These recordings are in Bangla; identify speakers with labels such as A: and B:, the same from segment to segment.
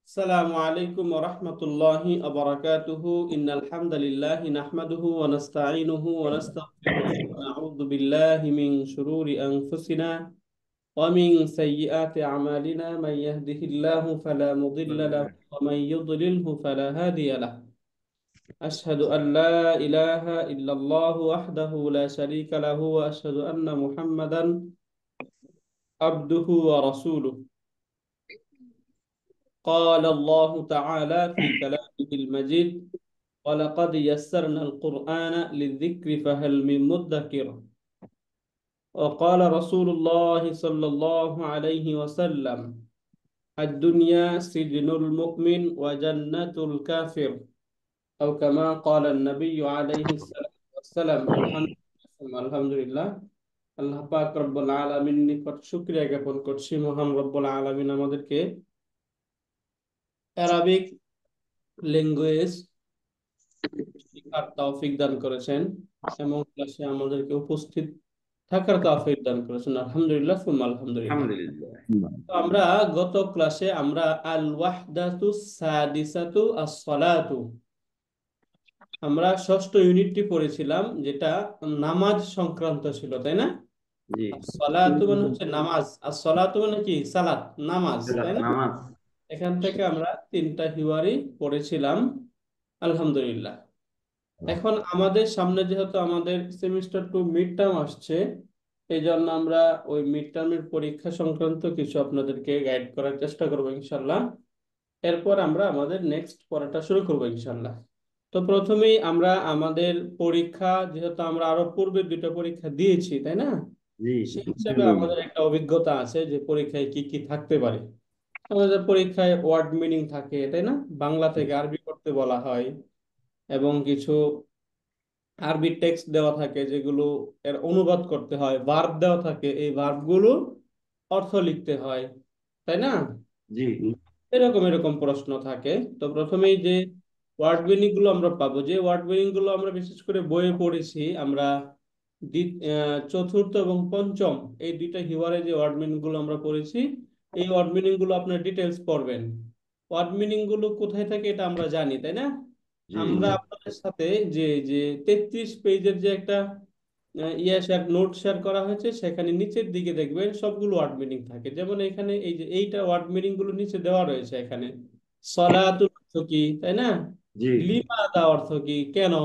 A: السلام عليكم ورحمة الله وبركاته إن الحمد لله نحمده ونستعينه ونستغفره ونعوذ بالله من شرور أنفسنا ومن سيئات أعمالنا من يهده الله فلا مضل له ومن يضلله فلا هادي له أشهد أن لا إله إلا الله وحده لا شريك له وأشهد أن محمدا عبده ورسوله قال الله تعالى في كلامه المجيد ولقد يسرنا القرآن للذكر فهل من مدكر وقال رسول الله صلى الله عليه وسلم الدنيا سجن المؤمن وجنة الكافر أو كما قال النبي عليه الصلاة والسلام الحمد لله আল্লাহ পাক রব্বুল আলামিন নিকট শুকরিয়া জ্ঞাপন করছি মহান রব্বুল আলামিন আমাদেরকে অ্যারাবিক ল্যাঙ্গুয়েজ শিক্ষার তৌফিক দান করেছেন এবং ক্লাসে আমাদেরকে উপস্থিত থাকার তৌফিক দান করেছেন। আলহামদুলিল্লাহ সুম্মা আলহামদুলিল্লাহ। তো আমরা গত ক্লাসে আমরা আল ওয়াহদাতুস সাদিসাতু আস-সালাতু আমরা ষষ্ঠ ইউনিটটি পড়েছিলাম, যেটা নামাজ সংক্রান্ত ছিল, তাই না?
B: জি।
A: সালাতু মানে হচ্ছে নামাজ, আর সালাতু মানে কি? সালাত, নামাজ, তাই না?
B: নামাজ।
A: এখান থেকে আমরা তিনটা হিওয়ারি পড়েছিলাম আলহামদুলিল্লাহ। এখন আমাদের সামনে যেহেতু আমাদের সেমিস্টার 2 মিড টার্ম আসছে, এই জন্য আমরা ওই মিড টার্মের পরীক্ষা সংক্রান্ত কিছু আপনাদেরকে গাইড করার চেষ্টা করবো ইনশাল্লাহ। এরপর আমরা আমাদের নেক্সট পড়াটা শুরু করবো ইনশাল্লাহ। তো প্রথমেই আমরা আমাদের পরীক্ষা, যেহেতু আমরা আরো পূর্বে দুটো পরীক্ষা দিয়েছি, তাই না?
B: জি।
A: সেই হিসাবে আমাদের একটা অভিজ্ঞতা আছে যে পরীক্ষায় কি কি থাকতে পারে। আমাদের পরীক্ষায় ওয়ার্ড মিনিং থাকে, তাই না? বাংলা থেকে আরবি করতে বলা হয় এবং কিছু আরবি টেক্সট দেওয়া থাকে যেগুলো এর অনুবাদ করতে হয়, ভার্ব দেওয়া থাকে, এই ভার্বগুলো অর্থ লিখতে হয়, তাই না?
B: জি।
A: এরকম এরকম প্রশ্ন থাকে। তো প্রথমেই যে ওয়ার্ড মিনিং গুলো আমরা পাবো, যে ওয়ার্ড মিনিং গুলো আমরা বিশেষ করে বইয়ে পড়েছি আমরা চতুর্থ এবং পঞ্চম এই দুইটা হিওয়ারে যে ওয়ার্ড মিনিং গুলো আমরা পড়েছি, এই ওয়ার্ড মিনিং গুলো আপনার ডিটেলস পড়বেন। ওয়ার্ড মিনিং গুলো কোথায় থাকে এটা আমরা জানি, তাই না?
B: জি।
A: আমরা আপনাদের সাথে যে যে 33 পেজের যে একটা নোট শেয়ার করা হয়েছে, সেখানে নিচের দিকে দেখবেন সবগুলো ওয়ার্ড মিনিং থাকে। যেমন এখানে এই যে এইটা ওয়ার্ড মিনিং গুলো নিচে দেওয়া রয়েছে এখানে। সলাতুল অর্থ কি, তাই না?
B: জি।
A: লিমাদা অর্থ কি, কেন?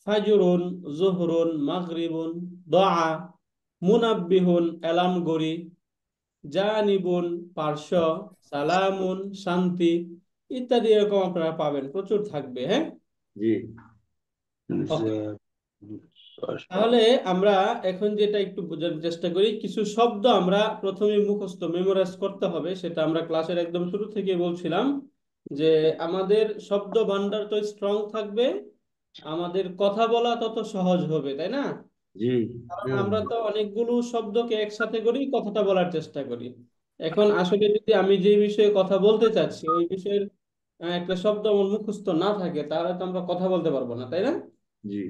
A: ফাজরুন, জোহরুন, মাগরিবুন, দোয়া, মুনাব্বিহুন অ্যালার্ম ঘড়ি, জানিবুন পার্শ্ব, সালামুন শান্তি, ইত্যাদি এরকম আপনারা পাবেন, প্রচুর থাকবে। হ্যাঁ,
B: জি।
A: ওকে। তাহলে আমরা এখন যেটা একটু বোঝার চেষ্টা করি, কিছু শব্দ আমরা প্রথমে মুখস্থ মেমোরাইজ করতে হবে। সেটা আমরা ক্লাসের একদম শুরু থেকে বলছিলাম যে আমাদের শব্দ ভান্ডার তো স্ট্রং থাকবে, আমাদের কথা বলা তত সহজ হবে, তাই না?
B: জি।
A: কারণ আমরা তো অনেকগুলো শব্দকে একসাথে করেই কথাটা বলার চেষ্টা করি। এখন আসলে যদি আমি যে বিষয়ে কথা বলতে চাচ্ছি ওই বিষয়ের একটা শব্দ আমার মুখস্থ না থাকে, তাহলে তো আমরা কথা বলতে পারবো না, তাই না?
B: জি।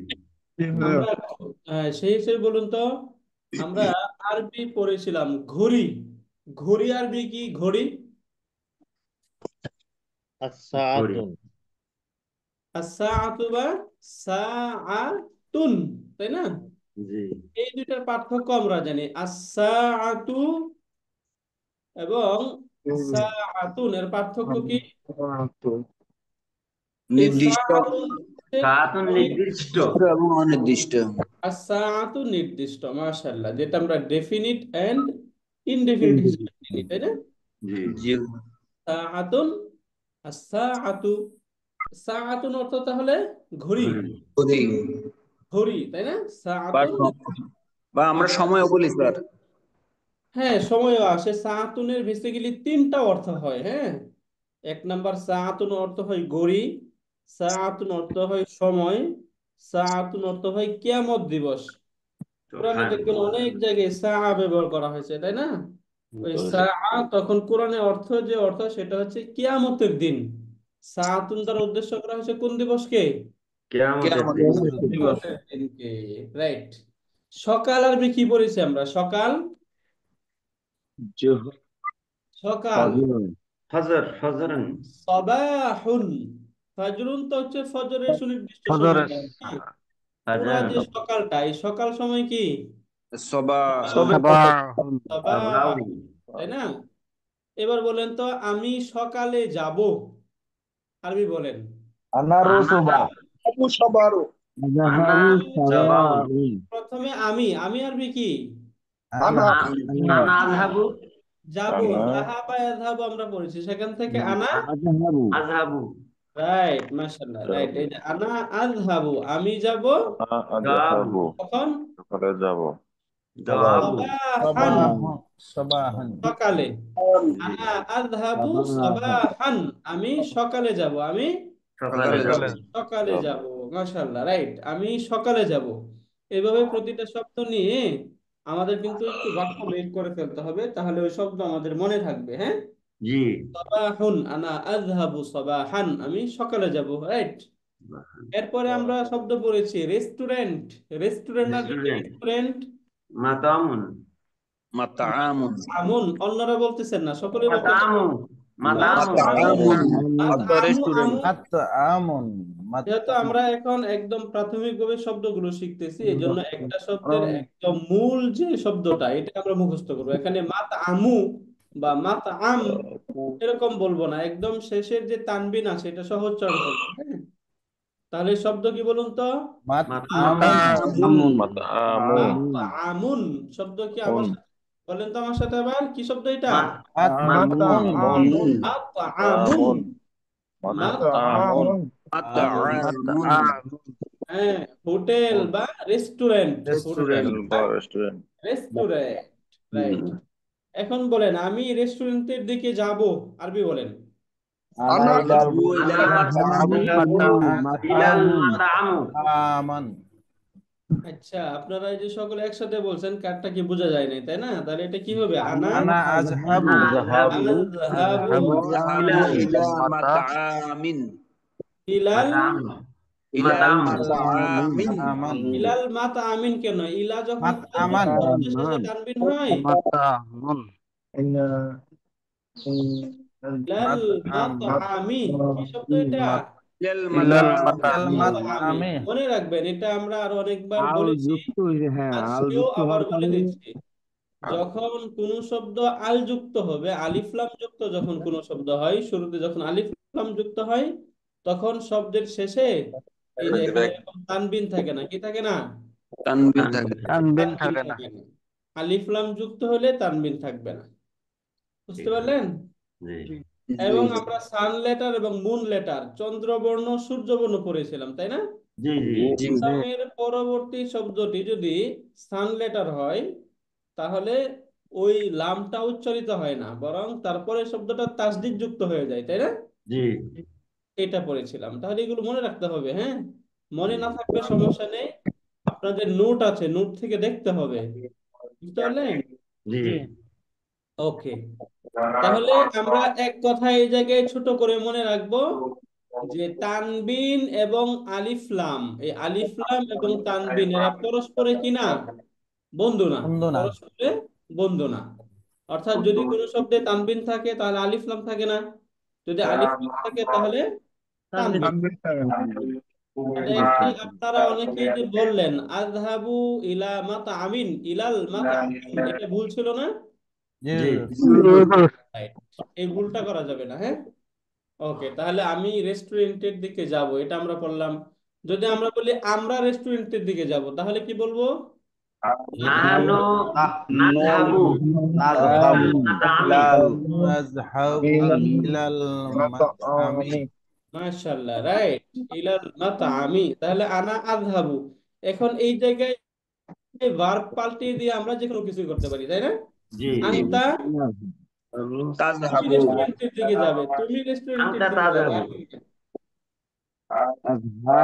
A: আমরা সেই হিসেবে বলুন তো, আমরা আরবি পড়েছিলাম ঘড়ি। ঘড়ি আরবি কি? ঘড়ি
B: ঘড়ি।
C: الساعة
A: আস-সাআতু বা সাআতুন, তাই না?
B: জি।
A: এই দুইটার পার্থক্য আমরা জানি। আস-সাআতু এবং সাআতুন এর পার্থক্য কি? এই
D: নির্দিষ্ট
A: সাআতুন হচ্ছে
B: সাত নির্দিষ্ট।
D: এবং অনির্দিষ্ট।
A: আস-সাআতু নির্দিষ্ট, মাশাআল্লাহ, যেটা আমরা ডেফিনিট এন্ড ইনডেফিনিট হিসেবে চিনি, তাই না?
B: জি।
D: জি।
A: সাআতুন, আস-সাআতু, সাআতুন অর্থ তাহলে ঘড়ি,
B: ঘড়ি।
A: ঘড়ি, তাই না? সাআতুন।
D: বা আমরা সময়ও বলি স্যার।
A: হ্যাঁ, সময়ও আসে। সাআতুনের বেসিক্যালি তিনটা অর্থ হয়। হ্যাঁ, এক নাম্বার সাআতুন অর্থ হয় ঘড়ি, সাআতুন অর্থ হয় সময়, সাআতুন অর্থ হয় কিয়ামত দিবস। কোরআনে দেখবেন অনেক জায়গায় সাআ ব্যবহার করা হয়েছে, তাই না? ওই সাআ তখন কোরআনে অর্থ যে অর্থ সেটা হচ্ছে কিয়ামতের দিন। সাআতুন দ্বারা উদ্দেশ্য করা হয়েছে কোন দিবসকে?
B: কিয়ামতের দিন।
A: কিয়ামত দিবসের দিনকে, রাইট। সকাল আরবি কি পড়েছি আমরা? সকাল, সকাল,
B: ফজরন।
A: সাবাহুন। ফাজরুন তো হচ্ছে ফজরের সুনির্দিষ্ট
C: ফজরের
A: সময়টা, হ্যাঁ? পুরা
B: আজান।
A: যে সকালটা, এই সকাল সময় কি?
D: সবাহুন।
C: সাবাহুন।
A: সাবাহ,
B: সাবাহু।
A: তাই না? এবার বলেন তো, আমি সকালে যাব, আরবি বলেন।
E: Anaru
B: আনা
E: suba. Aku sabaru.
B: আনা
C: আযহাবু
B: সাবাউন।
C: সাবাহুন।
A: প্রথমে আমি আরবি কি?
E: Ana.
B: আনা আযহাবু।
A: যাব,
E: Ana.
A: যাহাবা ইয়াযহাবু আমরা পড়েছি, সেখান থেকে আনা।
C: আযহাবু।
B: আযহাবু।
A: রাইট, মাশাআল্লাহ, রাইট। এই যে আনা আযহাবু, আমি যাব
E: Ana
B: যাবু।
E: adhabu.
A: কখন?
E: Kepada jabu.
B: যাবু।
A: সাবাহান,
C: সাবাহুন।
E: Sabahan.
A: সকালে।
B: জি।
A: আনা আযহাবু
C: সাবাহুন।
A: সাবাহান, আমি সকালে যাব, আমি
B: সকালে
D: সকালে
B: যাব।
D: যাব।
A: সকালে যাব। মাশাআল্লাহ, রাইট, আমি সকালে যাব। এইভাবে প্রতিটা শব্দ নিয়ে আমাদের কিন্তু একটু বাক্য বের করে ফেলতে হবে, তাহলে ওই শব্দ আমাদের মনে থাকবে, হ্যাঁ?
B: জি।
A: সাবাহুন, আনা আযহাবু সাবাহান, আমি সকালে যাব, রাইট। এরপরে আমরা শব্দ পড়েছি রেস্টুরেন্ট। রেস্টুরেন্ট আরবি কি?
B: রেস্টুরেন্ট।
A: রেস্টুরেন্ট।
B: মাতামুন।
D: মাতাআমুন।
A: আমুন, অন্যরা বলতেছেন না, সকলে বলতে হবে।
B: মাতামু। মাতামু।
D: মাতাআমুন।
A: আমুন,
D: রেস্টুরেন্ট।
A: আমুন।
E: Mat'amun.
A: যেহেতু আমরা এখন একদম প্রাথমিকভাবে শব্দগুলো শিখতেছি, এই জন্য একটা শব্দের একদম মূল যে শব্দটা, এটা আমরা মুখস্থ করবো। এখানে মাত আমু বা মাত আম এরকম বলবো না, একদম শেষের যে তানবিন আছে এটা সহ উচ্চারণ করবো, হ্যাঁ? তাহলে শব্দ কি বলুন তো?
E: Mat'amun.
D: মাতাআমুন।
E: Mat'amun.
A: আমুন শব্দ কি আমার সাথে বলেন তো, আমার সাথে আবার কি শব্দ এটা?
B: মাত
E: Mat'amun.
D: মাতাআমুন।
A: আমুন।
E: Mat'amun.
D: মাতাআমুন।
A: হ্যাঁ, হোটেল বা রেস্টুরেন্ট। Hotel
B: restaurant.
A: বা
E: Restaurant.
A: Restaurant, right.
D: হুম।
A: এখন বলেন, আমি রেস্টুরেন্টের দিকে যাব, আরবি বলেন।
E: Ana idal
D: আযহাবু ইলাল
C: আযহাবু
B: ইলাল
C: মাতামুন।
B: মাতামু।
E: Aman.
A: আচ্ছা, আপনারা এই যে সকলে একসাথে বলছেন, কারটা কি বোঝা যায় নাই, তাই না? তাহলে এটা কি হবে? আনা
E: Ana azhabu.
B: আযহাবু
A: আযহাবু
D: আযহাবু
B: ইলাল
D: ইলা
C: মাতা
D: মাতাআমিন।
A: ইলাল
B: মাতামু।
D: ইলাল
B: মাতামু।
D: মাতাআমিন।
E: Aman.
A: ইলাল মাতআমিন। কেন ইলা যখন
E: Mat'aman.
A: শব্দের শেষে তানবিন হয়?
C: মাতামুন।
E: Inna.
A: ইলাল
E: Mat'am.
A: মাতআমি, কি শব্দ এটা?
D: ইলাল
C: ইলাল
E: Ilal
D: মাতাআমিন।
A: মাতআমি।
E: mat'ami.
A: মনে রাখবেন, এটা আমরা আরো অনেকবার
C: আল
A: বলেছি,
C: যুক্ত হইছে, হ্যাঁ, আল
A: আজকেও
C: যুক্ত
A: আবার
C: হওয়ার
A: বলে
C: কারণে
A: দিচ্ছি। যখন কোন শব্দ আল যুক্ত হবে, আলিফ লাম যুক্ত যখন কোন শব্দ হয়, শুরুতে যখন আলিফ লাম যুক্ত হয়, তখন শব্দের শেষে এই যে এখানে এরকম তানবিন থাকে না, কি থাকে না?
D: তানবিন থাকে।
C: তানবিন
A: তানবিন
C: থাকে না।
A: থাকে না। আলিফ লাম যুক্ত হলে তানবিন থাকবে না, বুঝতে পারলেন?
B: জি।
D: জি
A: এবং
D: জি।
A: আমরা সান লেটার এবং মুন লেটার, চন্দ্রবর্ণ সূর্যবর্ণ পড়েছিলাম, তাই না?
B: জি। জি।
D: জি।
A: ইসলামের পরবর্তী শব্দটি যদি সান লেটার হয়, তাহলে ওই লামটা উচ্চারিত হয় না, বরং তারপরে শব্দটা তাসদিদ যুক্ত হয়ে যায়, তাই না?
B: জি।
A: এটা পড়েছিলাম। তাহলে এগুলো মনে রাখতে হবে, হ্যাঁ? মনে
B: জি।
A: না থাকলে সমস্যা নেই, আপনাদের নোট আছে, নোট থেকে দেখতে হবে, বুঝতে পারলেন?
B: জি।
A: ওকে, তাহলে আমরা এক কথা এই জায়গায় ছোট করে মনে রাখবো যে তানবিন এবং আলিফ লাম, এই আলিফ লাম এবং তানবিন এরা পরস্পরে কি না? বন্ধু না।
E: Unduna.
A: পরস্পরে বন্ধু না। অর্থাৎ যদি কোনো শব্দে তানবিন থাকে তাহলে আলিফ লাম থাকে না, যদি আলিফ লাম থাকে তাহলে তানবিন। আচ্ছা, এখানে আপনারা অনেকেই যে বললেন আযহাবু ইলা মাতআমিন, ইলাল মাতআমিন, এটা ভুল ছিল না?
B: জি।
E: Yes.
A: রাইট, এই ভুলটা করা যাবে না, হ্যাঁ? ওকে, তাহলে আমি রেস্টুরেন্টের দিকে যাব, এটা আমরা বললাম। যদি আমরা বলি আমরা রেস্টুরেন্টের দিকে যাব, তাহলে কি বলবো?
B: নাহানু
D: নল
B: নাযহাবু
E: Azhabu.
B: ইলাল মাতামি।
E: Ilal. Azhabu. Ilal mat'ami.
A: মাশাআল্লাহ, রাইট, ইলাল মাতআমি। তাহলে আনা আযহাবু, এখন এই জায়গায় ভার্ব পাল্টিয়ে দিয়ে আমরা যে কোনো কিছু করতে পারি, তাই না?
B: জি।
A: আনতা, তুমি
D: তাযহাবু।
A: রেস্টুরেন্টের দিকে যাবে, তুমি রেস্টুরেন্টের
B: আনতা
A: দিকে যাবে,
B: তাযহাবু।
A: আনতা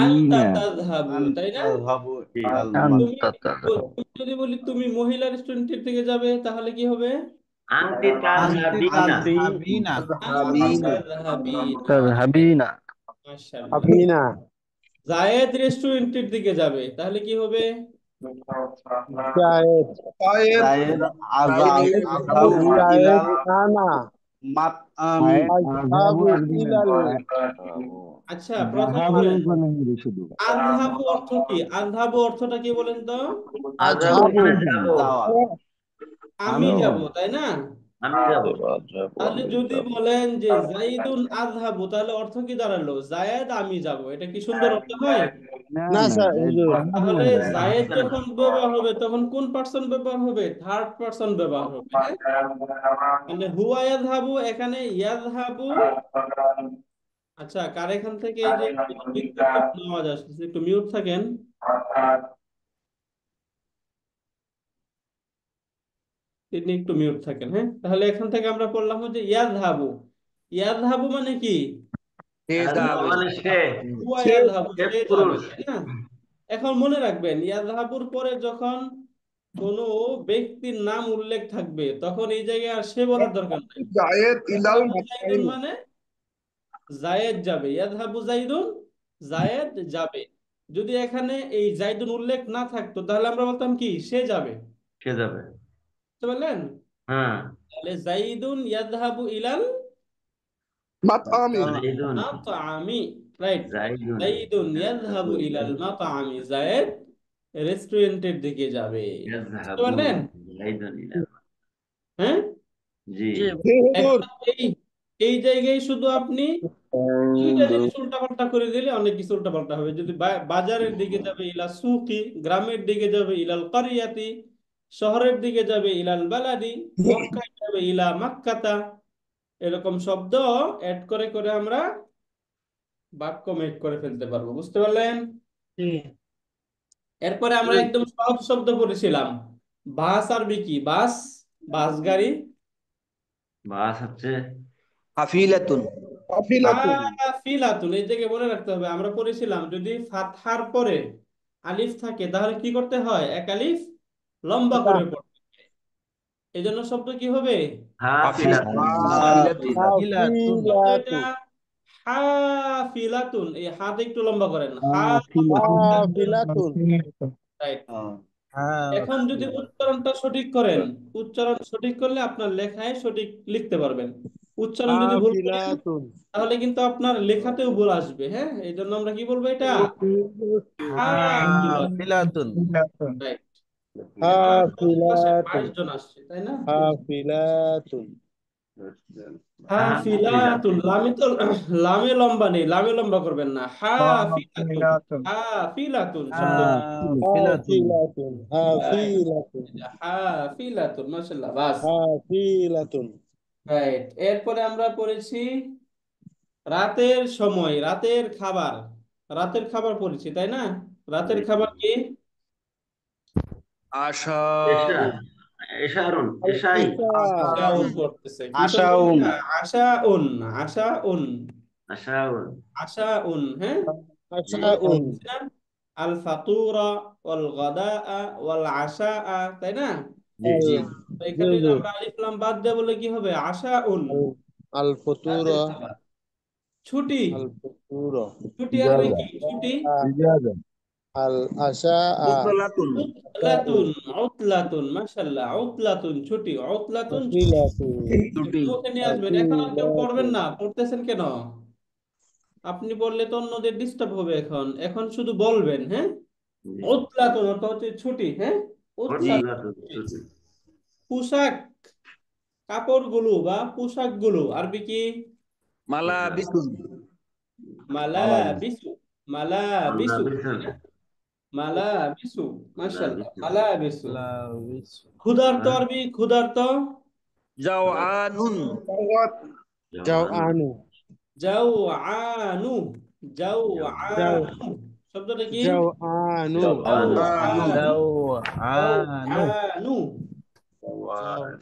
C: আযহাবিনা।
A: তাযহাবু, তাই না?
E: Azhabu.
B: জি।
E: Ilal
A: তুমি
C: আনতা তাযহাবু।
A: তুমি যদি বলি তুমি মহিলা রেস্টুরেন্টের দিকে যাবে, তাহলে কি হবে?
B: আনতি
E: Anti
B: তাযহাবিনা।
E: tazhabina.
A: আনতি
D: তাযহাবিন।
A: তাযহাবিনা।
C: তাযহাবিনা।
A: মাশাআল্লাহ। জায়েদ রেস্টুরেন্টের দিকে যাবে, তাহলে কি হবে?
E: Syed.
D: সায়েদ।
E: Syed
D: সায়েদ
E: azhabu
D: ইয়াযহাবু
E: ilal
D: ইলাল mat'ami
C: আযহাবু একদিনের
A: আচ্ছা, প্রথমে
C: যাহাবু
A: বলেন
C: এখানে হবে শুধু
A: আযহাবু অর্থ কি? আযহাবু অর্থটা কি বলেন তো?
B: আযাবু মানে যাব
D: যাওয়া
A: আমি যাব, তাই না?
B: আমি যাব
A: তাহলে যদি বলেন যে জাইদুন আযহাবু, তাহলে অর্থ কি দাঁড়ালো? জায়েদ আমি যাব। এটা কি সুন্দর অর্থ হয়?
C: না না যাহাবু
A: তাহলে
C: হবে
A: জায়েদ যখন ব্যবহার হবে তখন কোন পার্সন ব্যবহার হবে? থার্ড পার্সন ব্যবহার হবে, হ্যাঁ? মানে হুয়া ইয়াযহাবু, এখানে ইয়াযহাবু। আচ্ছা, কার এখান থেকে এই যে বিদ্যুৎ আওয়াজ আসছে, একটু মিউট থাকেন। তিনি একটু মিউট থাকেন, হ্যাঁ? তাহলে এখান থেকে আমরা পড়লাম হচ্ছে ইয়াযহাবু। ইয়াযহাবু মানে কি?
D: সে
B: আযাবু
D: যাবে
B: মানে সে
A: হুয়া ইয়াযহাবু,
B: সে
A: সে যাবে,
B: পুরুষ
A: তাই না? এখন মনে রাখবেন, ইয়াযহাবুর পরে যখন কোনো ব্যক্তির নাম উল্লেখ থাকবে তখন এই জায়গায় আর সে বলার দরকার নাই।
D: জায়েদ ইলাল
A: ইয়াযহাবু জাইদুন
D: মাকাইন
A: মানে জায়েদ যাবে, ইয়াযহাবু জাইদুন, জায়েদ যাবে। যদি এখানে এই জাইদুন উল্লেখ না থাকতো তাহলে আমরা বলতাম কি? সে যাবে।
B: সে যাবে
A: বুঝতে পারলেন?
B: হ্যাঁ
A: তাহলে জাইদুন ইয়াযহাবু ইলাল
D: mat'ami
B: জাইদুন
A: মাতআমি, রাইট।
B: জাইদুন
A: জাইদুন ইয়াযহাবু ইলাল মাতআমি, জায়েদ রেস্টুরেন্টের দিকে যাবে। বুঝতে
B: ইয়াযহাবু
A: পারলেন?
B: জাইদুন ইলা
A: হ্যাঁ।
B: জি
A: এখন এই এই জায়গায় শুধু আপনি দুইটা জিনিস উল্টাপাল্টা করে দিলে অনেক কিছু উল্টাপাল্টা হবে। যদি বাজারের দিকে যাবে ইলা সুকি, গ্রামের দিকে যাবে ইলাল কারিয়াতি, শহরের দিকে যাবে ইলাল বালাদি, মক্কায় যাবে ইলা মাক্কাতা। এরকম শব্দ অ্যাড করে করে আমরা বাক্য মেক করে ফেলতে পারবো। বুঝতে পারলেন? এরপরে আমরা একদম সহজ শব্দ পড়েছিলাম। বাস আরবি কি? বাস, বাস গাড়ি।
B: বাস হচ্ছে
D: কাফিলাতুন
A: কাফিলাতুন, এই জায়গায় মনে রাখতে হবে, আমরা পড়েছিলাম যদি ফাতহার পরে আলিফ থাকে তাহলে কি করতে হয়? এক আলিফ লম্বা করে পড়তে হয়। এই জন্য শব্দ কি হবে?
B: হাফিলাতুন
D: কাফিলাতুন
E: কাফিলাতুন
A: শব্দ এটা হাফিলাতুন। এই হাতে একটু লম্বা করেন,
E: কাফিলাতুন
A: রাইট।
E: হ্যাঁ
A: এখন যদি উচ্চারণটা সঠিক করেন, উচ্চারণ সঠিক করলে আপনার লেখায় সঠিক লিখতে পারবেন। উচ্চারণ যদি ভুল করেন
E: কাফিলাতুন
A: তাহলে কিন্তু আপনার লেখাতেও ভুল আসবে, হ্যাঁ? এই জন্য আমরা কি বলবো? এটা হাফিলাতুন,
E: কাফিলাতুন
A: রাইট। এবার আমাদের ক্লাসে
E: কাফিলাতুন
A: 22 জন আসছে, তাই না?
E: কাফিলাতুন
A: হাফিলাতুন, লামে তো লামে লম্বা নেই, লামে লম্বা করবেন না। হাফিলাতুন, হাফিলাতুন শব্দ।
E: কাফিলাতুন হাফিলাতুন
A: হাফিলাতুন, মাশাআল্লাহ, বাস।
E: হাফিলাতুন
A: রাইট। এরপরে আমরা পড়েছি রাতের সময়, রাতের খাবার। রাতের খাবার পড়েছি, তাই না? রাতের খাবার কি?
D: আশা
B: এশা এশারুন এশাই
A: আশাউন পড়তেছে। কি শব্দ
C: আশাউন
A: এটা? আশাউন, আশাউন,
B: আশাউন
A: আশাউন, হ্যাঁ?
B: জি
A: আমরা
E: আশাউন
A: পড়তেছি না আল ফাতুরা ওয়াল গাদাআ ওয়াল আশাআ, তাই না?
B: জি
D: জি
A: তো এখানে যদি আমরা আলিফ লাম বাদ দেব বলে কি হবে? আশাউন,
E: আল ফুতুরা
A: রাতের খাবার। ছুটি,
E: আল ফুতুরা
A: ছুটি আরবি কি? ছুটি
E: আল আশা
D: উতলাতুন
A: উতলাতুন, উতলাতুন, মাশাআল্লাহ, উতলাতুন ছুটি, উতলাতুন ছুটি।
E: কাফিলাতুন
D: ছুটি
A: মুখে নিয়ে আসবেন। এখন আর কেউ পড়বেন না, পড়তেছেন কেন? আপনি বললে তো অন্যদের ডিস্টার্ব হবে। এখন এখন শুধু বলবেন, হ্যাঁ?
B: জি
A: উতলাতুন অর্থ হচ্ছে ছুটি, হ্যাঁ?
D: জি
A: উতলাতুন ছুটি। পোশাক, কাপড়গুলো বা পোশাকগুলো আরবি কি?
D: মালাবিসুন
A: মালাবিসু,
B: আমরা
A: মালাবিসু,
B: বিছান
A: মালাবিসু, মাশাআল্লাহ,
B: বিছান
A: মালাবিসু।
E: লাউস
A: ক্ষুধার্ত আরবি ক্ষুধার্ত?
D: জাওআনুন
E: যাও আনু
A: জাওআনু,
E: যাও
A: জাওআনু শব্দটা কি?
E: যাও আনু
D: আনু
A: জাওআনু,
E: যাও আনু
A: জাওআনু,
E: যাও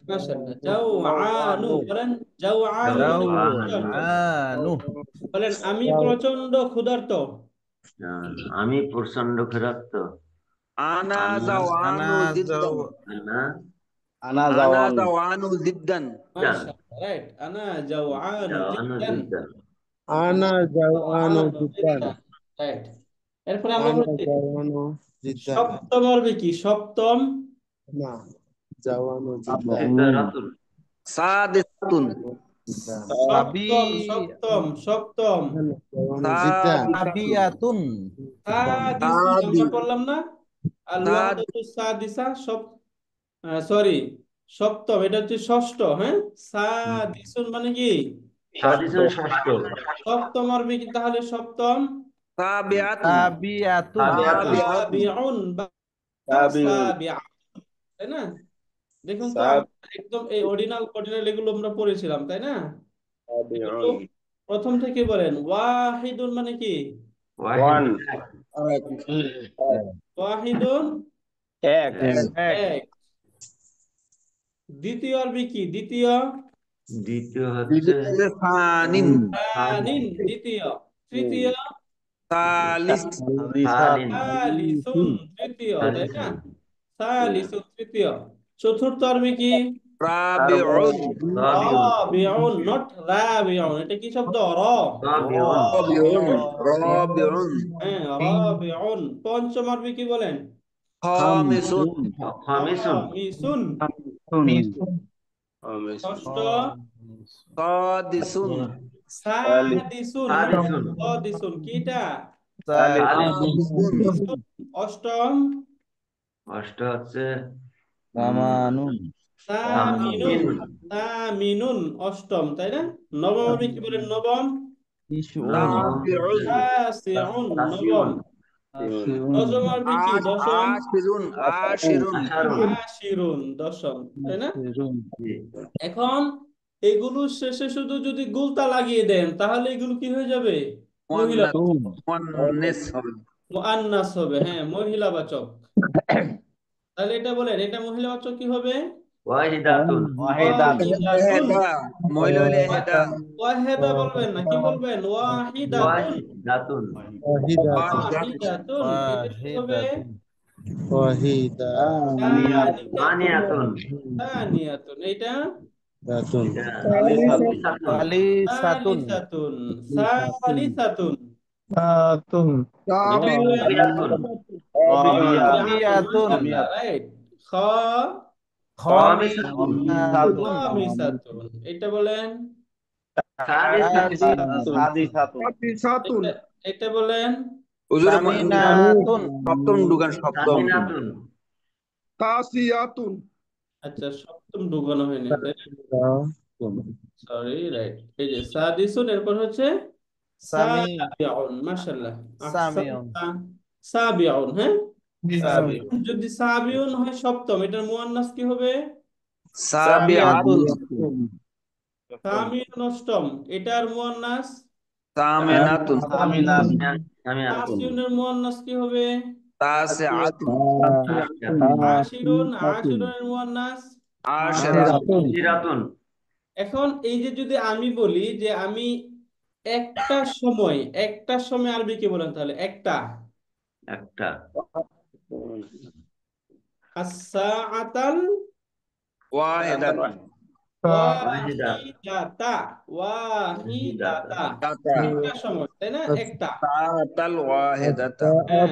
A: মাশাআল্লাহ, জাওআনু বলেন। জাওআনু
E: যাও
A: মানে ক্ষুধার্ত।
E: আনু
A: বলেন আমি
E: যাও
A: প্রচন্ড ক্ষুধার্ত।
B: আমি প্রচন্ড ক্ষুধার্ত
D: আনা
B: আনা
E: আনা
D: জাওআনু
E: যাও
D: জিদ্দান
B: আনা
C: আনা
D: আনা
C: যাওয়ান
D: জাওআনু জিদ্দান
A: মাশাআল্লাহ, রাইট। আনা জাওআনু
B: জাওয়ানু
A: জিদ্দান,
B: জিদ্দান
E: আনা যাও আনু
A: জাওআনু
E: জিদ্দান
A: জিদ্দান, রাইট। এরপরে আমরা
E: আনা
A: বলছি
E: যাও আনু জিদ্দান
A: সপ্তম আরবি কি? সপ্তম
E: না যাও আনু জিদ্দান
B: সিদ্দারাতুন
D: সাদিসাতুন
E: সাবি
A: সপ্তম সপ্তম
E: জিদ্দান
D: সাবিয়াতুন
A: সাদিসুন আমরা পড়লাম না, আল
D: সাদ
A: ওয়াহদাতু সাদিসা সরি সপ্তম, এটা হচ্ছে ষষ্ঠ। হ্যাঁ, সাদিসুন মানে কি
B: সাদিসুন ষষ্ঠ,
A: সপ্তম আরবি কি তাহলে সপ্তম?
D: সাবিয়াতুন
E: সাবিয়াতুন
B: সাবিয়াতুন,
A: সাবিউন বা সাবিআ, তাই না? দেখুন তো আমরা একদম এই অর্ডিনাল অর্ডিনাল এগুলো আমরা পড়েছিলাম, তাই না? এগুলো প্রথম থেকে বলেন। ওয়াহিদুন মানে কি?
B: ওয়াহিদ
A: ওয়াহিদুন
B: এক,
A: এক। দ্বিতীয় আরবি কি? দ্বিতীয়
B: দ্বিতীয় হচ্ছে
D: ফানিন
A: তানিন, দ্বিতীয়। তৃতীয়
D: সালিস
B: সালিন,
A: সালিসুন, তৃতীয়, তাই না?
B: সালিসুন,
A: সালিসুন তৃতীয়। চতুর্থ আরবি কি?
D: রাবিউন
A: রাবিউন, নট রাবিউন। এটা কি শব্দ?
B: রাবিউন,
D: রাবিউন
A: হ্যাঁ, রাবিউন। পঞ্চম আরবি কি বলেন?
D: খামিসুন
B: খামিসুন,
A: খামিসুন। ষষ্ঠ
D: সাদিসুন
A: সাদিসুন,
B: সাদিসুন,
A: সাদিসুন কিটা?
B: সালিসুন,
A: অষ্টম
B: অষ্ট হচ্ছে
E: সামানুন
A: সামিনুন, সামিনুন অষ্টম, তাই না? নবম আরবি কি বলেন? নবম
D: তাসিউন
A: তাসিউন, নবম।
B: তাসিউন,
A: দশম আরবি কি? দশম
D: আশিরুন আশিরুন
B: আশারুন,
A: আশিরুন, দশম, তাই না?
B: জি,
A: এখন এগুলো শেষে শুধু যদি গুলতা লাগিয়ে দেন তাহলে এগুলো কি হয়ে যাবে? মহিলা
D: মুয়ান্নাস হবে
A: মুআন্নাস হবে। হ্যাঁ, মহিলাবাচক। তাহলে এটা বলেন, এটা মহিলাবাচক কি হবে?
B: ওয়াহিদাতুন,
A: ওয়াহিদাতুন।
D: এহেদা মহিলা হইলে এহেদা
A: ওয়াহিদা বলবেন না, কি বলবেন? ওয়াহিদাতুন,
B: ওয়াহিদাতুন,
A: ওয়াহিদাতুন। এটা কি হবে?
E: ওয়াহিদা
B: সানিয়াতুন,
A: তানিয়াতুন। এটা
E: দাতুন
B: এটা সালিসাতুন,
E: সালিসাতুন
A: সালিসাতুন, সালিসাতুন।
E: সাতুন
A: এটা বলেন
B: রাবিয়াতুন,
E: রাবিয়াতুন
A: রাইট। খ
B: খামিসাতুন,
A: খামিসাতুন। এটা বলেন
B: সাদিসাতুন,
A: এটা, এটা বলেন
D: হুজুর
E: সামিনাতুন
D: সপ্তম দোকান সপ্তম
B: সামিনাতুন,
A: আচ্ছা, সপ্তম ঢুকানো হয়নি, তাই না? Sorry, right. এই যে সাদিসুন, এরপর হচ্ছে
E: সামি
A: সাবিউন। মাশাআল্লাহ,
E: সামিউন
A: আহসানতা। সাবিউন, হ্যাঁ।
E: সাবিউন
A: যদি সাবিউন হয় সপ্তম, এটার মুয়ান্নাস কি হবে?
D: সাবিয়াতুন
A: সামিউন অষ্টম, এটার মুয়ান্নাস?
D: সামিনাতুন
B: সামিনাতুন,
A: তাসিউনের মুয়ান্নাস কি হবে?
D: তাসিআতুন
A: আশিরুন, আশিরুনের মুয়ান্নাস?
D: আশিরাতুন
B: সিরাতুন,
A: এখন এই যে যদি আমি বলি যে আমি একটা সময় আরবি কি বলেন তাহলে? একটা
B: একটা,
A: আস-সাআতাল
D: ওয়াহিদাতুন
A: ওয়াহিদাতা, ওয়াহিদাতা। একটা সময়, তাই না? একটা।
D: সাআতাল ওয়াহিদাতা
A: হ্যাঁ,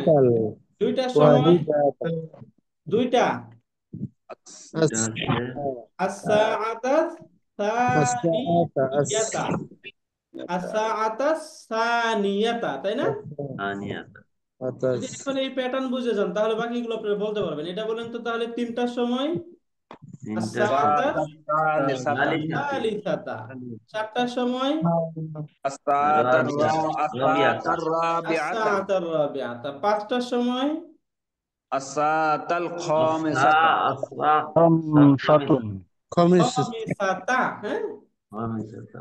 A: দুইটা সময়, দুইটা।
B: এটা হচ্ছে
A: আস-সাআতাস সানিয়াতা, আস-সাআতাস সানিয়াতা, তাই না?
B: সানিয়াত,
A: যদি এখন এই প্যাটার্ন বুঝে যান তাহলে বাকিগুলো আপনারা বলতে পারবেন। এটা বলেন তো তাহলে তিনটার সময়?
B: তিনটা
A: আস-সাআতাস
B: সালিসাতুন,
A: সালিসাতা। চারটার সময়?
B: রাবিয়াতা,
D: আসাতার রাবিআতা
A: আস-সাআতার রাবিআতা। পাঁচটার সময়?
D: আসাতাল খামিসাতা
B: খামিসাতুন,
A: খামিসাতা, হ্যাঁ।
B: খামিসাতা,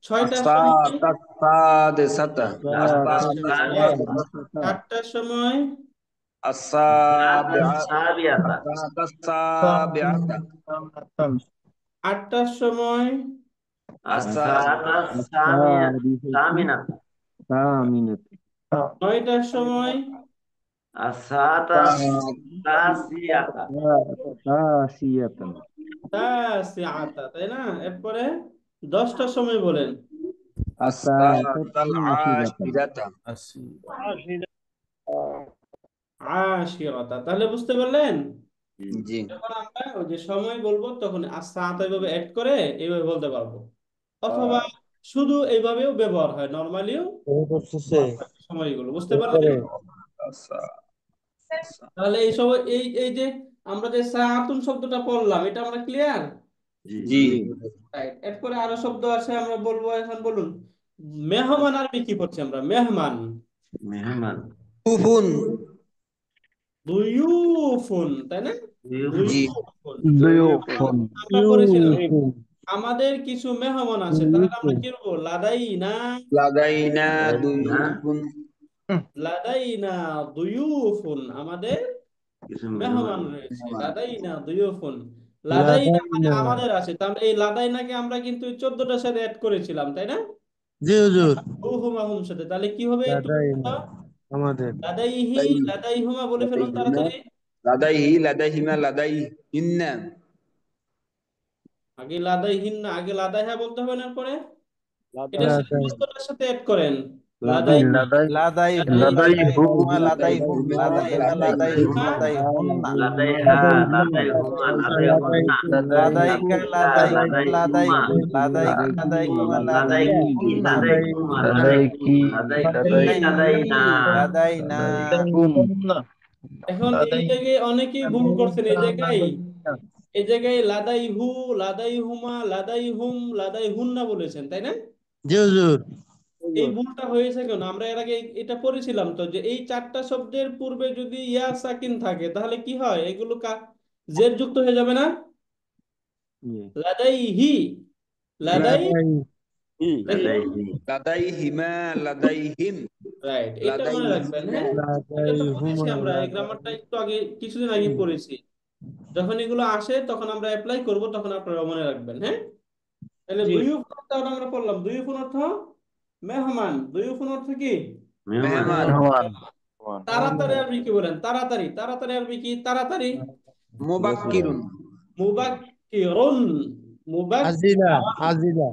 A: ছয়টার সময়?
D: আসাতাস সাদিসাতা
A: চারটার সময়?
B: সাবিয়াতা,
D: আসাতাস সাবিআতা
A: আটটার সময়?
B: আসাতাস সামিনাতা,
A: নয়টার সময়?
B: আসাতাস তাসিয়াতা,
A: তাসিআতা, তাই না? এরপরে 10টার সময় বলেন।
D: আসাতাল আশিরাতা
A: আশিরাতা। তাহলে বুঝতে পারলেন?
D: জি
A: যখন আমরা ওই যে সময় বলবো তখন আস-সাআতা এভাবে অ্যাড করে এইভাবে বলতে পারবো। অথবা শুধু এইভাবেও ব্যবহার হয়, নর্মালিও সময়গুলো বুঝতে পারলেন। তাহলে এই সব এই যে আমরা যে সাআতুন শব্দটা পড়লাম, এটা আমরা ক্লিয়ার।
B: জি
A: রাইট, এরপরে আরো শব্দ আছে আমরা বলবো, এখন বলুন। মেহমান আরবি কি পড়ছি আমরা? মেহমান,
B: মেহমান
D: কুফুন
A: দুয়ুফুন, তাই না?
D: জি
A: দুয়ুফুন।
C: দুয়ুফুন
A: আমরা পড়েছিলাম আমাদের কিছু মেহমান আছে, তাহলে আমরা কি বলবো? লাদাইনা,
D: লাদাইনা
B: না
D: দুয়ুফুন
A: লাদাইনা দুয়ুফুন, আমাদের
B: কিছু
A: মেহমান
B: মেহমান
A: রয়েছে। লাদাইনা দুয়ুফুন, লাদাইনা মানে আমাদের আছে, তাহলে এই লাদাইনাকে আমরা কিন্তু 14টার সাথে অ্যাড করেছিলাম, তাই না?
C: জি হুজুর
A: হুমাহুম সাথে, তাহলে কি হবে? একটু বলুন তো।
C: আমাদের
A: লাদাইহি, লাদাইহুমা বলে ফেলুন
D: লাদাইহিমা
A: তাড়াতাড়ি।
D: লাদাইহি লাদাইহিমা লাদাইহিন্না
A: আগে লাদাইহিন্না, আগে লাদাইহা বলতে হবে না পরে? এটা 14টার সাথে অ্যাড করেন। লাদাই,
E: লাদাইহু
A: লাদাইহি,
E: লাদাইহুমা লাদাইহুম লাদাইহা লাদাইহিম লাদাইহুন্না
B: লাদাইহা লাদাইহুমা লাদাইহুন্না
E: লাদাইকা লাদাইকা
B: লাদাইহুমা
E: লাদাইকা লাদাইকুমা
B: লাদাইকি
E: লাদাইহুন্না
B: লাদাইকুমা
C: লাদাইকি
B: লাদাইকি লাদাইনা
E: লাদাইনা
A: এখন এই জায়গায় অনেকেই ভুল করছেন। এই জায়গায় লাদাইহু, লাদাইহুমা, লাদাইহুম, লাদাইহুন্না বলেছেন, তাই না?
C: জি হুজুর
A: এই ভুলটা হয়েছে কেন? আমরা এর আগে এটা পড়েছিলাম তো, যে এই 4টা শব্দের পূর্বে যদি ইয়া সাকিন থাকে তাহলে কি হয়? এগুলো জের যুক্ত হয়ে যাবে না? লাদাইহি, লাদাই,
B: লাদাইহি
D: লাদাইহিমা লাদাইহিম
A: রাইট, এটা মনে রাখবেন। হ্যাঁ, এটা তো পড়েছি আমরা, এই গ্রামারটা একটু আগে, কিছুদিন আগে পড়েছি। যখন এগুলো আসে তখন আমরা অ্যাপ্লাই করব, তখন আপনারা মনে রাখবেন। হ্যাঁ, তাহলে দুইফুন অর্থ আমরা পড়লাম। দুইফুন অর্থ মেহমান। দুইফুন অর্থ কি?
B: মেহমান
D: মেহমান
A: তাড়াতাড়ি আরবি কি বলেন? তাড়াতাড়ি, তাড়াতাড়ি আরবি কি? তাড়াতাড়ি।
D: মুবাক্কিরুন
A: মুবাক্কিরুন,
C: আজিলা আজিলা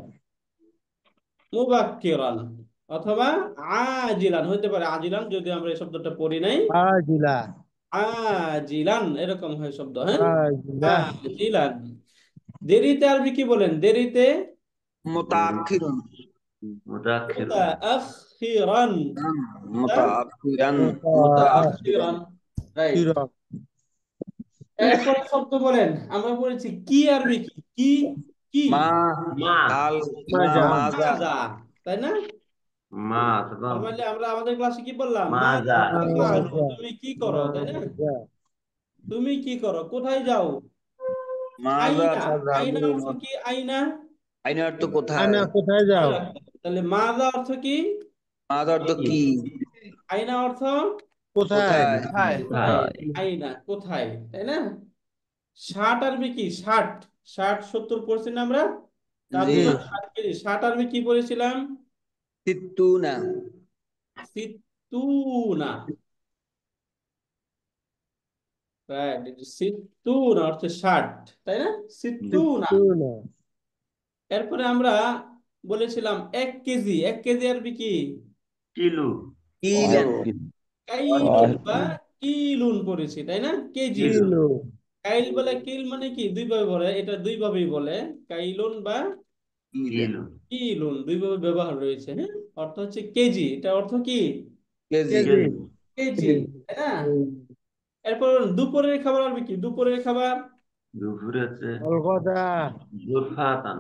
A: মুবাক্কিরান, অথবা আজিলান হইতে পারে। আজিলান যদি আমরা এই শব্দটা পড়ি নাই,
C: আজিলা
A: আজিলান এরকম হয় শব্দ। হ্যাঁ,
C: আজিলা
A: আজিলান। দেরিতে আরবি কি বলেন? দেরিতে
D: মুতাআখিরুন
B: মুতাআখির
A: মুতাআখিরান,
D: মুতাআখিরান
A: মুতাআখিরান, রাইট। এরপর শব্দ বলেন, আমরা বলেছি কি আরবি কি? কি কি
D: মা
B: মা
D: হাল মাজা
A: মাজা, তাই না?
B: মা অথবা
A: নরমালি আমরা আমাদের ক্লাসে কি বললাম?
B: মাজা
A: তুমি কি করো, তাই না? তুমি কি করো, কোথায় যাও?
D: মাজা
A: আইনা, আইনা
D: তাযহাবুন
A: অর্থ কি? আইনা,
D: আইনার তো কোথায়
C: আয়না কোথায় যাও?
A: তাহলে মাজা অর্থ কি?
D: মাদার তো কি
A: আইনা অর্থ
C: কোথায়?
D: কোথায়
E: হাই
A: আইনা, কোথায়, তাই না? ষাট আরবি কি? ষাট, 70 পড়ছি না আমরা? তার
D: জি
A: 60 কেজি। 60 আরবি কি পড়েছিলাম?
D: সিত্তুনা
A: সিত্তুনা, রাইট। সিত্তুনা অর্থ 60, তাই না? সিত্তুনা।
C: না
A: এরপরে আমরা বলেছিলাম 1 কেজি। 1 কেজি আরবি কি?
B: কিলু
D: কিলো
A: কাইলুন বা কিলুন পড়েছি, তাই না? কেজি।
B: কিলু
C: কিলো
A: কাইল বলে কিল মানে কি? দুই ভাবে বলে, এটা দুই ভাবেই বলে। কাইলুন বা
B: কিলু
A: কিলুন, দুই ভাবে ব্যবহার রয়েছে। হ্যাঁ, অর্থ হচ্ছে কেজি। এটা অর্থ কি?
D: কেজি
C: কেজি
B: কিলু
A: কেজি, তাই না? এরপর দুপুরের খাবার আরবি কি? দুপুরের খাবার
B: দুপুরে হচ্ছে
C: কলকাতা
B: জুরফাতান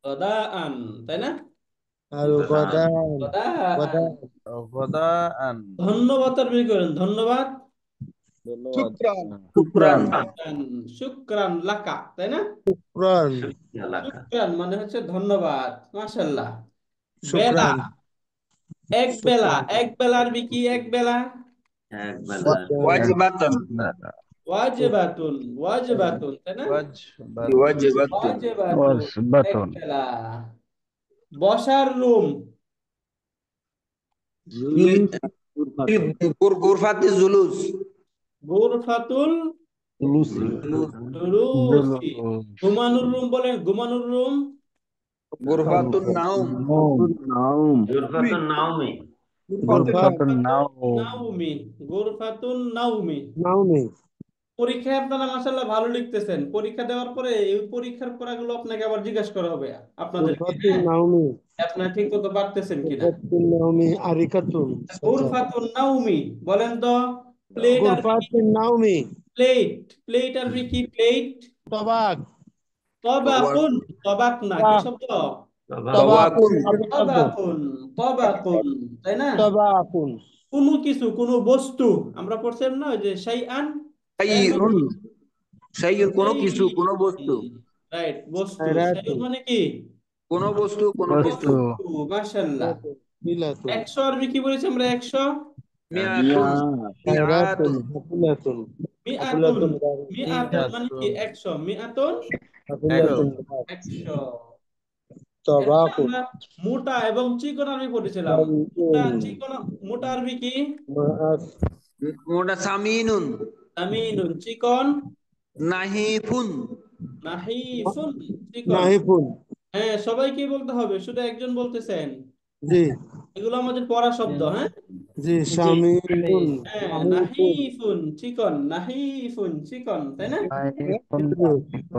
A: গদাআন, তাই না?
C: আর কথা
A: গদাআন।
C: কথা
E: গদাআন
A: ধন্যবাদ আরবি করেন, ধন্যবাদ।
C: ধন্যবাদ
D: শুকরান
A: শুকরান লাকা, তাই না?
C: শুক্রান
B: শুকরিয়া লাকা
A: শুকরান মানে হচ্ছে ধন্যবাদ, মাশাআল্লাহ। বেলা,
C: শুক্রান
A: এক বেলা। এক বেলা আরবি কি? এক বেলা
B: এক বেলা
D: ওয়াজিবাতান
A: ওয়াজিবাতুন, ওয়াজিবাতুন, তাই না?
D: ওয়াজিবাতুন
A: ওয়াজিবাতুন, এক
C: বেতন
A: বেলা। বসার রুম,
D: গুরফাতি জুলুস
A: গুরফাতুল জুলুসি। ঘুমানোর রুম বলেন, ঘুমানোর রুম
D: গুরফাতুন নাউম
B: জুরফাতুন নাওমি
A: গুরফাতুন নাউমি, গুরফাতুন নাউমি।
C: নাও নেই
A: পরীক্ষায় আপনারা মাশাআল্লাহ ভালো লিখতেছেন। পরীক্ষা দেওয়ার পরে এই পরীক্ষার পড়াগুলো আপনাকে আবার জিজ্ঞাসা করা হবে আপনাদেরকে,
C: গুরফাতুন
A: হ্যাঁ,
C: নাওমি
A: আপনারা ঠিক মতো পারতেছেন কিনা।
C: গুরফাতুন নাওমি আরিকাতুন আচ্ছা
A: গুরফাতুন নাউমি বলেন তো, প্লেট আরবি কি?
C: গুরফাতুন নাওমি
A: প্লেট, প্লেট আরবি কি? প্লেট।
C: তবাক
A: তবাকুন, তবাক না, কি শব্দ?
C: তবাকুন
A: তবাকুন, তবাকুন, তাই না?
C: তবাকুন
A: কোনো কিছু, কোনো বস্তু, আমরা পড়ছিলাম না ওই যে শাইআন, শাইআন মানে
D: শাইউন
A: কি?
D: শাইউন কোনো কিছু
A: শাইউন,
D: কোনো বস্তু
A: রাইট, বস্তু। শাইউন
C: খায়রাতুন
A: মানে কি?
D: কোনো বস্তু কোনো কিছু
A: বস্তু, মাশাআল্লাহ।
C: বিলাতুন
A: 100 আরবি কি বলেছি আমরা? 100
D: মিয়াতুন
C: খায়রাতুন
D: মিয়াতুন
C: হাফিলাতুন
A: মিআতুন,
C: হাফিলাতুন
A: মিআতুন মানে কি? 100, মিআতুন
C: হাফিলাতুন
A: 100। এরপরে
C: তবাকুন
A: আমরা মোটা এবং চিকন আরবি পড়েছিলাম। মোটা চিকন, মোটা আরবি কি?
C: মাআস
D: মোটা সামিনুন
A: আমিনুন, চিকন
D: নাহিফুন
A: নাহিফুন, চিকন।
C: নাহিফুন
A: হ্যাঁ, সবাইকে বলতে হবে, শুধু একজন বলতেছেন।
C: জি
A: এগুলো আমাদের পড়া শব্দ, হ্যাঁ।
C: জি শামিনুন
A: হ্যাঁ,
C: নাহিফুন
A: নাহিফুন চিকন, নাহিফুন চিকন, তাই না?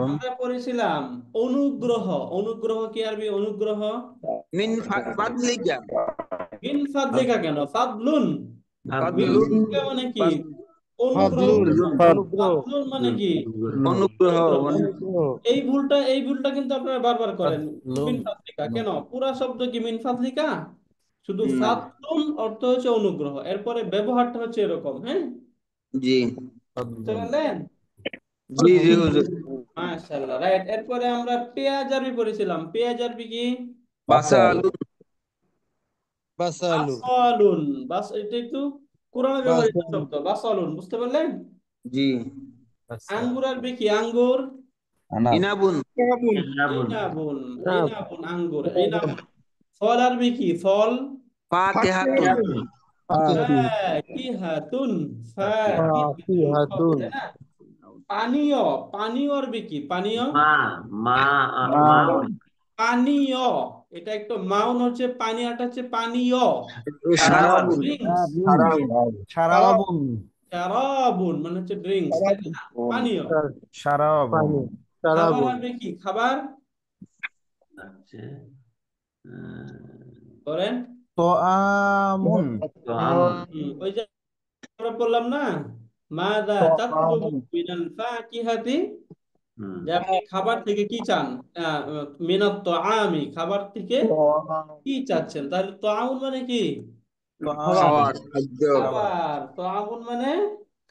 A: আমরা পড়েছিলাম অনুগ্রহ। অনুগ্রহ কি আরবি? অনুগ্রহ
D: মিন ফাদলিকা
A: মিন ফাদলিকা, কেন ফাদলুন? মিন
D: ফাদলুন
A: ফাদলিকা মানে কি? অনুগ্রহ।
C: ফাদলুন অনুগ্রহ
A: ফাদলুন মানে কি?
D: অনুগ্রহ
A: অনুগ্রহ।
C: অনুগ্রহ
A: এই ভুলটা কিন্তু আপনারা বারবার করেন। মিন ফাদলিকা কেন? পুরা শব্দ কি মিন ফাদলিকা? শুধু
D: না
A: ফাদলুন অর্থ হচ্ছে অনুগ্রহ, এরপরে ব্যবহারটা হচ্ছে এরকম, হ্যাঁ।
D: জি
A: বুঝতে পারলেন?
D: জি জি হুজুর
A: মাশাআল্লাহ, রাইট। এরপরে আমরা পেঁয়াজ আরবি পড়েছিলাম। পেঁয়াজ আরবি কি?
D: বাসালুন
C: বাসালু
A: বাসালুন। বাস, এটা একটু কোরআনে ব্যবহৃত
C: বাসালু
A: শব্দ, বাসালুন, বুঝতে পারলেন?
D: জি
A: আঙ্গুর আরবি কি? আঙ্গুর
D: ইনাবুন
A: ইনাবুন, ইনাবুন আঙ্গুর, ইনাবুন। ফল আরবি কি? ফল
D: ফাকিহাতুন
A: ফাকিহাতুন, ফাকিহাতুন ফল,
C: ফাকিহাতুন
A: তাই না? পানীয়, পানীয় আরবি কি? পানীয়,
B: মা মা মা
A: পানীয়। এটা একটু মাউন হচ্ছে, পানীয়টা হচ্ছে পানীয়,
D: শারাবুন
A: ড্রিঙ্কস।
E: সারাবুন
A: শারাবুন মানে হচ্ছে ড্রিঙ্কস, তাই না? পানীয়।
E: সারাবুন
C: পানি
A: খাবার
C: সারাবুন
A: হবে কি? খাবার
B: হচ্ছে
A: বলেন।
E: তোআমুন
B: তো আমন
A: ওই যে আমরা বললাম না, মাযা তাতলুবু মিনাল ফাকিহাতি,
B: হুম
A: যে আপনি খাবার থেকে কি চান? মিনাত তাআমি, খাবার থেকে কি চাচ্ছেন? তাহলে তাআমুন মানে কি?
D: খাওয়ার খাদ্য
A: খাবার। তাআমুন মানে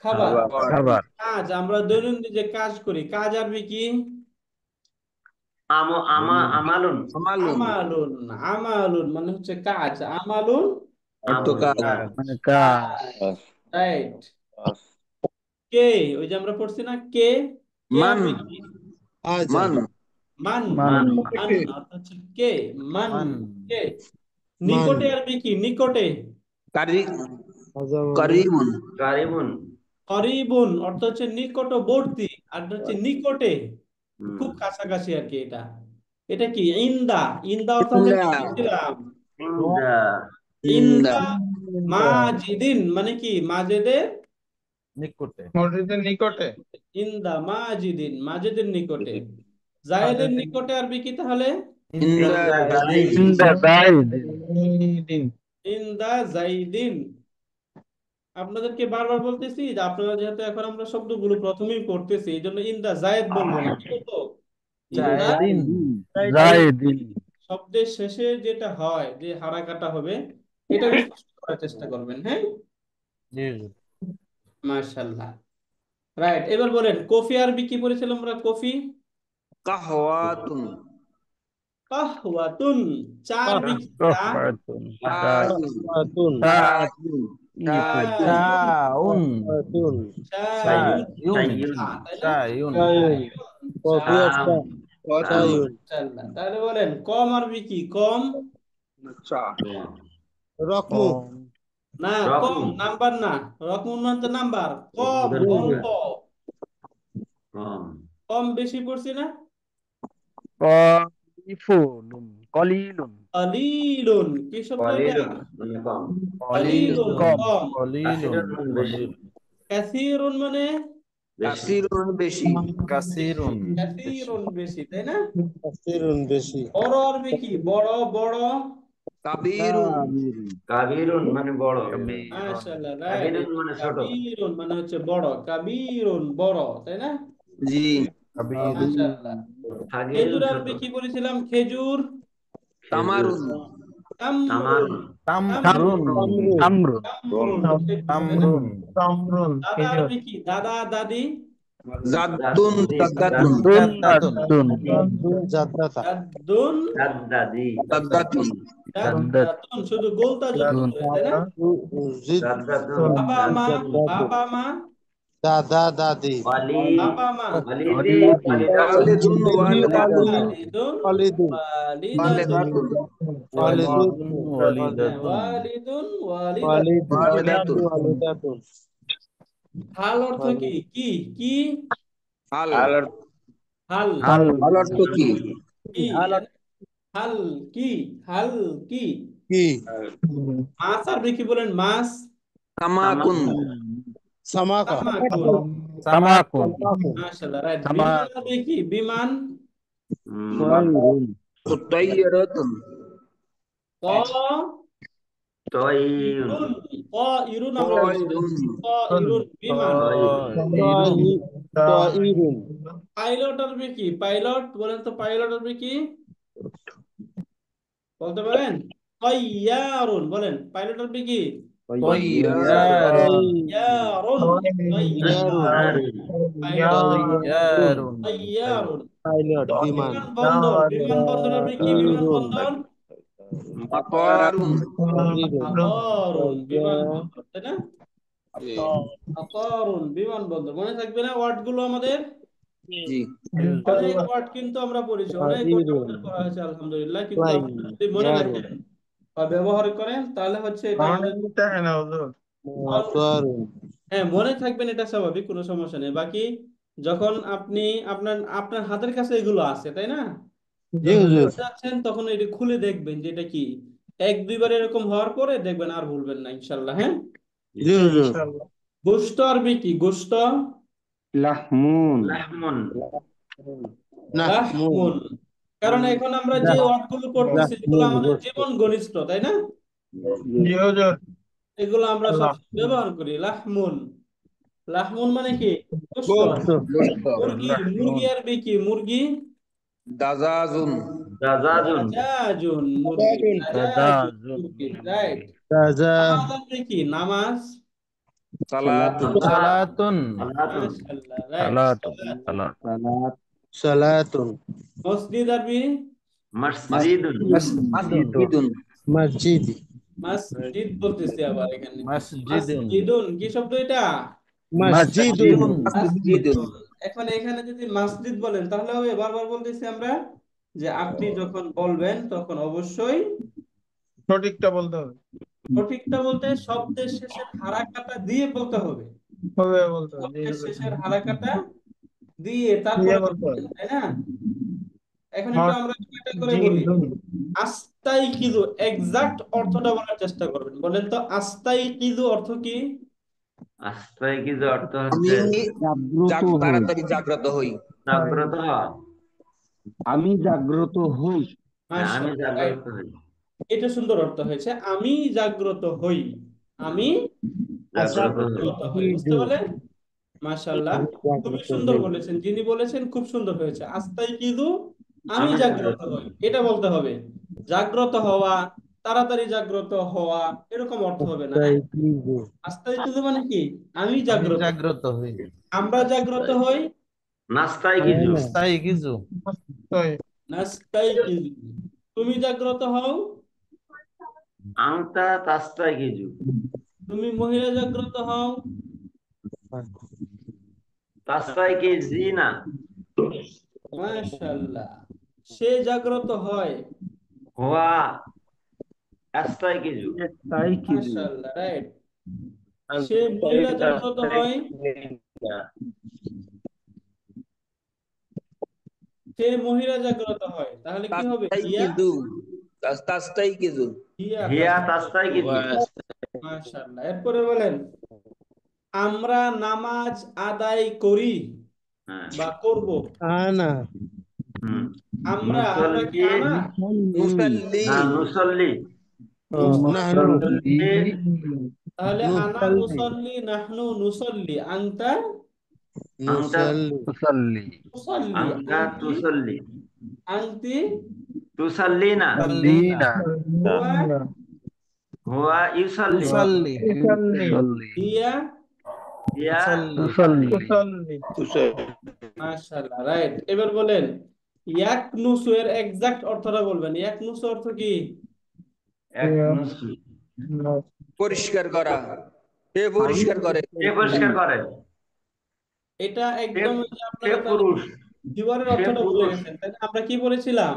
A: খাবার।
D: খাবার
A: কাজ, আমরা দৈনন্দিন যে কাজ করি, কাজ আরবি কি?
B: আমালুন
D: আমালুন
A: আমালুন। আমালুন মানে হচ্ছে কাজ। আমালুন
D: অর্থ
B: আমল
D: কাজ
A: কাজ, রাইট। কে, ওই যে আমরা পড়ছি না, কে, কে
D: মান
A: আরবি কি?
C: আজা
D: মান
A: মান,
B: মান
A: মান অর্থ হচ্ছে কে, মান,
E: মান
A: কে।
C: মান
A: নিকটে আরবি কি? নিকটে।
D: কারি
C: আজা মানে
D: করিমুন
B: কারিমুন
A: করিবুন অর্থ হচ্ছে নিকটবর্তী, আর হচ্ছে নিকটে,
B: হুম
A: খুব কাছাকাছি আর কি। এটা এটা কি? ইন্দা। ইন্দা অর্থ আমরা কি
D: ইন্দা
A: বলছিলাম?
B: ইন্দা
D: ইন্দা
A: ইন্দা মাজিদিন মানে কি? মাজেদের
E: নিকটে
A: ইন্দা মাজিদিন, মাজেদের নিকটে। জায়েদের নিকটে আরবি কি তাহলে?
D: ইন্দা
B: ইন্দা
D: জাইদ
A: ইন্দা জাইদিন। আপনাদেরকে বারবার বলতেছি যে আপনারা যেহেতু এখন আমরা শব্দগুলো প্রথমেই পড়তেছি, এই জন্য ইন্দা জায়েদ বলবো না, কি বলবো? ইন্দা
E: জায়দিন
A: জাইদিন। শব্দের শেষে যেটা হয়, যে হারাকাটা হবে, এটা স্পষ্ট করার চেষ্টা করবেন, হ্যাঁ।
E: জি
A: মাশাআল্লাহ, রাইট। এবার বলেন কফি আরবি কি পড়েছিলাম আমরা? কফি
D: কাহওয়াতুন
A: কাহওয়াতুন। চা আরবি কি? চা
D: তাজুন
C: আতুন
D: তাজুন
E: শাউন
C: আতুন
A: চায়ুন,
E: শায়ুন
A: চা, তাই না?
E: শায়ুন
C: চায়ুন কফি
A: চা।
C: একটা চায়ুন
A: মাশাআল্লাহ। তাহলে বলেন কম আরবি কি? কম
C: রকমু
A: না, কম
B: রকম
A: নাম্বার না। রকম মানে নাম্বার, কম অল্প।
B: কম
A: কম বেশি পড়ছি না? কলিলুন, কি শব্দ এটা?
B: কলিলুন মানে কম
A: কলিলুন কম।
B: কাসিরুন মানে বেশি
A: কাসীরুন মানে
B: বেশি।
D: কাসিরুন বেশি,
E: কাসিরুন
A: কাসীরুন বেশি, তাই না?
C: কাসিরুন বেশি।
A: বড় আরবি কি? বড় বড়।
D: কাবীরুন,
B: কাবিরুন মানে বড়,
E: কাবীরুন
A: মাশাআল্লাহ, রাইট।
B: কাবিরুন মানে ছোট।
A: কাবীরুন মানে হচ্ছে বড়, কাবীরুন বড়, তাই না?
D: জি।
E: কাবীরুন
A: মাশাআল্লাহ।
B: সাগিরুন
A: খেজুর
B: ছোট।
A: আরবি কি বলেছিলাম? খেজুর।
B: খেজুর।
D: তামারুন,
A: তামরুন।
E: তামরুন
C: তামরুন।
E: তামরুন
A: তামরুন, খেজুর, তাই না?
E: তামরুন
C: তামরুন।
A: দাদা আরবি কি? দাদা দাদি।
D: জাদ্দুন, জাদ্দাতুন,
E: জাদ্দাতুন
C: জাদ্দুন জাদ্দাতা।
A: জাদ্দুন
B: দাদি,
D: জাদ্দাতুন,
A: জাদ্দাতুন, শুধু গোলতা যুক্ত করে, তাই না?
C: জিদ
B: দাদাতুন,
A: বাবা মা,
C: জাদ্দাতুন।
A: বাবা মা,
C: দাদা দাদি।
B: ওয়ালিদ,
A: বাবা মা।
B: ওয়ালিদি,
D: ওয়ালিদুন, ওয়ালিদাতুন,
A: ওয়ালিদুন,
C: ওয়ালিদুন।
A: ওয়ালিদাতুন।
D: ওয়ালিদাতুন,
C: ওয়ালিদুন।
A: ওয়ালিদুন, ওয়ালিদাতুন।
C: ওয়ালিদাতুন
D: ওয়ালিদাতুন,
C: ওয়ালিদাতুন।
A: হাল অর্থ কি? কি কি?
D: হাল,
A: হাল
E: হাল
D: হাল অর্থ কি?
A: কি? হাল কি? হাল কি?
C: কি?
A: মাছ আরবি কি বলেন? মাছ।
D: তামাকুন,
C: সামাকা।
A: তামাকুন।
E: সামাকুন
A: মাশাআল্লাহ, রাইট।
E: সামা
A: বিমান আরবি কি? বিমান।
D: তাইয়ারাতুন,
A: ক
B: তয়ুন,
A: ইরুন, ক ইরুন আমরা বলছি।
D: তাইরুন,
A: ক ইরুন, বিমান।
C: তাইরুন।
A: পাইলট আরবি কি? পাইলট বলেন তো, পাইলট আরবি কি বলতে পারেন? তাইয়ারুন বলেন, পাইলট আরবি কি?
D: তাইয়ারুন,
A: তাইয়ারুন,
C: তাইয়ারুন।
A: পাইলট,
E: তাইয়ারুন
A: তাইয়ারুন।
C: পাইলট বিমান।
A: বিমানবন্দর, বিমানবন্দর আরবি কি? বিমানবন্দর।
D: মাতারুন,
A: আতারুন, বিমানবন্দর, তাই না?
D: জি,
A: আতারুন, বিমানবন্দর। মনে থাকবে না ওয়ার্ড গুলো আমাদের?
D: জি,
A: অনেক ওয়ার্ড কিন্তু আমরা পড়েছি, অনেক ওয়ার্ড আমাদের পড়া হয়েছে আলহামদুলিল্লাহ, কিন্তু আপনারা যদি মনে রাখেন বা ব্যবহার করেন তাহলে হচ্ছে এটা আমাদের।
C: মাতারুন।
A: হ্যাঁ, মনে থাকবেন, এটা স্বাভাবিক, কোনো সমস্যা নেই। বাকি যখন আপনি আপনার আপনার হাতের কাছে এগুলো আছে, তাই না?
C: জি
A: যখন
C: হুজুর।
A: যাচ্ছেন তখন এটি খুলে দেখবেন যে এটা কি। এক দুইবার এরকম হওয়ার পরে দেখবেন, আর ভুলবেন না ইনশাল্লাহ। হ্যাঁ।
C: জি হুজুর।
A: গোশত আরবি কি? গোশত।
B: লাহমুন,
C: না
A: লাহমুন। কারণ এখন আমরা যে ওয়ার্ডগুলো পড়তেছি এগুলো আমাদের জীবন ঘনিষ্ঠ, তাই না? এগুলো আমরা সব ব্যবহার করি। লাহমুন, লাহমুন মানে কি? গোশত।
C: গোশত।
D: গোশত,
A: মুরগি, মুরগি আরবি কি? মুরগি।
D: দাজাজুন,
B: দাজাজুন,
A: দাজাজুন, মুরগি। দাজাজুন, মুরগি, রাইট।
C: তাজা।
A: নামাজ আরবি কি? নামাজ।
D: সালাতুন,
E: সালাতুন
B: সালাতুন,
A: মাশাআল্লাহ, রাইট।
E: সালাতুন সালাত
C: সালাতুন।
A: মসজিদ আরবি।
B: মসজিদুন,
D: মাসজিদুন,
C: মসজিদ।
A: মসজিদ বলতেছি আবার এখানে।
E: মসজিদুন
A: মসজিদুন কি শব্দ এটা?
C: মসজিদুন।
D: মাসজিদুন,
A: এখন এখানে যদি মসজিদ বলেন তাহলে হবে, বারবার বলতেছি আমরা যে আপনি যখন বলবেন তখন অবশ্যই সঠিকটা বলতে শব্দের শেষের হারাকাটা দিয়ে বলতে হবে। শব্দের শেষের হারাকাটা দিয়ে তারপরে বলবেন, তাই না? এখন একটু আমরা একটা করে বলি। আস্তাই কিজু, এক্সাক্ট অর্থটা বলার চেষ্টা করবেন। বলেন তো, আস্তাই কিজু অর্থ কি?
B: আস্তায় কি যে অর্থ
D: আমি
B: হচ্ছে
D: তাড়াতাড়ি জাগ্রত হই,
B: জাগ্রত হওয়া।
F: আমি জাগ্রত হই।
B: হ্যাঁ, আমি
A: মাশাআল্লাহ, রাইট।
B: জাগ্রত হই,
A: এটা সুন্দর অর্থ হয়েছে, আমি জাগ্রত হই। আমি
B: জাগ্রত হই।
A: জাগ্রত হই, বুঝতে পারলেন? মাশাআল্লাহ, খুবই সুন্দর বলেছেন। যিনি বলেছেন খুব সুন্দর হয়েছে। আস্তাই কিজু, আমি
B: আমি
A: জাগ্রত
B: জাগ্রত
A: হই, এটা বলতে হবে। জাগ্রত হওয়া, তাড়াতাড়ি জাগ্রত হওয়া, এরকম অর্থ হবে না। হ্যাঁ, আস্তাই কিজু মানে কি? আমি
E: আমি
A: জাগ্রত।
E: জাগ্রত হই
A: আমরা জাগ্রত হই।
B: নাস্তায় কি জু,
E: তাই কিছু
A: নাস্তাই কিজু, তুমি জাগ্রত হও।
B: আংতা তাস্তায় কি জু,
A: তুমি মহিলা জাগ্রত হও।
B: তাস্তায় কি জি না,
A: মাশাআল্লাহ, সে জাগ্রত হয়।
B: হোয়া আস্তায় কি জু,
F: তাই কি
A: মাশাআল্লাহ, রাইট। সে মহিলা জাগ্রত হয়। সে মহিলা জাগ্রত হয়, তাহলে কি হবে?
D: তাস্তাই
A: হিয়া।
D: কিজু, তাস্তাই কিজু,
A: হিয়া
B: হিয়া তাস্তায় কি জু,
A: মাশাআল্লাহ। এরপরে বলেন, আমরা নামাজ আদায় করি
B: হ্যাঁ
A: বা করব।
C: আনা
B: হুম
A: আমরা কি
B: নুসল্লি
A: আনা?
D: নুসাল্লি
B: না নুসল্লি
C: ও নাহনু
A: তাহলে আনা
C: নুসাল্লি
A: উসল্লি, নাহনু নুসল্লি, আনতা
B: আংতা
C: নুসাল্লি
A: তুসল্লি,
B: আংতা
A: আনতি
B: তুসল্লি
A: আনতি
B: তুসাল্লিনা
A: হুয়া
B: হুয়া ইউসাল্লি
C: নুসাল্লি
A: হিয়া।
B: ইয়া
A: মাশাআল্লাহ, রাইট। এবার বলেন ইয়াকনুসু এর এক্সাক্ট অর্থটা বলবেন। ইয়াকনুসু অর্থ কি?
B: এক নুসু
D: পরিষ্কার করা, কে পরিষ্কার করে?
B: কে পরিষ্কার করে?
A: এটা
B: সে
A: একদম ওই যে
B: সে
A: আপনারা তাহলে
B: পুরুষ
A: জীবনের
B: সে
A: অর্থটা ভুলে
B: পুরুষ
A: গেছেন, তাই না? আমরা কি বলেছিলাম?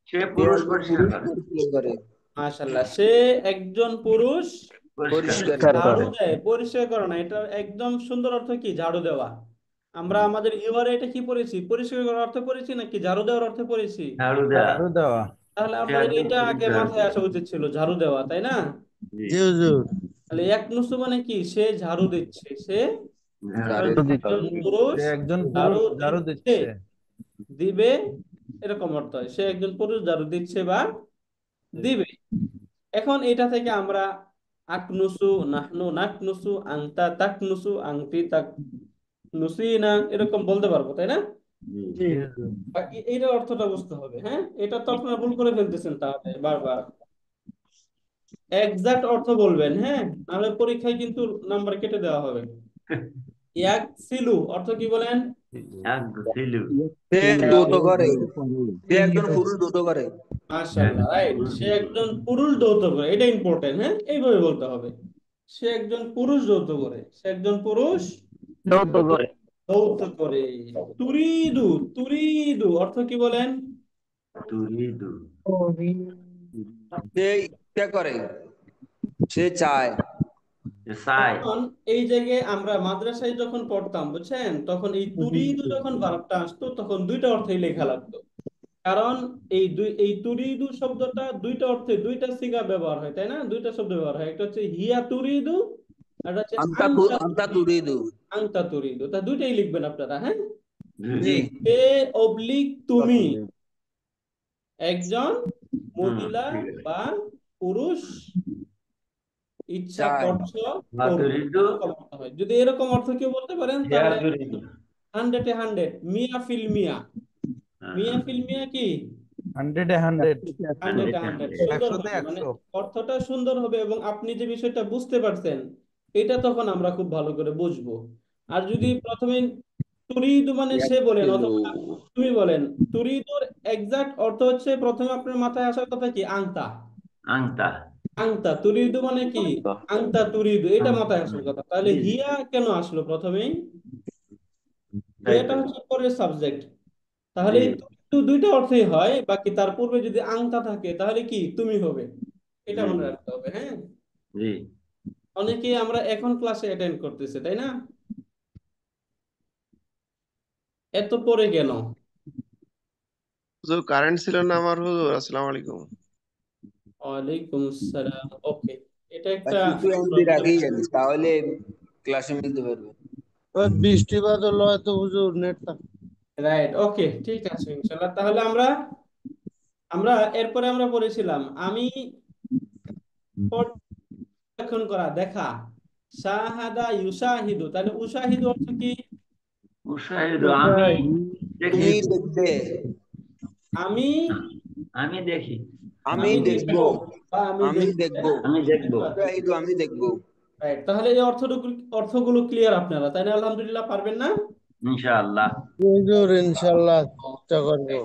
B: সে
D: কে
B: পুরুষ
D: একজন
B: পরিষ্কার
D: পুরুষ
B: করে
D: পরিষ্কার করে,
A: মাশাআল্লাহ, সে একজন পুরুষ
B: পরিষ্কার
D: পরিষ্কার
A: ঝাড়ু
D: করে।
A: দেয়, পরিষ্কার করে না। এটা একদম সুন্দর অর্থ কি? ঝাড়ু দেওয়া। আমরা আমাদের ইউআর এটা কি পড়েছি? পরিষ্কার করার অর্থে পড়েছি নাকি ঝাড়ু দেওয়ার অর্থে পড়েছি?
B: ঝাড়ু দেওয়া
A: তাহলে
B: সে
A: আমাদের
B: একজন
A: এটা
B: পুরুষ
A: আগে
B: ঝাড়ু
A: মাথায়
B: দেয়।
A: আসা উচিত ছিল, ঝাড়ু দেওয়া, তাই না?
B: জি
C: জি হুজুর
A: তাহলে ইয়াকনুসু মানে কি? সে ঝাড়ু দিচ্ছে, সে
B: ঝাড়ু
A: একজন পুরুষ ঝাড়ু দিচ্ছে, দিবে, এরকম অর্থ হয়। সে একজন পুরুষ ঝাড়ু দিচ্ছে বা দিবে। এখন এটা থেকে আমরা আকনুসু, নাহনু নাকনুসু, আনতা তাকনুসু, আনতি তাকনুসিনা এরকম বলতে পারবো, তাই না?
B: জি
C: জি হুজুর
A: বাকি এইটার অর্থটা বুঝতে হবে। হ্যাঁ, এটা তো আপনারা ভুল করে ফেলতেছেন তাহলে বারবার। এক্সাক্ট অর্থ বলবেন, হ্যাঁ, নাহলে পরীক্ষায় কিন্তু নাম্বার কেটে দেওয়া হবে। ইয়াকসিলু অর্থ কি বলেন?
B: এক ছিলু
D: সে দ্রুত করে, সে একজন পুরুষ দ্রুত করে।
A: মাশাআল্লাহ, রাইট। সে একজন পুরুষ যৌথ করে, এটা ইম্পর্টেন্ট। হ্যাঁ, এইভাবে বলতে হবে। সে একজন পুরুষ যৌথ করে, সে একজন পুরুষ যৌথ করে। তুরিদু, তুরিদু অর্থ কি বলেন?
B: তুরিদু
D: সে ইচ্ছা করে, সে চায়।
B: সাই
A: তখন এই জায়গায় আমরা মাদ্রাসায় যখন পড়তাম, বুঝছেন, তখন এই তুরিদু যখন ভার্বটা আসতো তখন দুইটা অর্থেই লেখা লাগতো। কারণ এই তুরিদু শব্দটা দুইটা অর্থে দুইটা সিগা ব্যবহার হয়, তাই না? দুইটা শব্দ ব্যবহার হয়, একটা হচ্ছে হিয়া তুরিদু আর একটা হচ্ছে
D: আন্তা তুরিদু।
A: আংতা তুরিদু। তা দুইটাই লিখবেন আপনারা, হ্যাঁ।
D: জি,
A: সে অবলিক তুমি একজন মহিলা বা পুরুষ ইচ্ছা
D: চায়।
A: করছো
B: বা
A: করবে,
B: তুরিদু
A: এরকম অর্থ হয়। যদি এরকম অর্থ কেউ বলতে পারেন
B: হিয়া
A: তাহলে
B: তুরিদু
A: 100-এ 100, মিয়া ফিল মিয়া। মিয়া ফিল মিয়া কি? 100-এ 100 সুন্দর হবে, মানে অর্থটা সুন্দর হবে এবং আপনি যে বিষয়টা বুঝতে পারছেন এটা তখন আমরা খুব ভালো করে বুঝবো। আর যদি প্রথমে তুরিদু মানে সে বলেন অথবা তুমি বলেন, তুরিদুর এক্সাক্ট অর্থ হচ্ছে প্রথমে আপনার মাথায় আসার কথা কি? আংতা।
B: আংতা
A: আংতা তুরিদু মানে কি? আংতা তুরিদু, এটা মাথায় আসার কথা। তাহলে
B: জি জি
A: হিয়া কেন আসলো প্রথমেই?
B: তাই
A: হিয়াটা
B: তো
A: হচ্ছে পরের সাবজেক্ট। তাহলে
B: জি
A: এই তুরিদু দুইটা অর্থই হয়, বাকি তার পূর্বে যদি আংতা থাকে তাহলে কি? তুমি হবে। এটা
B: জি
A: মনে রাখতে হবে, হ্যাঁ।
B: জি
A: অনেকেই আমরা এখন ক্লাসে অ্যাটেন্ড করতেছে, তাই না? এত পরে কেন?
G: হুজুর কারেন্ট ছিল না আমার হুজুর, আসসালামু আলাইকুম।
A: ওয়ালাইকুম আসসালাম। ওকে, এটা
D: আর
A: একটা
D: কিছু এমবি
A: প্রবলেম।
D: রাখেই জানিস, তাহলে ক্লাসে মিলতে পারবে।
C: ওই বৃষ্টি বাদল হয় তো হুজুর নেট
A: রাইট, ওকে, ঠিক আছে ইনশাআল্লাহ। তাহলে আমরা আমরা এরপরে আমরা পড়েছিলাম আমি পর্যবেক্ষণ করা, দেখা। শাহাদা ইউশাহিদু, তাহলে উশাহিদু অর্থ কি?
B: উৎসাহিত আমি দেখি
D: তুমি দেখবে,
A: আমি
B: আমি দেখি
D: আমি
A: আমি
D: দেখবো,
A: দেখবো বা আমি
D: আমি
A: দেখবো, তাই
D: দেখবো।
A: না?
B: আমি দেখবো
D: মুজাহিদু আমি দেখবো।
A: রাইট, তাহলে এই অর্থগুলো ক্লিয়ার আপনারা, তাই না? আলহামদুলিল্লাহ, পারবেন না?
B: ইনশাআল্লাহ
C: হুজুর ইনশাল্লাহ চেষ্টা করবো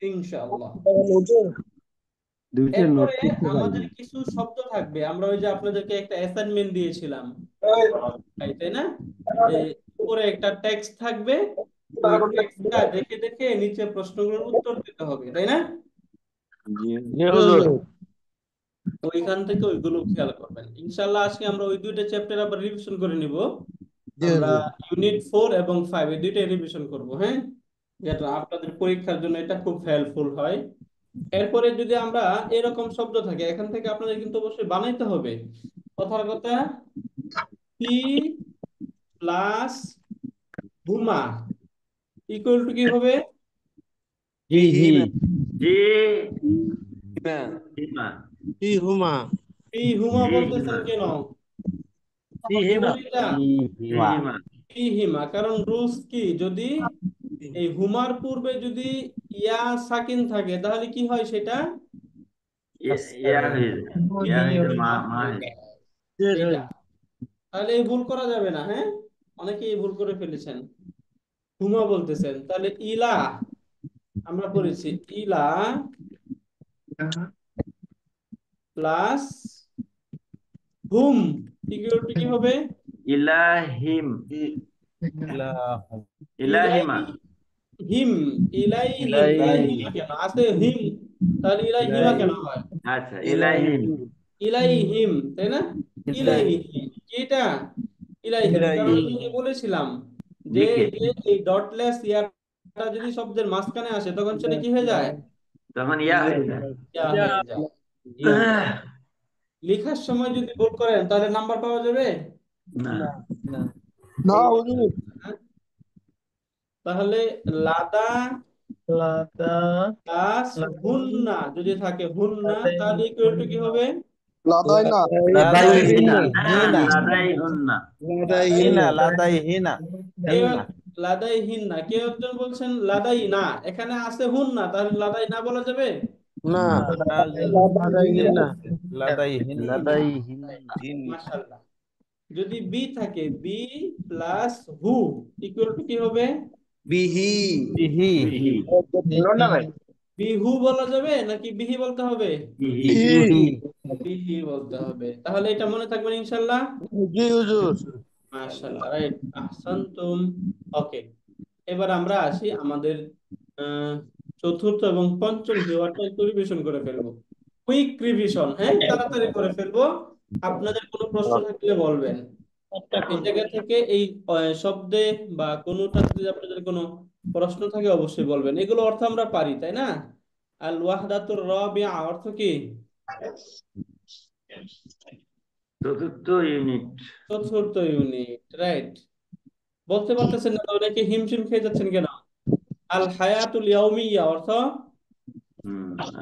A: ইনশাআল্লাহ।
F: দুইটা নোট
A: এরপরে
F: করতে পারবো।
A: আমাদের কিছু শব্দ থাকবে, আমরা ওই যে আপনাদেরকে একটা অ্যাসাইনমেন্ট দিয়েছিলাম, তাই না? যে উপরে একটা টেক্সট থাকবে, ওই টেক্সটটা দেখে দেখে নিচে প্রশ্নগুলোর উত্তর দিতে হবে, তাই না?
F: জি
C: জি হুজুর
A: ওইখান থেকে ওইগুলো খেয়াল করবেন ইনশাআল্লাহ। আজকে আমরা ওই দুইটা চ্যাপ্টার আবার রিভিশন করে নিব।
C: জি
A: আমরা
C: হুজুর
A: ইউনিট 4 এবং 5 এই দুইটাই রিভিশন করব, হ্যাঁ, যেটা আপনাদের পরীক্ষার জন্য এটা খুব হেল্পফুল হয়। এরপরে যদি আমরা এরকম শব্দ থাকে, এখান থেকে আপনাদের কিন্তু অবশ্যই বানাইতে হবে। কথার কথা, কি প্লাস হুমা ইকুয়াল টু কি হবে?
F: হি হি
B: জি
D: না
B: হিমা
C: কি হুমা
A: ফি হুমা
B: জি
A: বলতেছেন
B: হিমা
A: কেন?
B: জি
A: কেন
B: হিমা
A: এটা
B: জি হিমা
A: ফি হিমা? কারণ রুলস কি, যদি এই হুমার পূর্বে যদি ইয়া সাকিন থাকে তাহলে কি হয় সেটা?
B: ইয়া হয়ে যায় ইয়া হয়ে যায় মা মা হয়ে যায়।
A: এটা তাহলে এই ভুল করা যাবে না, হ্যাঁ? অনেকে এই ভুল করে ফেলেছেন, হুমা বলতেছেন। তাহলে ইলা আমরা পড়েছি ইলা প্লাস হুম ইকুয়াল টু কি হবে?
B: ইলাহিম
A: ইলাই
B: ইলাহিমা
A: হিম ইলাইহিম ইলাইহিমা কেন আছে হিম? তাহলে ইলাইহিমা কেন হয়?
B: আচ্ছা ইলাহিম
A: ইলাইহিম, তাই না? ইলাইহিম কি এটা? ইলাইহিম, কারণ আমি যে বলেছিলাম যে
B: লিখে
A: এই যে এই ডটলেস ইয়াটা যদি শব্দের মাঝখানে আসে তখন সেটা কি হয়ে যায়?
B: তখন ইয়া হয়ে যায়।
A: ইয়া হয়ে যায়। লেখার সময় যদি ভুল করেন তাহলে নাম্বার পাওয়া যাবে
B: না
D: না হুজুর
A: হ্যাঁ? তাহলে লাদা প্লাস হুন্না যদি থাকে হুন্না তাহলে ইকুয়াল টু কি হবে?
D: লাদাই না
E: লাদাইহিনা
B: লাদাই হুন্না
E: হিনা লাদাইহিনা
A: কেউ
E: হিনা
A: লাদাই হিন্না, কেউ একজন বলছেন লাদাই না, এখানে আছে হুন্না, তাহলে লাদাই না বলা যাবে?
C: না
E: লাদাইহিনা
A: মাশাআল্লাহ। যদি বি থাকে বি প্লাস হু ইকুয়াল টু কি হবে?
D: বিহি
E: বিহি
B: বিহি
A: বিহু বলা যাবে নাকি বিহি বলতে হবে?
B: বিহি
E: বিহি
A: বিহি বলতে হবে। তাহলে এটা মনে থাকবে ইনশাআল্লাহ।
C: জি হুজুর
A: মাশাআল্লাহ, রাইট, আহসানতুম। ওকে, এবার আমরা আসি আমাদের আহ, চতুর্থ এবং পঞ্চম হিওয়ারটা পরিবেশন করে ফেলবো। কুইক রিভিশন, হ্যাঁ, তাড়াতাড়ি করে ফেলবো। আপনাদের কোনো প্রশ্ন থাকলে বলবেন। এই জায়গা থেকে এই শব্দে বা কোনোটাতে যদি আপনাদের কোনো প্রশ্ন থাকে অবশ্যই বলবেন। এগুলো অর্থ আমরা পারি, তাই না? আল ওয়াহদাতুর রাবিআ অর্থ কি?
B: চতুর্থ ইউনিট
A: চতুর্থ ইউনিট, রাইট। বলতে পারতেছেন না তো, অনেকে হিমশিম খেয়ে যাচ্ছেন কেন? আল হায়াতুল ইয়াউমিয়া অর্থ?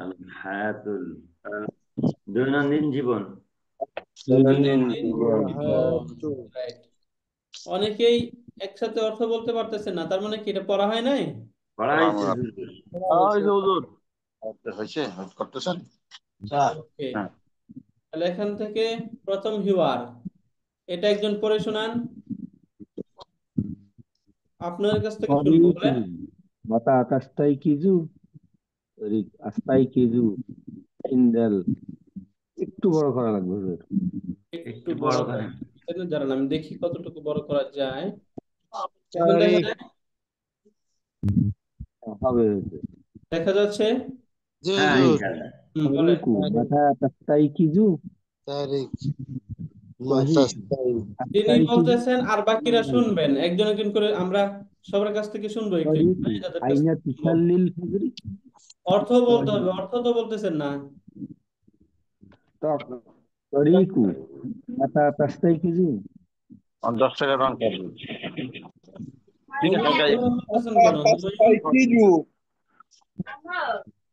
B: আল হায়াতুল দৈনন্দিন জীবন
A: দৈনন্দিন জীবন, রাইট। অনেকেই একসাথে অর্থ বলতে পারতেছেন না, তার মানে কি এটা পড়া হয় নাই?
B: পড়া হয়েছে হুজুর।
A: ওকে, তাহলে এখান থেকে প্রথম হিওয়ার, এটা একজন পড়ে শোনান, আপনার কাছ থেকে শুনবো, বলেন।
F: mata atastai kiju রিক আস্তাই কিজু ইন্দাল একটু বড় করা লাগবে হুজুর।
A: একটু
B: একটু
A: বড়
B: বড়
A: করা
B: করেন
A: জানেন, আমি দেখি কতটুকু বড় করা যায়। এখন দেখা যায়?
F: হবে হুজুর।
A: দেখা যাচ্ছে?
C: জি
B: হ্যাঁ
C: হুজুর
B: ইনশাআল্লাহ
A: বলেন।
F: তারিকু mata atastai kiju
C: তারিখ
F: ওয়াহি
C: মাতাস্তাই
A: তিনি
F: আস্তাই কিজু
A: বলতেছেন আর বাকিরা শুনবেন, একজন একজন করে আমরা সবার কাছ থেকে শুনবো একটু একটু,
F: তারিকু
A: হ্যাঁ, যাদের কাছে
F: আইনা
A: সম্ভব।
F: তিসাল্লিল ফজরি
A: অর্থ বলতে হবে, অর্থ তো বলতেছেন না।
F: তারিকু mata atastai kiju
E: 10 টাকা রান করবে
A: বলতেছেন কেন?
D: কিজু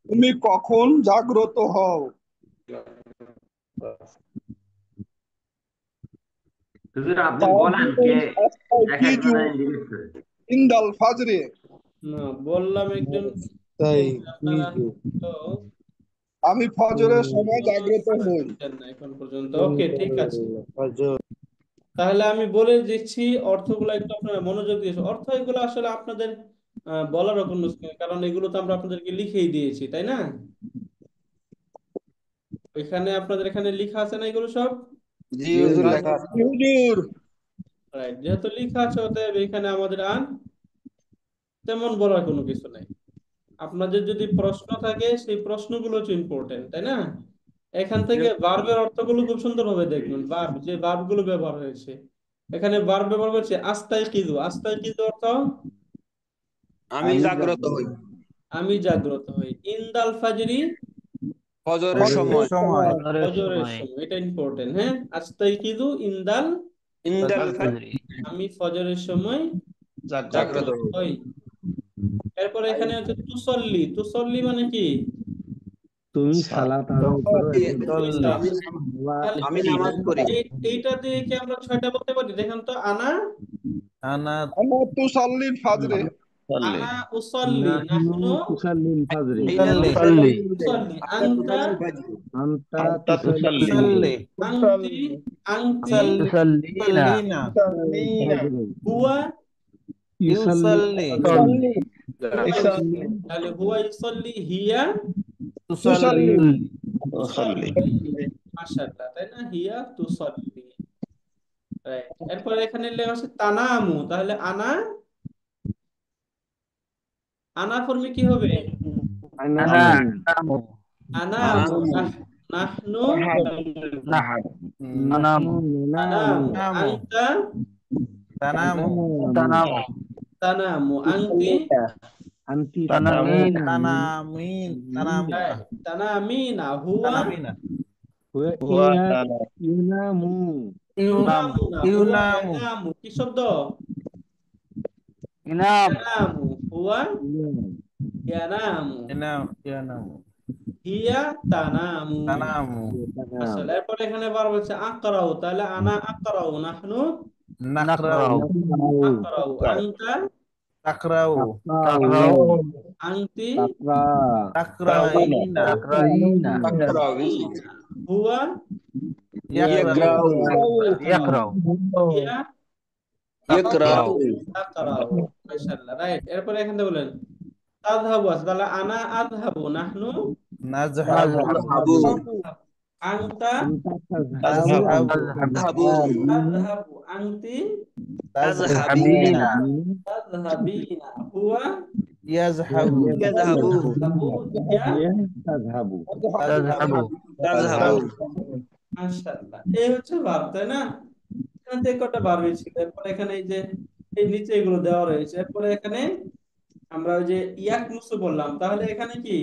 D: তুমি কখন জাগ্রত হও
B: হুজুর আপনি বলেন কে এক
D: কিজু
B: একজনের জিজ্ঞেস করে
D: ইন্দাল ফাজরে
A: না, বললাম একজন
C: তাই
A: বলছে, আপনারা
C: কিজু
A: তো
D: আমি ফজরের সময় জাগ্রত হই
A: বুঝছেন না এখন পর্যন্ত। ওকে, ঠিক আছে।
C: হজর
A: তাহলে আমি বলে দিচ্ছি অর্থগুলো, একটু আপনারা মনোযোগ দিয়ে অর্থ এগুলো আসলে আপনাদের বলারও কোনো কারণ, এগুলো তো আমরা আপনাদেরকে লিখেই দিয়েছি, তাই না? এখানে আপনাদের এখানে লেখা আছে না এগুলো সব?
D: জি হুজুর লেখা আছে হুজুর
A: রাইট, যেহেতু লেখা আছে অতএব এখানে আমাদের আর তেমন বলার কোনো কিছু নাই। আপনাদের যদি প্রশ্ন থাকে সেই প্রশ্নগুলো হচ্ছে ইম্পর্টেন্ট, তাই না? এখান থেকে ভার্বের অর্থগুলো খুব সুন্দরভাবে দেখবেন, ভার্ব যে ভার্বগুলো ব্যবহার হয়েছে। এখানে ভার্ব ব্যবহার হচ্ছে আস্তাই কিদু, আস্তাই কিদু অর্থ
D: আমি জাগ্রত হই
A: আমি জাগ্রত হই। ইনদাল ফাজরি
D: ফজরের সময়
A: ফজরের সময়, এটা ইম্পর্টেন্ট, হ্যাঁ। আস্তাই কিদু ইনদাল
E: ইনদাল ফাজরি
A: আমি ফজরের সময় জাগ্রত হই। এরপরে এখানে হচ্ছে তুসল্লি। তুসল্লি মানে কি?
F: তুমি সালাত আদায় করো,
A: তুমি সালাত। তাহলে
D: আমি নামাজ পড়ি।
A: এইটা দিয়ে কি আমরা 6টা বলতে পারি? দেখেন তো, আনা
E: আনা
G: তুসাল্লিল ফাজরে
A: আনা উসাল্লি, নাহনু
F: তুসাল্লিল ফাজরে,
E: ইসাল্লি
A: উসাল্লি, আনতা
F: আনতা তুসাল্লি
E: ইসাল্লি
A: আনতি আনতি
E: ইসাল্লিনা
A: হুয়া
E: ইউসাল্লি
A: তাহলে হুয়া ইউসাল্লি, হিয়া
E: তুসাল্লি
A: মাশাআল্লাহ, তাই না? হিয়া তুসাল্লি। রাইট। এরপর এখানে লেখা আছে তানামু। তাহলে আনা আনা ফর্মে কি হবে?
F: আনামু
A: আনামু, নাহনু
F: নানামু
A: তানামু, আনতা
E: তানামু
A: তানামু, আনতি
F: আনতি
A: তানামিনা, হুয়া
E: তানামিনা
F: হুয়া ইউনামু
A: ইউনামুনা, হুয়া ইয়ানামু। কি শব্দ? ইয়ানামু, হুয়া ইয়ানামু,
E: ইয়ানামু
A: হিয়া তানামু।
E: তানামু
A: আসলে এরপর এখানে বার বলছে আকরাউ। তাহলে আনা আকরাউ, নাহনু
E: নাকরাউ
A: আকরাউ, আনতা
E: তাকরাউ
A: আনতি
E: তাকরাইনা
A: হুয়া
E: ইয়াকরাউ
A: হিয়া
D: ইয়াকরাউ
A: তাকরাউ। মাশাআল্লাহ, রাইট। এরপর এখানে বলেন তাযহাবু আছে। তাহলে আনা আযহাবু, নাহনু
E: নাযহাবু
A: আনতা
D: তাযহাবু
A: তাযহাবু, আনতি
E: তাযহাবিনা
A: তাযহাবিনা, হুয়া
E: ইয়াযহাবু
D: ইয়াযহাবু
A: হিয়া
F: তাযহাবু
D: তাযহাবু
A: মাশাআল্লাহ। এই হচ্ছে ভার্ব, তাই না? এখান থেকে কটা ভার্ব হয়েছিল। এরপর এখানে এই যে এই নিচে এগুলো দেওয়া রয়েছে। এরপরে এখানে আমরা ওই যে ইয়াকনুসু বললাম। তাহলে এখানে কি?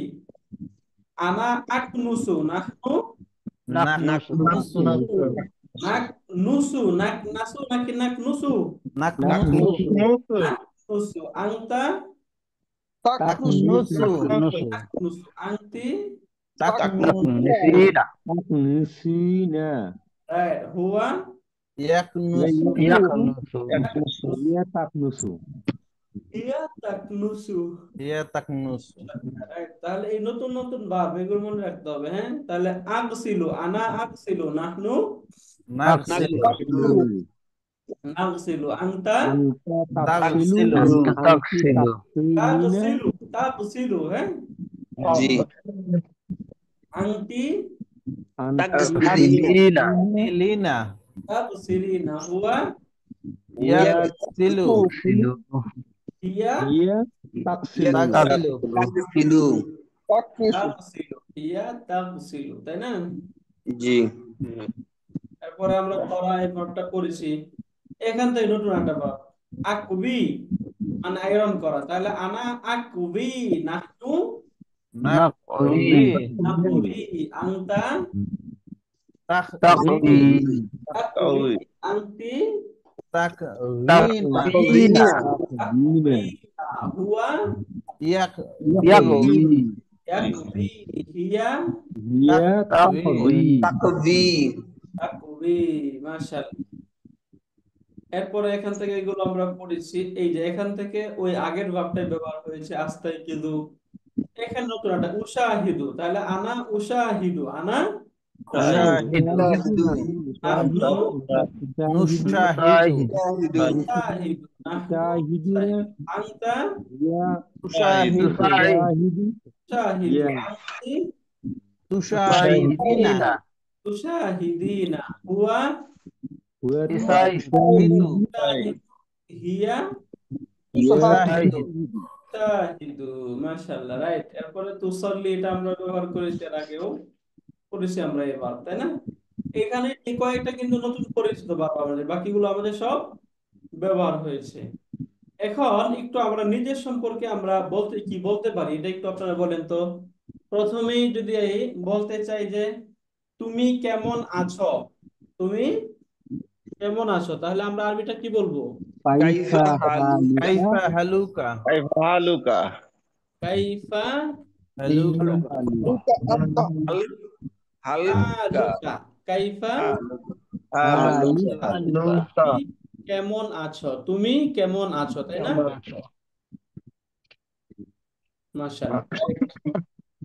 A: আনা আকনুসু, নাহনু
E: নাকনুসু
A: নাকনুসু, নাকনাসু নাকি নাকনুসু?
E: নাকনুসু
A: নাকনুসু, আনতা
E: তাকনুসু
A: নাকনুসু, আনতি
F: তাকনুসিনা
A: রাইট, হুয়া
E: ইয়াকনুসু
F: তাকনুসু
A: হিয়া তাকনুসু।
E: ইয়াতাকনুসু
A: রাইট। তাহলে এই নতুন নতুন ভার্ব এগুলো মনে রাখতে হবে। হ্যাঁ, তাহলে আগসিলু, আনা আগসিলু, নাহনু
E: নাগসিলু
A: নাগসিলু, আনতা
F: আনতা
E: তাগসিলু
A: তাগসিলু, তাগসিলু। হ্যাঁ,
D: জি
A: আনতি
D: তাকসিলিনা
E: লিনা
A: তাগসিলিনা, হুয়া
E: ইয়াগসিলু
A: হিয়া
F: হিয়া তাকসিলু
E: তাগসিলু
D: তাকসিলু
A: তাগসিলু, হিয়া তাগসিলু, তাই না?
D: জি
A: এরপরে আমরা করা এই ভার্বটা করেছি। এখান থেকে নতুন একটা ভার্ব আকবি, মানে আয়রন করা। তাহলে আনা আকবি, নাহনু
E: নাকবি
A: নাকবি, আনতা
E: তাকবি
A: তাকবি, আনতি
E: তাকবিনা
A: তাকবিনা, হুয়া
E: ইয়াকবি
A: ইয়াকবি, হিয়া
F: হিয়া তাকবি
D: তাকবি
A: তাকবি। মাশাআল্লাহ। এরপরে এখান থেকে এগুলো আমরা পড়েছি। এই যে এখান থেকে ওই আগের ভাবটাই ব্যবহার হয়েছে আস্তাই কিদু। এখানে নতুন একটা উশাহিদু। তাহলে আনা উশাহিদু, আনা নাহনু
E: নুশাহিদু
A: উশাহিদু, নাহনু
F: শাহিদুনা
A: আনতা
F: হিয়া
E: তুশাহিদু
F: শাহিদু
A: শাহিদু, আনতি
E: তুশাহিদিনা
A: তুশাহিদিনা, হুয়া
F: হুয়া
E: তুশাহিদু
A: শাহিদু, হিয়া
E: তুশাহিদু
A: শাহিদু। মাশাআল্লাহ, রাইট। এরপরে তুসাল্লি, এটা আমরা ব্যবহার করেছি এর আগেও করেছি আমরা এবার, তাই না? এখানে এই কয়েকটা কিন্তু নতুন পরিচিত ভার্ব আমাদের, বাকিগুলো আমাদের সব ব্যবহার হয়েছে। এখন একটু আমরা নিজের সম্পর্কে আমরা কি বলতে পারি এটা একটু আপনারা বলেন তো। প্রথমেই যদি বলতে চাই যে তুমি কেমন আছো, তুমি কেমন আছো, তাহলে আমরা আরবিটা কি বলবো?
F: কাইফা হালুকা
E: কাইফা হালুকা
C: হালুকা
A: কাইফা
E: হালুকা
C: হালুকা আত্তা
D: হালকা
A: হালুকা, কাইফা
C: হালুকা
A: হালুকা, তুমি কেমন আছো, তুমি কেমন আছো, তাই না? মাশাআল্লাহ।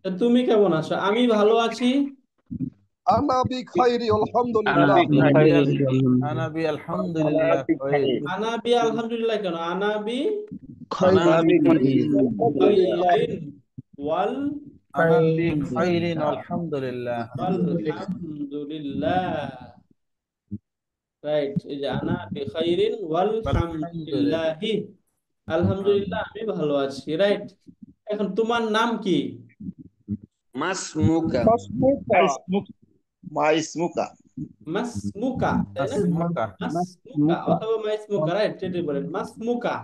A: তো তুমি কেমন আছো? আমি ভালো আছি।
G: আনা বি খাইরি আলহামদুলিল্লাহ।
E: আনাবি আলহামদুলিল্লাহ খাইর
A: আনাবি আলহামদুলিল্লাহ কেন? আনাবি
C: আলহামদুলিল্লাহ
A: খাইরিন ওয়াল
E: আনাবি খাইরিন আলহামদুলিল্লাহ
A: আলহামদুলিল্লাহ। রাইট, এই যে আনা বিখাইরিন ওয়াল
E: আলহামদুলিল্লাহ
A: হামদুলিল্লাহি, আলহামদুলিল্লাহ আমি ভালো আছি। রাইট, এখন তোমার নাম কি?
D: মাসমুকা
C: মাইসমুকা
A: মাসমুকা, তাই না?
E: আসমাকা
A: মাসমুকা অথবা মাইসমুকা, রাইট, যেটাই বলেন মাসমুকা,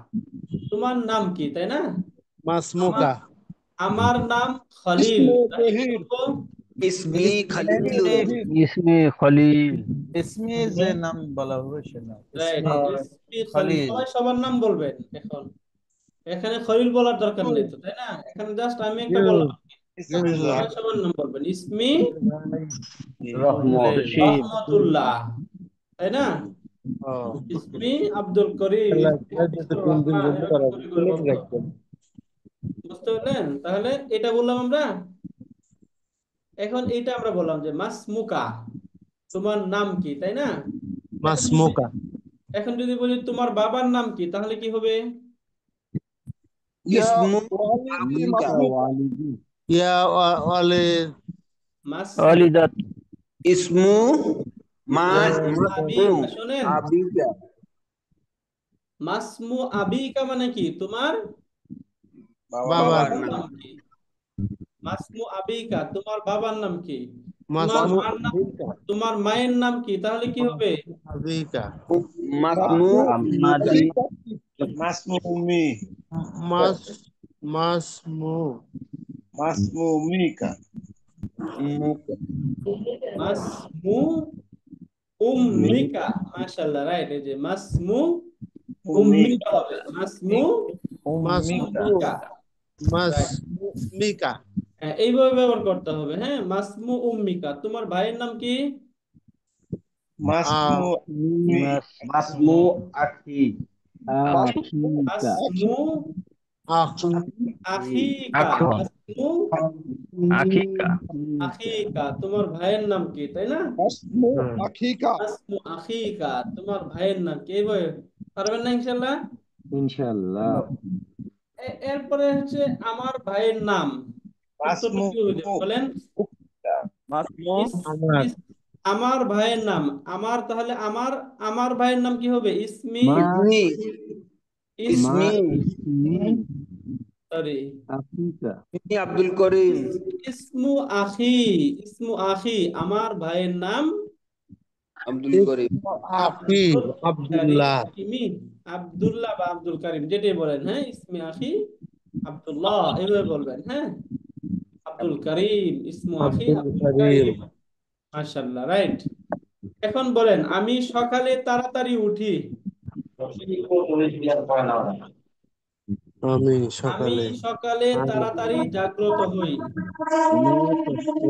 A: তোমার নাম কি, তাই না?
C: মাসমুকা
A: আমার নাম খলিল, তাহলে কি বলবো?
D: ইসমি খালিলুন
F: ইসমে খলিল
E: ইসমি যে নাম বলা হবে সে নাম
A: রাইট,
E: ইসমি
A: ইসমি খলিল,
E: খলিল
A: সবাই সবার নাম বলবেন। এখন এখানে খলিল বলার দরকার নেই তো, তাই না? এখানে জাস্ট আমি একটা বললাম, সবাই সবার নাম বলবেন। ইসমি রহমতুল্লাহ, তাই না? ইসমি আব্দুল করিম, ইসমি আব্দুর রহমান, এরকম করে করে বলতে হবে। বুঝতে পারলেন? তাহলে এটা বললাম আমরা। এখন এইটা আমরা বললাম যে মাসমুকা, তোমার নাম কি, তাই না?
C: মাসমুকা
A: এখন যদি বলি তোমার বাবার নাম কি, তাহলে কি হবে?
D: ইসমু
C: ওয়ালিদি
D: আবিকা
C: মাসমুকা ইয়া ওয়ালিদ
A: মাসমু
D: ইসমু
A: আবিকা, শোনেন,
D: আবিকা
A: মাসমু আবিকা মানে কি? তোমার
C: বাবা
D: বাবার
A: বাবার
D: নাম
A: নাম কি? মাসমু আবিকা, তোমার বাবার নাম কি? তোমার
C: মাসমু
A: মার নাম, তোমার মায়ের নাম কি, তাহলে কি হবে?
C: আবিকা
D: মাসমু
C: মাসমু উম্মি মাসমু মাসমুমিকা
D: মুকা
A: মাসমু উম্মিকা, মাশাআল্লাহ, রাইট, এই যে মাসমু উম্মিকা হবে, মাসমু উম্মিকা, রাইট,
C: মাসমুমিকা
A: হ্যাঁ, এইভাবে ব্যবহার করতে হবে। হ্যাঁ, মাসমু উম্মিকা, তোমার ভাইয়ের নাম কি?
C: মাসমু
F: মাসমু আখি আখিকা
A: মাসমু আখিকা, মাসমু আখিকা, তোমার ভাইয়ের নাম কি, তাই না?
G: মাসমু আখিকা
A: মাসমু আখিকা, তোমার ভাইয়ের নাম কি? এইভাবে পারবেন না ইনশাআল্লাহ?
F: ইনশাআল্লাহ
A: এরপরে হচ্ছে আমার ভাইয়ের নাম, উত্তরটা কি হবে বলেন? ইস- আমার ভাইয়ের নাম, আমার, তাহলে আমার ভাইয়ের নাম কি হবে? ইসমি
D: ইসমি
A: ইসমি
D: ইসমি
A: সরি
F: আখিকা
D: ইসমি আব্দুল করিম
A: ইসমু আখি, ইসমু আখি, আমার ভাইয়ের নাম
D: আব্দুল করিম
C: আফি আব্দুল্লাহ
A: কারিমি, আব্দুল্লাহ বা আব্দুল কারিম, যেটাই বলেন। হ্যাঁ, ইসমে আখি আব্দুল্লাহ, এইভাবে বলবেন। হ্যাঁ, আব্দুল করিম, ইসমু আখি
C: আব্দুল
A: আব্দুল
C: করিম
A: করিম, মাশাআল্লাহ, রাইট। এখন বলেন, আমি সকালে তাড়াতাড়ি উঠি।
C: আমি
A: আমি
C: সকালে
A: সকালে তাড়াতাড়ি জাগ্রত হই।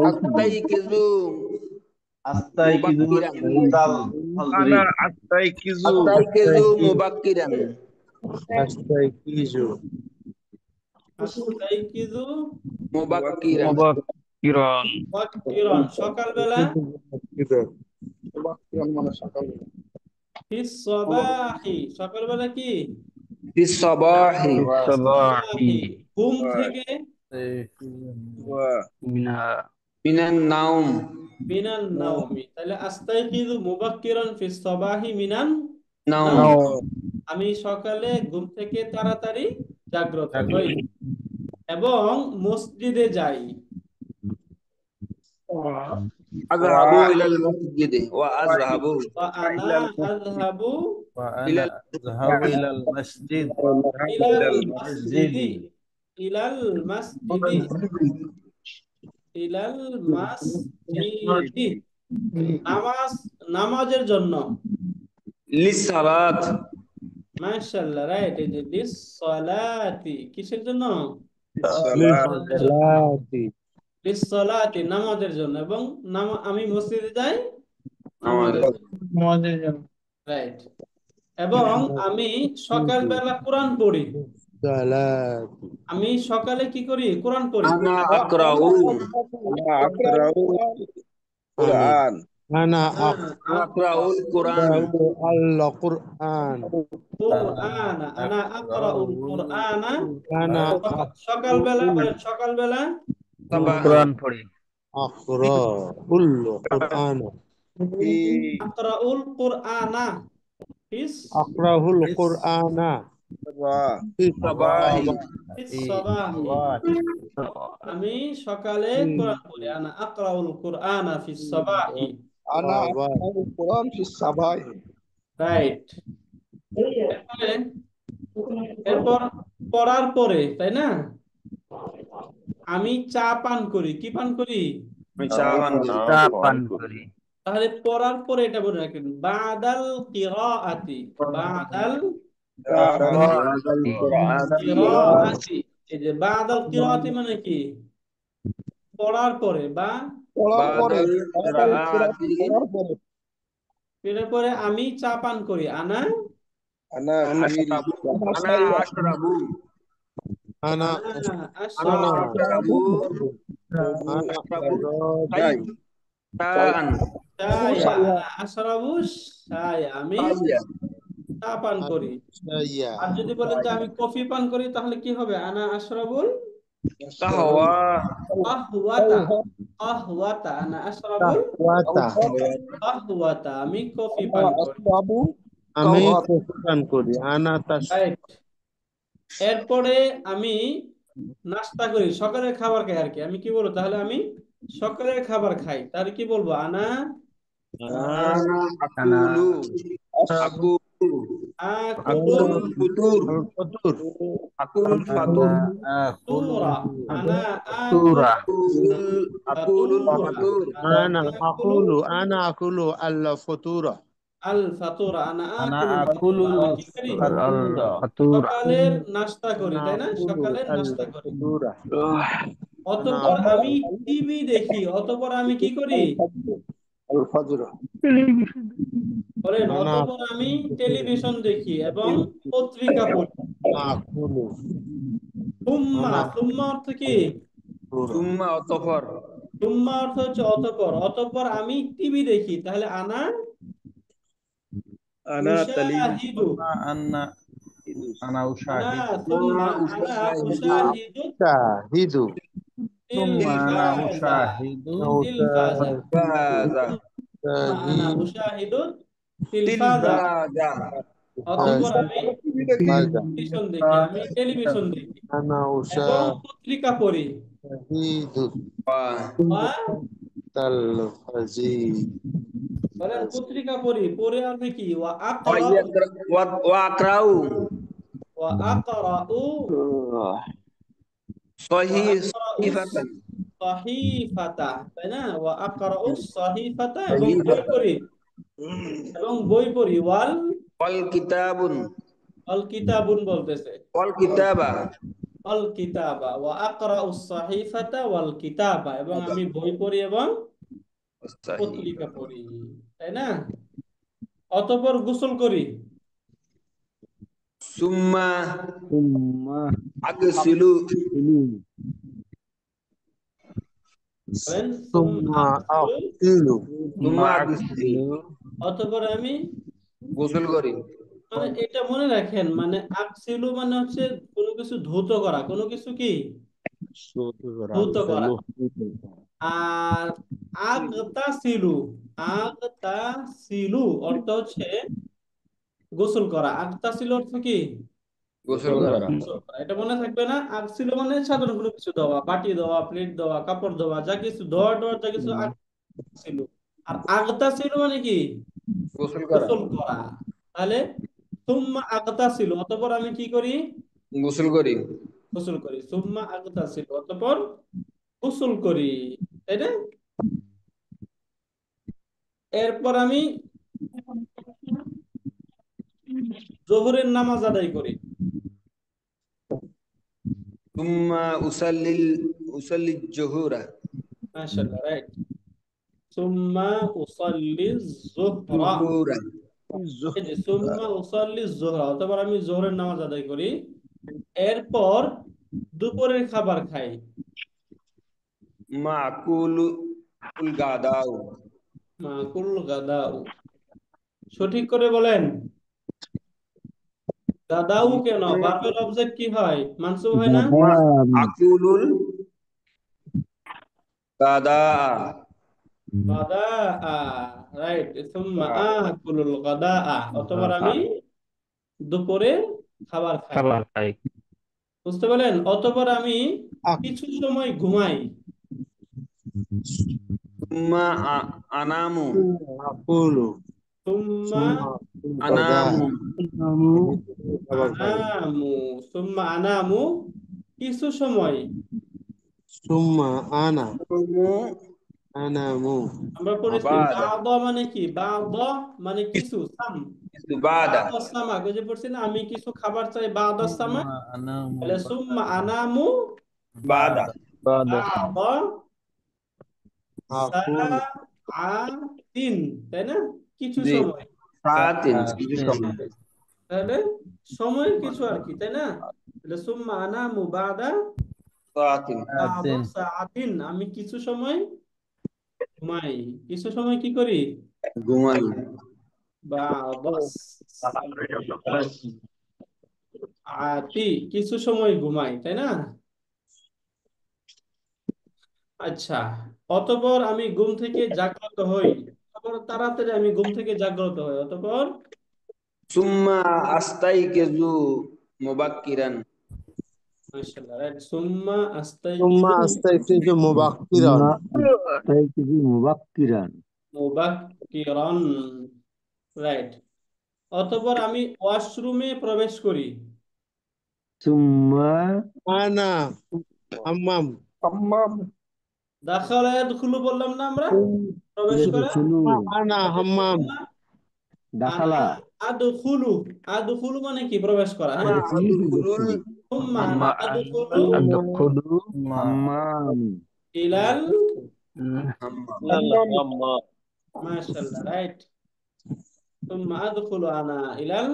D: আস্তাইকিজু
F: আস্তাইকিজু
C: আনা আস্তাইকিজু
D: আস্তাইকিজু মুবাক্কিরান
C: আস্তাইকিজু
A: আস্তাইকিযু
D: মুবাক্কিরান
A: মুবাক্কিরান, সকালবেলা, ফিস সাবাহি, সকালবেলা কি?
D: ফিস সাবাহি
A: সাবাহি, ঘুম থেকে,
D: মিনান নাওম
A: মিনান নাওমি, তাহলে আস্তাইকিযু মুবাক্কিরান ফিস সাবাহি মিনান
D: নাওম
A: নাওম, আমি সকালে ঘুম থেকে তাড়াতাড়ি জাগ্রত হই এবং মসজিদে যাই।
D: আযহাবু ইলাল মসজিদে ওয়া আযহাবু
A: ওয়া আনা আযহাবু
E: وأنا أذهب إلى المسجد
A: ইলাল মাসজিদি, ইলাল মাসজিদি, ইলাল মাসজিদি, নামাজের জন্য।
D: লিসালাত
A: মাশাআল্লাহ, রাইট। এই যে লিসসালাতি কিসের জন্য?
C: লিসসালাতি
A: লিসসালাতি নামাজের জন্য। এবং আমি মসজিদে যাই নামাজের
D: নামাজ
A: জন্য,
C: নামাজের জন্য
A: রাইট। এবং আমি সকালবেলা কোরআন পড়ি।
C: সালাতি
A: আমি সকালে কি করি? কোরআন পড়ি।
D: আনা আকরাউ
C: আকরাউ
G: Quran.
C: আনা
A: হ্যাঁ,
D: আকরাউল কোরআন
C: আকরাউ আল কুরআন
A: কুরআন, আনা আকরাউল কুরআনা।
C: আনা
A: সকালবেলা বলেন, সকালবেলা
D: সাবাহান
C: আকরাউল কুরআন
A: আকরাউল কুরআনা ফিস
C: আকরাউল কুরআনা
D: সাবাহি
A: ফিস সাবাহি। আমি সকালে কোরআন পড়ি। আনা আকরাউল কুরআনা ফিস সাবাহি,
G: Ana aqra'ul Quran fi sabah.
A: Right. এরপরে এরপর পড়ার পরে, তাই না, আমি চা পান করি। কি পান করি?
D: আমি চাপান করি
A: তাহলে পড়ার পরে এটা বলে রাখেন, বাদাল কিরাআতি, বাদাল কিরাআতি। এই যে বাদাল কিরাআতি মানে কি? পড়ার পরে, বা
G: পড়ার পরে
D: বাদাল কিরাআতি
G: পড়ার পরে
A: এর পরে আমি চা পান করি। আনা
G: আনা
D: আনা আশরাবু
C: আনা
A: আনা
D: আনা
A: আশরাবু
C: আনা
G: যাই
D: চান
A: শায়া, আনা আশরাবু শায়া, আমি চা পান করি।
C: সাইয়া
A: আর যদি বলেন যে আমি কফি পান করি, তাহলে কি হবে? আনা আশরাবুল
D: কাহওয়া
A: কাহওয়াতা, কাহওয়াতা, আনা আশরাবুল
C: ওয়াতা
A: কাহওয়াতা, আমি কফি পান করি,
G: বাবু
C: আমি কোরআন করি আনা তাস
A: রাইট। এরপরে আমি নাস্তা করি, সকালের খাবার খাই আর কি। আমি কি বলবো তাহলে? আমি সকালের খাবার খাই, তাহলে কি বলবো? আনা
D: আনা আকুলু
A: আকুলুল
D: ফুতুর
C: ফতুর
D: আকুলুল ফাতুর
A: ফুতুরা, আনা
D: আকুলুল
A: ফাতুরা,
D: ফাতুর
C: আনা আকুলু আল ফতুরা
A: আল ফাতুরা, আনা আকুলুল ফাতুরা। আমি কি করি? সকালের নাস্তা করি, তাই না? সকালের
C: আল
A: নাস্তা করি।
C: ফতুরা
A: অতঃপর আমি টিভি দেখি। অতঃপর আমি কি করি?
G: আল ফজর
A: বলেন,
C: আনা
A: অতঃপর আমি টেলিভিশন দেখি এবং পত্রিকা পড়ি।
C: আকুলু
A: সুম্মা, সুম্মা অর্থ কি?
D: সুম্মা অতঃপর
A: সুম্মা অর্থ হচ্ছে অতঃপর। অতঃপর আমি টিভি দেখি, তাহলে আনা উশাহিদু,
E: আনা
A: আনা সুম্মা আনা উশাহিদু
C: শাহিদু
A: তিলফাজা, তিলফাজা,
D: বাজা
A: সুম্মা আনা
C: শাহিদু
A: উশাহিদু তিলফাজা।
D: তিলবাজা
A: অতঃপর আমি
C: মাজা
A: টেলিভিশন দেখি, আমি টেলিভিশন দেখি
C: আনা
A: এবং পত্রিকা পড়ি।
C: উশাহিদু
A: বা
C: তাল ফাজি
A: বলেন পত্রিকা পড়ি, পড়ে আমি কি? ওয়া
D: আকরাউ
A: আকরাউ
D: সহিফাতান
A: সাহিফাতা, তাই না? ওয়া আকরাউ সাহিফাতা, এবং বই পড়ি, ওয়াল
D: ওয়াল কিতাবুন
A: আল কিতাবুন বলতেছে,
D: ওয়াল কিতাবা
A: আল কিতাবা, ওয়া আকরাউ সাহিফাতা ওয়াল কিতাবা, এবং আমি বই পড়ি এবং পত্রিকা পড়ি, তাই না? অতঃপর গোসল করি।
D: সুম্মা
F: সুম্মা
D: আগসিলু
A: বলেন
C: সুম্মা
A: আগসিলু,
C: আকিলু
D: সুম্মা আগসিলু
A: অতঃপর আমি,
D: গোসল করি
A: মানে এটা মনে রাখেন, মানে আকসিলু মানে হচ্ছে কোনো কিছু ধৌত করা, কোনো কিছু কি ধৌত করা। আর আগতাসিলু, আগতাসিলু অর্থ হচ্ছে গোসল করা। আগতাসিলু অর্থ কি?
D: গোসল করা
A: গোসল করা। এটা মনে থাকবে না? আগসিলু মানে সাধারণ কোনো কিছু ধোয়া, বাটি ধোয়া, প্লেট ধোয়া, কাপড় ধোয়া, যা কিছু ধোয়া টোয়া, যা কিছু আগতাসিলু। আর আগতাসিলু মানে কি?
D: গোসল করা
A: গোসল করা। তাহলে সুম্মা আগতাসিলু, অতঃপর আমি কি করি?
D: গোসল করি
A: গোসল করি। সুম্মা আগতাসিলু, অতঃপর গোসল করি, তাই না? এরপর আমি জোহরের নামাজ আদায় করি।
D: সুম্মা উসাল্লি জোহরা।
A: মাশাআল্লাহ, রাইট। সুম্মা উসাল্লি যুহরা।
D: জোহরা।
A: এই যে সুম্মা উসাল্লি যুহরা, অতঃপর আমি জোহরের নামাজ আদায় করি, এরপর দুপুরের খাবার খাই।
D: মাকুলু উল গাদাউ।
A: মাকুল গাদাউ, সঠিক করে বলেন। গাদাউ কেন? ভার্বের অবজেক্ট কি হয়? মানসুব হয় না?
D: আকুলুল গাদা।
A: গাদা, রাইট। সুম্মা আকুলুল গাদা, অতঃপর আমি দুপুরে খাবার খাই। বুঝতে পারলেন? অতঃপর আমি কিছু সময় ঘুমাই।
D: সুম্মা আনামু।
C: আকুলু
A: সুম্মা
C: সুম্মা গাদা
D: আনামু।
C: খাবার খাই
A: আনামু। সুম্মা আনামু, কিছু সময়।
C: সুম্মা
D: মু
C: আনামু
A: আমরা পড়েছি
D: বাদা।
A: বাদা মানে কি? বাদা মানে কিছু, সাম।
D: বাদা।
A: বাদা সামাক, ওই যে পড়ছি না, আমি কিছু খাবার চাই, বাদা সামাক। তাহলে সুম্মা আনামু
D: বাদা।
A: বাদা
C: আকুলু
A: সাআতিন, তাই না? কিছু
D: জি।
A: সময়।
D: সাতিন কিছু সময়।
A: তাহলে সময়ের কিছু আর কি, তাই না? তাহলে সুম্মা আনামু বাদা
D: সাতিন
A: বাদা সাআতিন, আমি কিছু সময় ঘুমাই। কিছু সময় কি করি?
D: ঘুমাই।
A: বাদা সাআতি, কিছু সময় ঘুমাই, তাই না? আচ্ছা, অতঃপর আমি ঘুম থেকে জাগ্রত হই। অতঃপর তাড়াতাড়ি আমি ঘুম থেকে জাগ্রত হই, অতঃপর
D: সুম্মা আস্তাইকিজু মুবাক্কিরান।
A: মাশাআল্লাহ, রাইট। সুম্মা
C: সুম্মা
A: আস্তাইকিজু
C: আস্তাইকিজু মুবাক্কিরান
F: তাই কিছু মুবাক্কিরান।
A: মুবাক্কিরান, রাইট। অতঃপর আমি ওয়াশরুমে প্রবেশ করি।
F: সুম্মা
C: আনা হাম্মাম
A: দাখালা ইয়াদখুলু বললাম না আমরা, প্রবেশ করা।
F: ইয়াদখুলু,
C: আনা
A: প্রবেশ
C: হাম্মাম
A: করা। আনা
F: দাখালা,
A: আদখুলু, আদখুলু মানে কি? প্রবেশ করা, হ্যাঁ।
D: আদখুলুল
A: সুম্মা আনা আদখুলু
F: আদখুলু হাম্মাম।
A: ইলাল,
D: হাম্মাম।
A: মাশাআল্লাহ, রাইট। সুম্মা আদখুলু আনা ইলাল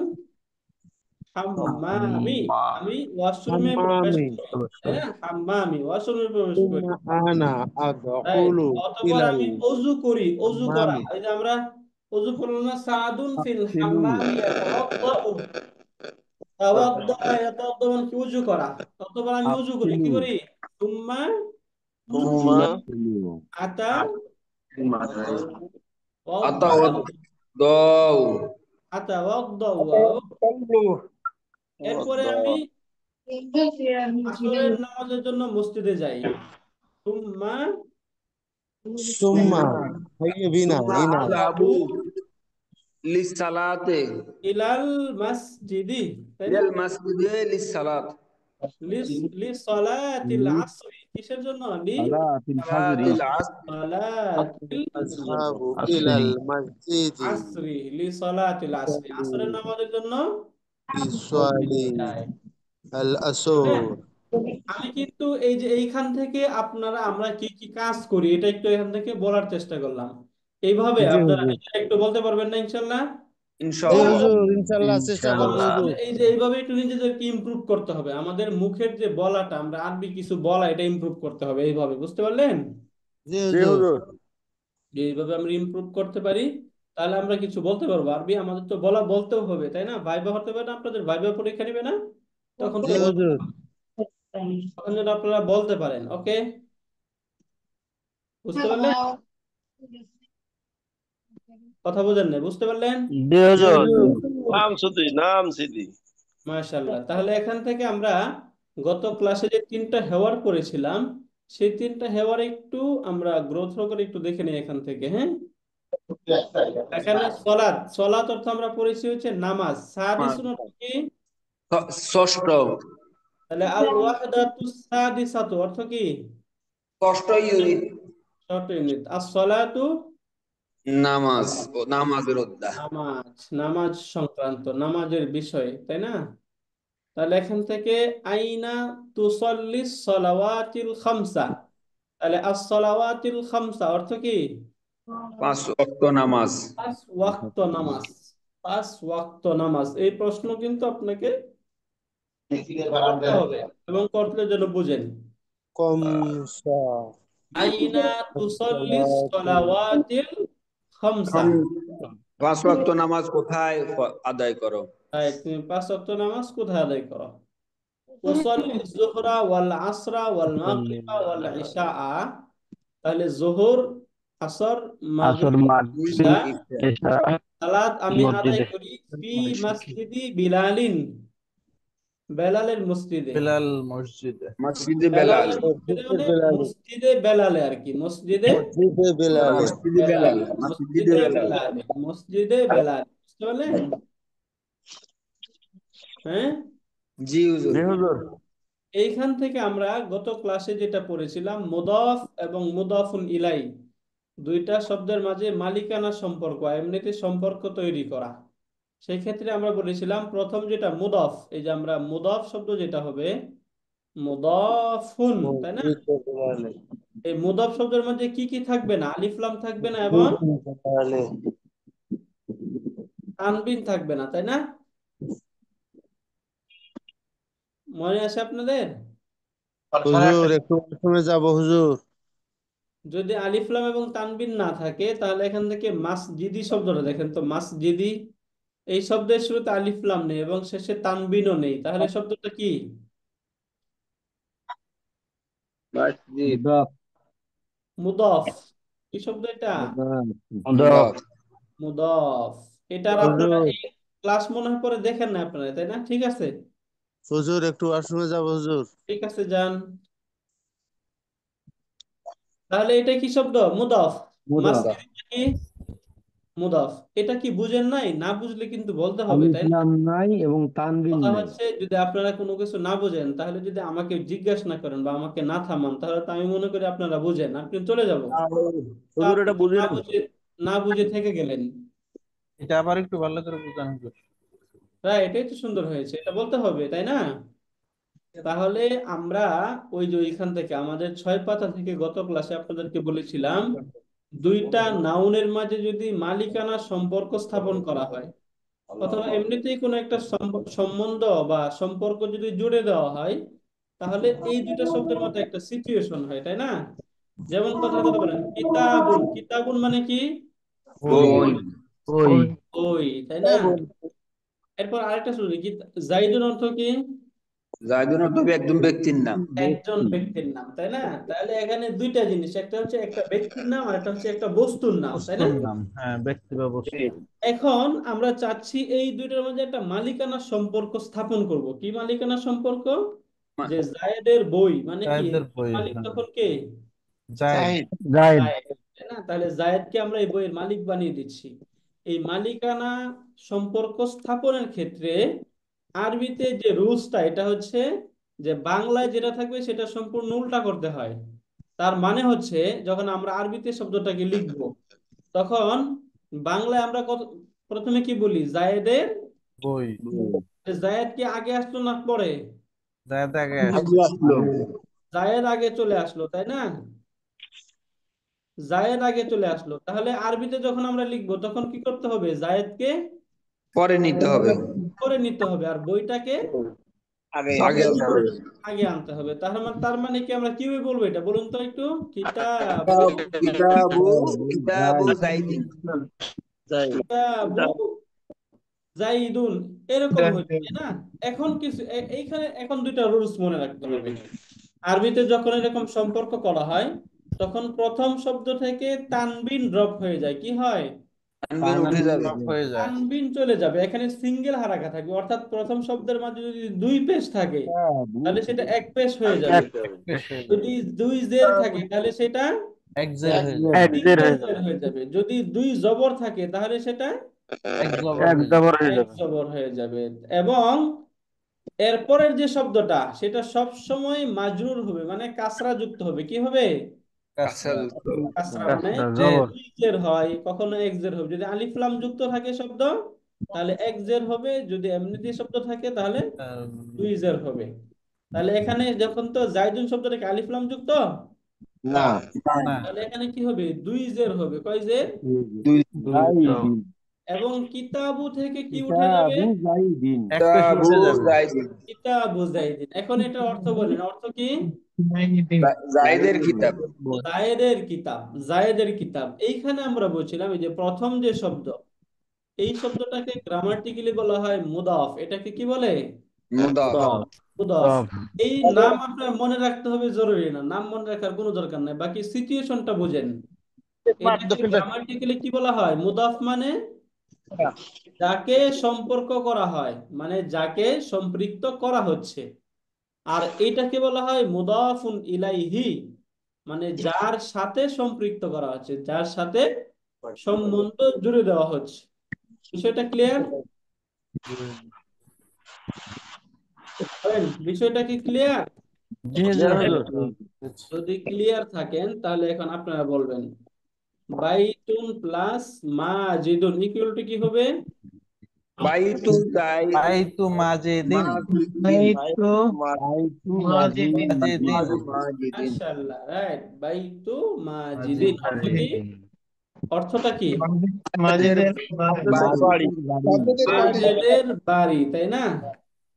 A: হাম্মামি, আমি ওয়াশরুমে প্রবেশ
C: হাম্মামি
A: করি, তাই না? হাম্মামি, ওয়াশরুমে প্রবেশ করি,
C: সুম্মা আনা
A: রাইট।
C: আদখুলু
A: অতঃপর
C: ইলাল
A: আমি ওযু করি। ওযু করা,
C: হাম্মামি
A: এই যে আমরা ওযু করলাম না, সাদুন ফিল
F: ফাগসিলু,
A: হাম্মামি ইয়াতাওয়াদ্দাউ। তাওয়াদ্দা ইয়াতাওয়াদ্দা মানে কি? ওযু করা। অতঃপর আমি ওযু করি, কি
F: ফাগসিলু,
A: করি? সুম্মা
F: ইয়াগসিলু,
A: আতা
D: আতাওয়াদ্দাউ।
A: আতাওয়াদ্দাউ, এরপরে আমি আসরের নামাজের জন্য মসজিদে যাই। সুম্মা
C: সুম্মা হাইয়া বিনা
D: সুম্মা
C: ইনা
D: আযহাবু লিসসালাতে।
A: ইলাল মসজিদি, তাই না?
D: ইলাল মাসজিদে লিসসালাত।
A: লিসসালাতিল আসরি, কিসের জন্য?
F: সালাতিল ফাজরি,
D: সালাতিল আসর।
A: লিসসালাতিল
C: আযহাবু
F: আসরি,
C: ইলাল মসজিদি
A: আসরি, লিসসালাতিল আসরি, আসরের নামাজের জন্য
C: ইসওয়ালি
A: মসজিদে যায়।
C: আল আসর
A: হ্যাঁ, আমি কিন্তু এই যে এইখান থেকে আপনারা আমরা কি কি কাজ করি এটা একটু এখান থেকে বলার চেষ্টা করলাম। এইভাবে
C: জি
A: আপনারা
C: হুজুর
A: নিজেরা একটু বলতে পারবেন না ইনশাল্লাহ?
C: জি
D: ইনশাআল্লাহ।
C: হুজুর ইনশাআল্লাহ চেষ্টা করব
A: আমাদের
C: হুজুর
A: এই যে এইভাবে একটু নিজেদেরকে ইমপ্রুভ করতে হবে, আমাদের মুখের যে বলাটা, আমরা আরবি কিছু বলা, এটা ইমপ্রুভ করতে হবে এইভাবে, বুঝতে পারলেন?
C: জি
D: জি
C: হুজুর
D: হুজুর।
A: যে এইভাবে আমরা ইমপ্রুভ করতে পারি, তাহলে আমরা কিছু বলতে পারবো। আরবি আমাদের তো বলতেও হবে, তাই না? ভাইবা হতে পারে না, আপনাদের ভাইবা পরীক্ষা নিবে না, তখন
C: জি
A: তো
C: হুজুর
A: তখন যেন আপনারা বলতে পারেন। ওকে, বুঝতে পারলেন? কথা বোঝেন না, বুঝতে পারলেন?
C: জি হুজুর
A: মাশাআল্লাহ, তাহলে এখান থেকে আমরা গত ক্লাসে যে তিনটা হেওয়ার করেছিলাম, সেই তিনটা হেওয়ার একটু আমরা গ্রোথ করে একটু দেখে নিই এখান থেকে, হ্যাঁ। এখানে সলাৎ, সলাৎ অর্থ আমরা পড়েছি হচ্ছে নামাজ। সাদিসুন অর্থ কি?
D: ষষ্ঠ।
A: তাহলে আল ওয়াহদাতুস সাদিসাতু অর্থ কি?
D: ষষ্ঠ ইউনিট।
A: Short unit. আর সলাতু
D: নামাজ ও নামাজের অধ্যা।
A: নামাজ সংক্রান্ত, নামাজের বিষয়, তাই না? তাহলে এখান থেকে আইনা তুসল্লিস সালাওয়াতিল খামসা, তাহলে as-সালাওয়াতিল খামসা অর্থ কি?
D: 5 ওয়াক্ত নামাজ।
A: 5 ওয়াক্ত নামাজ। 5 ওয়াক্ত নামাজ, এই প্রশ্ন কিন্তু আপনাকে করতে হবে এবং করলে যেন বুঝেন।
C: কমসা
A: আইনা তুসল্লিস সালাওয়াতিল খামসা,
D: 5 ওয়াক্ত নামাজ কোথায় আদায় করো?
A: তাই তুমি 5 ওয়াক্ত নামাজ কোথায় আদায় করো? উসাল্লি যুহরা ওয়াল আসরা ওয়াল মাগরিবা ওয়াল ইশা, তাহলে যোহর, আসর,
F: আসর,
A: মাগরিব,
F: মাগরিব,
A: ইশা,
F: এশা
A: সালাত আমি আদায়
F: মসজিদে।
A: করি ফি মসজিদি বিলালিন, বেলালের মসজিদে।
D: মসজিদে বেলাল।
A: বেলালের মসজিদে মানে
C: বেলালে
A: মসজিদে বেলালে আর কি, মসজিদে
C: মসজিদে বেলালে
D: মসজিদে বেলাল,
A: বেলালে,
D: মসজিদে
A: মসজিদে
D: বেলাল।
A: বেলালে, মসজিদে বেলালে, বুঝতে পারলেন? হ্যাঁ,
D: জি হুজুর।
A: এইখান থেকে আমরা গত ক্লাসে যেটা পড়েছিলাম, মুদাফ এবং মুদাফুন ইলাই, দুইটা শব্দের মাঝে মালিকানা সম্পর্ক, এমনিতে সম্পর্ক তৈরি করা। সেই ক্ষেত্রে আমরা বলেছিলাম প্রথম যেটা মুদাফ, এই যে আমরা মুদাফ শব্দ যেটা হবে মুদাফুন, তাই না?
C: মসজিদে বেলালে
A: এই মুদাফ শব্দের মধ্যে কি কি থাকবে না? আলিফ লাম থাকবে না এবং
C: বেলালে
A: তানবিন থাকবে না, তাই না? মনে আছে আপনাদের?
C: হুজুর একটু শুনে যাব হুজুর।
A: যদি আলিফ লাম এবং তানবিন না থাকে তাহলে এখান থেকে মাসজিদি শব্দটা দেখেন তো, মাসজিদি, এই শব্দের শুরুতে আলিফ লাম নেই এবং শেষে তানবিনও নেই, তাহলে শব্দটা কি?
D: মসজিদ।
F: মুদাফ,
A: মুদাফ। কি শব্দ এটা?
F: মুদাফ।
A: মুদাফ। এটার আপনারা
C: হুজুর
A: এই ক্লাস মনে হয় পরে দেখেন না আপনারা, তাই না? ঠিক আছে,
C: হুজুর একটু আর শুনে যাব হুজুর।
A: ঠিক আছে, যান। তাহলে এটা কি শব্দ? মুদাফ।
F: মুদাফ।
A: মাসজিদিটা কি? মুদাফ। এটা কি বুঝেন নাই? না বুঝলে কিন্তু বলতে হবে,
F: আলিফ
A: তাই না?
F: লাম নাই এবং তানবিন
A: কথা
F: নাই।
A: হচ্ছে যদি আপনারা কোনো কিছু না বুঝেন তাহলে যদি আমাকে জিজ্ঞাসা না করেন বা আমাকে না থামান, তাহলে তো আমি মনে করি আপনারা বুঝেন, আপনি চলে যাব।
E: হুজুর এটা বুঝি
A: না
E: না।
A: বুঝে, না বুঝে থেকে গেলেন।
E: এটা আবার একটু ভালো করে বুঝান হুজুর।
A: তাই এটাই তো সুন্দর হয়েছে, এটা বলতে হবে, তাই না? তাহলে আমরা ওই যে ওইখান থেকে আমাদের 6 পাতা থেকে গত ক্লাসে আপনাদেরকে বলেছিলাম, দুইটা নাউনের মাঝে যদি মালিকানা সম্পর্ক স্থাপন করা হয় অথবা এমনিতেই কোনো একটা সম্বন্ধ বা সম্পর্ক যদি জুড়ে দেওয়া হয়, তাহলে এই দুইটা শব্দের মধ্যে একটা সিচুয়েশন হয়, তাই না? যেমন কথার কথা বলেন, কিতাবুন, কিতাবুন মানে কি?
D: বই।
F: ওই
A: বই, তাই না? এরপর আরেকটা শুনি কি, জাইদুন অর্থ কি?
D: জায়দুন অর্থ একজন ব্যক্তির নাম।
A: একজন ব্যক্তির নাম, তাই না? তাহলে এখানে দুইটা জিনিস, একটা হচ্ছে একটা ব্যক্তির নাম আর একটা হচ্ছে একটা বস্তুর নাম, তাই না?
E: বস্তুর নাম, হ্যাঁ, ব্যক্তি বা বস্তু।
A: এখন আমরা চাচ্ছি এই দুইটার মধ্যে একটা মালিকানা সম্পর্ক স্থাপন করব। কি মালিকানা সম্পর্ক?
D: মা-
A: যে জায়েদের বই মানে কি,
E: জায়েদের
A: এই
E: বই,
A: মালিক
E: হ্যাঁ।
A: তখন কে?
E: জায়েদ।
F: জায়েদ।
A: জায়েদ, তাই না? তাহলে জায়েদকে আমরা এই বইয়ের মালিক বানিয়ে দিচ্ছি। এই মালিকানা সম্পর্ক স্থাপনের ক্ষেত্রে আরবিতে যে রুলসটা, এটা হচ্ছে যে বাংলায় যেটা থাকবে সেটা সম্পূর্ণ উল্টা করতে হয়। তার মানে হচ্ছে যখন আমরা আরবিতে শব্দটাকে লিখব তখন বাংলায় আমরা প্রথমে কি বলি? জায়েদের।
E: বই।
A: জায়েদ কি আগে আসলো না পরে?
E: জায়েদ আগে
D: আগে আসলো।
A: জায়েদ আগে চলে আসলো, তাই না? জায়েদ আগে চলে আসলো, তাহলে আরবিতে যখন আমরা লিখবো তখন কি করতে হবে? জায়েদকে
D: পরে নিতে হবে।
A: পরে নিতে হবে আর বইটাকে
D: আগে আনতে হবে।
A: আগে আনতে হবে। তার মানে কি আমরা কিভাবে বলবো এটা বলুন তো একটু? কিতাবু,
D: কিতাবু, কিতাবু জাইদিন।
A: কিতাবু জাইদুন, এরকম হচ্ছে, তাই না? এখন কিছু এইখানে এখন দুইটা রুলস মনে রাখতে হবে। আরবিতে যখন এরকম সম্পর্ক করা হয় তখন প্রথম শব্দ থেকে তানবিন ড্রপ হয়ে যায়, কি হয়?
D: তানবিন উঠে যাবে।
E: হয়ে যায়।
A: তানবিন চলে যাবে, এখানে সিঙ্গেল হারাকা থাকবে, অর্থাৎ প্রথম শব্দের মাঝে যদি দুই পেশ থাকে তাহলে সেটা এক পেশ হয়ে যাবে।
E: পেশ হয়ে যাবে।
A: যদি দুই জের থাকে তাহলে সেটা
E: এক জের হয়ে যাবে।
A: সিঙ্গেল জের হয়ে যাবে। যদি দুই জবর থাকে তাহলে সেটা
E: এক জবর
F: এক
E: হয়ে যাবে।
F: জবর হয়ে
A: এক
F: যাবে।
A: জবর হয়ে যাবে। এবং এরপরের যে শব্দটা সেটা সব সময় মাজরুর হবে, মানে কাসরা যুক্ত হবে। কি হবে?
D: কাসরা
A: কাসরা মানে
F: জবর
A: দুই জের হয়, কখনো এক জের হবে। যদি আলিফ লাম যুক্ত থাকে শব্দ তাহলে এক জের হবে, যদি এমনিতে শব্দ থাকে তাহলে দুই জের হবে। তাহলে এখানে যখন তো জাইদুন শব্দটাকে আলিফ লাম যুক্ত,
C: না
A: তাহলে এখানে কি হবে? দুই জের হবে। কয় জের?
D: দুই
F: জাইদিন
A: এবং কিতাবু থেকে কি উঠে যাবে?
F: কিতাবু জাইদিন
D: কিতাবু জাইদিন
A: কিতাবু জাইদিন। এখন এটার অর্থ বলেন, অর্থ কি?
D: জাইদের কিতাব
A: জায়েদের কিতাব, জায়েদের কিতাব। এইখানে আমরা বলছিলাম এই যে প্রথম যে শব্দ, এই শব্দটাকে গ্রামাটিক্যালি বলা হয় মুদাফ। এটাকে কি বলে?
D: মুদাফ
A: মুদাফ। এই নাম আপনার মনে রাখতে হবে জরুরি না, নাম মনে রাখার কোনো দরকার নাই, বাকি সিচুয়েশনটা বুঝেন। এটাকে গ্রামাটিক্যালি কি বলা হয়? মুদাফ মানে যাকে সম্পর্ক করা হয়, মানে যাকে সম্পৃক্ত করা হচ্ছে। আর এটাকে বলা হয় মুদাফুন ইলাইহি, মানে যার সাথে সম্পৃক্ত করা হচ্ছে, যার সাথে সম্বন্ধ জুড়ে দেওয়া হচ্ছে। বিষয়টা ক্লিয়ার? বিষয়টা কি ক্লিয়ার? যদি ক্লিয়ার থাকেন তাহলে এখন আপনারা বলবেন বাইতুন প্লাস মাজিদুন ইকুয়াল টু কি হবে?
D: বাইতু
E: বাইতু মাজিদিন
A: মাশাআল্লাহ, রাইট। বাইতু মাজিদিন অর্থ কি? অর্থটা কি?
G: মাজিদের বাড়ি মাজিদের বাড়ি
A: মাজেদের বাড়ি, তাই না?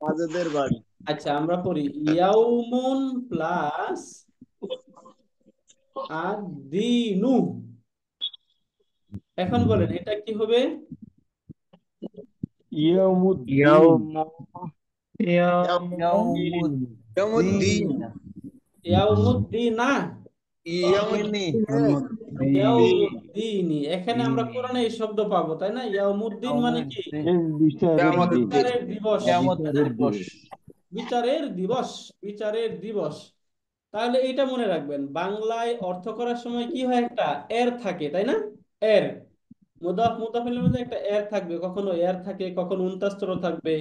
G: মাজিদের বাড়ি
A: আচ্ছা, আমরা পড়ি ইয়াউমুন প্লাস আদ-দীনু। এখন বলেন এটা কি হবে?
D: ইয়াউমুদ্দিন
A: ইয়াউমুদ্দিনা,
D: ইয়াউমুদ্দিন
A: ইয়াউমুদ্দিনি। এখানে আমরা কোরআনে এই শব্দ পাবো, তাই না? ইয়াউমুদ্দিন মানে কি?
D: কিয়ামতের দিন
A: বিচারের দিবস,
E: কিয়ামতের দিবস
A: বিচারের দিবস, বিচারের দিবস। তাহলে এটা মনে রাখবেন, বাংলায় অর্থ করার সময় কি হয়? একটা এর থাকে, তাই না? এর মুদাফ মুদাফিলের মধ্যে একটা এর থাকবে, কখনো এর থাকে, কখনো উনতাস্তর থাকবে,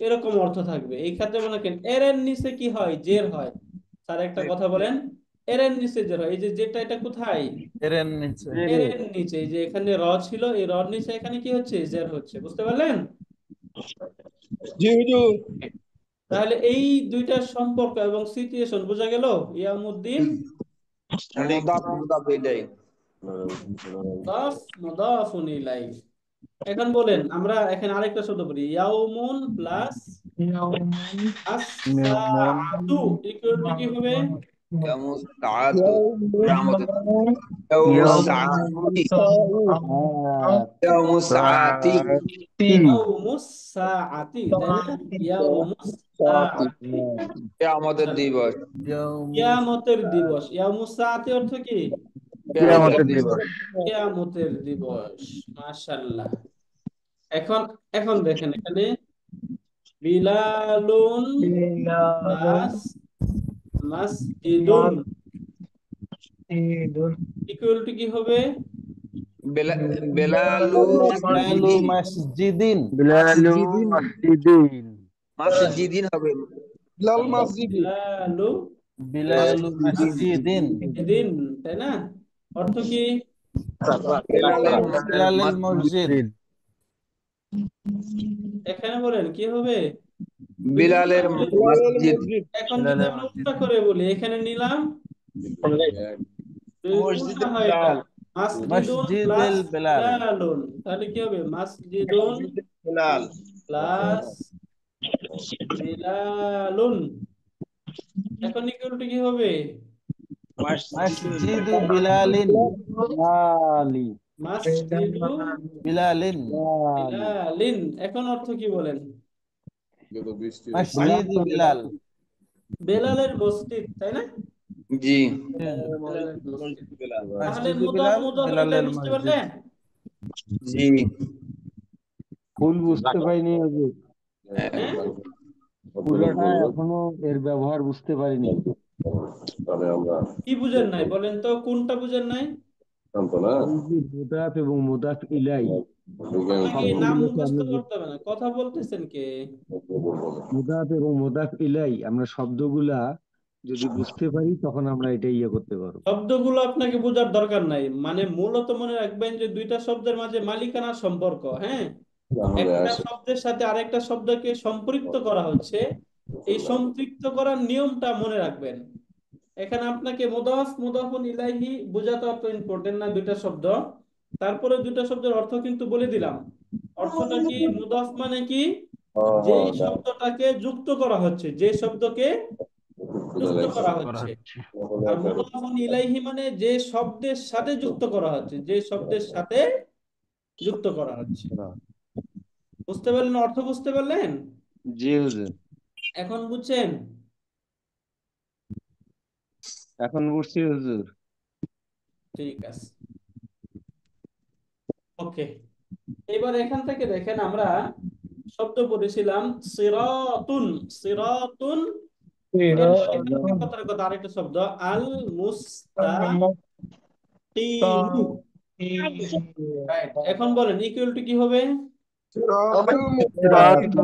A: এরকম অর্থ থাকবে। এই ক্ষেত্রে মনে রাখেন এর এর নিচে কি হয়? জের হয়। স্যার একটা কথা বলেন, এর এর নিচে জের হয়। এই যে যেটা, এটা কোথায়?
E: এর নিচে
A: এর এর নিচে। এই যে এখানে র ছিল, এই রর নিচে এখানে কি হচ্ছে? জের হচ্ছে। বুঝতে পারলেন?
G: জি হুজুর
A: তাহলে এই দুইটার সম্পর্ক এবং সিচুয়েশন বোঝা গেল। ইয়ামুদ্দিন
D: মুদাফ ইলাইহি
A: মুদাফ মুদাফুন ইলাইহি। এখন বলেন, আমরা এখানে আরেকটা শব্দ বলি, ইয়াউমুন প্লাস as-সাআতু ইকুয়াল টু কি হবে?
D: ইয়াউমুস সাআতু কিয়ামতের ইয়াউমুস সাআতি ইয়াউমুস সাআতি
A: ইয়াউমুস সাআতি, তাই না? ইয়াউমুস সাআতি,
D: কিয়ামতের দিবস
A: কিয়ামতের দিবস। ইয়াউমুস সাআতি অর্থ কি?
D: কিয়ামতের দিবস
A: কিয়ামতের দিবস। মাশাআল্লাহ। এখন এখন দেখেন এখানে বিলালুন প্লাস মাসজিদুন ইকুয়াল টু কি হবে?
D: বেলালু
E: বেলালু মসজিদিন
D: মাসজিদিন হবে
G: বিলাল মসজিদ
A: বিলালু
E: বিলালু মসজিদিন
A: দিন, তাই না? অর্থ কি?
E: বিলালের মসজিদ
A: এখানে বলেন কি হবে?
D: বিলালের মসজিদ
A: এখন যদি আমরা উল্টা করে বলি, এখানে নিলাম, যদি উল্টা হয় এটা মাসজিদুন প্লাস
E: মসজিদুল বেলাল
A: বিলালুন, তাহলে কি হবে? মাসজিদুন
G: বিলাল
A: প্লাস বিলালুন। এখন ইকুয়াল টু কি হবে?
E: মসজিদু বিলালিন
A: মাসজিদু
E: বিলালিন
A: বিলালিন। এখন অর্থ কি বলেন?
E: মসজিদু বিলাল
A: বেলালের মসজিদ, তাই না?
D: জি
A: বেলালের মসজিদ। তাহলে
E: মসজিদু
A: মুদাফ
E: বিলাল
A: মুদাফ এটা
E: বিলালের
A: বুঝতে
E: মসজিদ
A: পারলেন?
D: জি
F: ফুল বুঝতে পারিনি হুজুর।
A: হ্যাঁ,
F: পুরোটা এখনো এর ব্যবহার বুঝতে পারিনি।
A: কি বুঝেন নাই বলেন তো, কোনটা বুঝেন নাই?
F: এই যে মুদাফ এবং মুদাফ ইলাই
A: আপনাকে এই নাম
F: শব্দগুলোকে
A: মুখস্থ
F: আমরা যে
A: করতে হবে না, কথা বলতেছেন কে?
F: মুদাফ এবং মুদাফ ইলাই আমরা শব্দগুলা যদি বুঝতে পারি তখন আমরা এটা ইয়ে করতে পারবো।
A: শব্দগুলো আপনাকে বোঝার দরকার নাই, মানে মূলত মনে রাখবেন যে দুইটা শব্দের মাঝে মালিকানার সম্পর্ক। হ্যাঁ, একটা শব্দের সাথে আরেকটা শব্দকে সম্পৃক্ত করা হচ্ছে, এই সম্পৃক্ত করার নিয়মটা মনে রাখবেন। এখানে আপনাকে মুদাফ মুদাফুন ইলাইহি বোঝাতে অত ইম্পর্টেন্ট না দুইটা শব্দ। তারপরে দুইটা শব্দের অর্থ কিন্তু বলে দিলাম। অর্থটা কি? মুদাফ মানে কি? যে শব্দটাকে যুক্ত করা হচ্ছে, যে শব্দকে যুক্ত করা হচ্ছে। আর মুদাফুন ইলাইহি মানে যে শব্দের সাথে যুক্ত করা হচ্ছে, যে শব্দের সাথে যুক্ত করা হচ্ছে। বুঝতে পারলেন? অর্থ বুঝতে পারলেন?
C: জি হুজুর,
A: এখন বুঝছেন?
C: এখন বুঝছি হুজুর।
A: ঠিক আছে, ওকে। এবার এখান থেকে দেখেন আমরা শব্দ পড়েছিলাম সিরাতুন। সিরাতুন এরপর এখান থেকে কথার কথা আরেকটা শব্দ আল মুস্তাকিমু। রাইট, এখন বলেন ইকুয়াল টু কি হবে?
G: সিরাতুল
C: সিরাতুল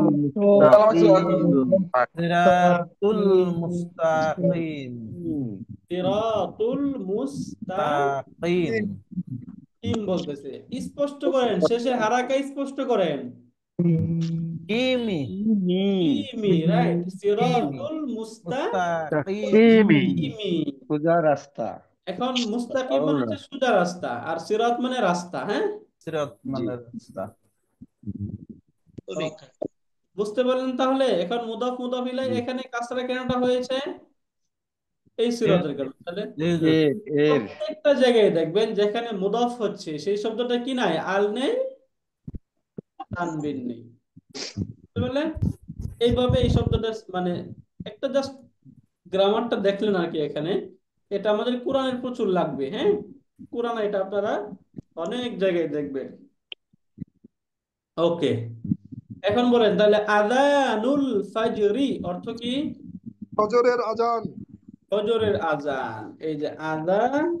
E: সিরাতুল মুস্তাকিম।
A: সিরাতুল
E: মুস্তাকিম।
A: মুস্তাকিম বলতেছে। স্পষ্ট করেন, শেষে হারাকা স্পষ্ট করেন।
E: কিমি।
A: কিমি, রাইট। সিরাতুল
E: মুস্তাকিম।
A: মুস্তাকিমি।
C: সোজা রাস্তা।
A: এখন মুস্তাকিম মানে হচ্ছে সোজা রাস্তা, আর সিরাত মানে রাস্তা। হ্যাঁ,
E: সিরাত মানে রাস্তা।
A: Okay. বুঝতে পারলেন? তাহলে এখন মুদাফ মুদাফ ইলাইহি এখানে কাসরা কেনটা হয়েছে? এই সিরাতের কারণে। তাহলে
E: জি হুজুর।
C: এর এর
A: প্রত্যেকটা জায়গায় দেখবেন যেখানে মুদাফ হচ্ছে সেই শব্দটা কি নাই? আল নেই, তানবিন নেই। বুঝতে পারলেন? এইভাবে এই শব্দটা মানে একটা জাস্ট গ্রামারটা দেখলেন আর কি। এখানে এটা আমাদের কোরআনের প্রচুর লাগবে। হ্যাঁ, কোরআনে এটা আপনারা অনেক জায়গায় দেখবেন। ওকে, এখন বলেন তাহলে আযানুল ফাজরি অর্থ কি?
G: ফজরের আজান।
A: ফজরের আজান। এই যে আযানুল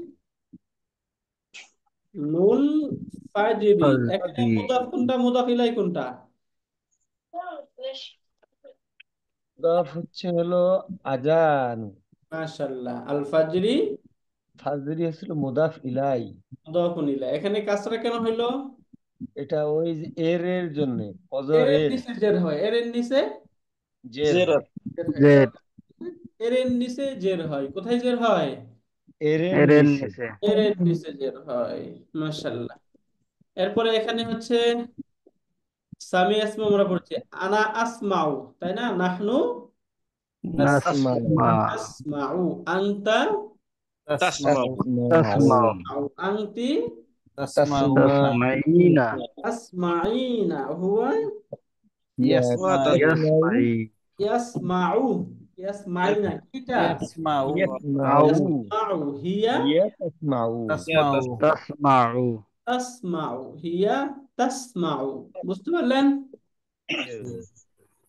A: ফাজরি, এখানে মুদাফ কোনটা, মুদাফ ইলাইহি কোনটা?
C: মুদাফ হচ্ছে হলো আজান,
A: মাশাআল্লাহ, আল ফাজরি
C: ফাজরি হচ্ছিল মুদাফ ইলাই।
A: মুদাফুন ইলাইহি। এখানে কাসরা কেন হইলো?
C: এটা ওই যে এর এর জন্য, ফজর
A: এর এর
C: এর
A: নিচে জের হয়, এর এর নিচে
C: জের,
A: জের হয়। এর এর নিচে জের হয়। কোথায় জের হয়?
C: এর এর নিচে।
A: এর এর নিচে জের হয়। মাশাআল্লাহ। এরপরে এখানে হচ্ছে সামি আসমা আমরা পড়ছি আনা আসমাউ, তাই না? নাহনু
C: নাসমা,
A: আসমাউ, আনতা
E: তাসমাউ।
A: আও আনতি
E: তাসমাউ।
A: আসমাইনা, হুয়া
E: ইয়াসমাউ।
A: ইয়াসমাউ। ইয়াসমাইনা কিটা?
E: ইয়াসমাউ।
A: ইয়াসমাউ, হিয়া
E: তাসমাউ।
A: তাসমাউ, হিয়া তাসমাউ। বুঝতে পারলেন?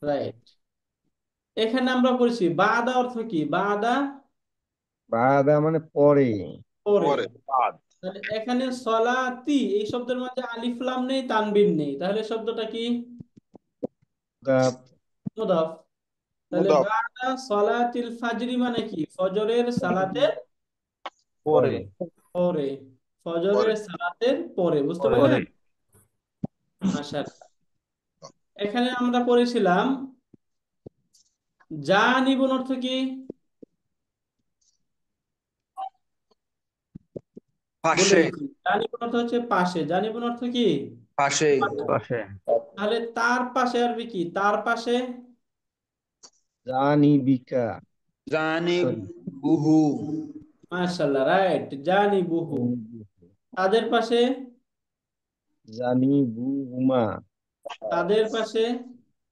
A: রাইট। এখানে আমরা পড়ছি বাদা অর্থ কি? বাদা
C: বাদা মানে পরে।
A: পরে। তাহলে এখানে সলাতি এই শব্দের মধ্যে আলিফ লাম নেই, তানবিন নেই, তাহলে শব্দটা কি?
C: মুদাফ,
A: মুদাফ। তাহলে
G: মুদাফ।
A: বাদা সলাতিল ফাজরি মানে কি? ফজরের সালাতের
E: পরে।
A: পরে। ফজরের সালাতের পরে। বুঝতে পারলেন? মাশাআল্লাহ। এখানে আমরা পড়েছিলাম জানিবুন অর্থ কি? বলে
D: পাশে।
A: দিচ্ছি। জানিবুন অর্থ হচ্ছে পাশে। জানিবুন অর্থ কি?
D: পাশে।
A: তাহলে তার পাশে আরবি কি? তার পাশে
C: জানিবিকা,
D: জানি
C: সরি,
D: বুহু।
A: মাশাআল্লাহ, রাইট। জানিবুহু। তাদের পাশে,
C: জানিবুহুমা,
A: তাদের পাশে,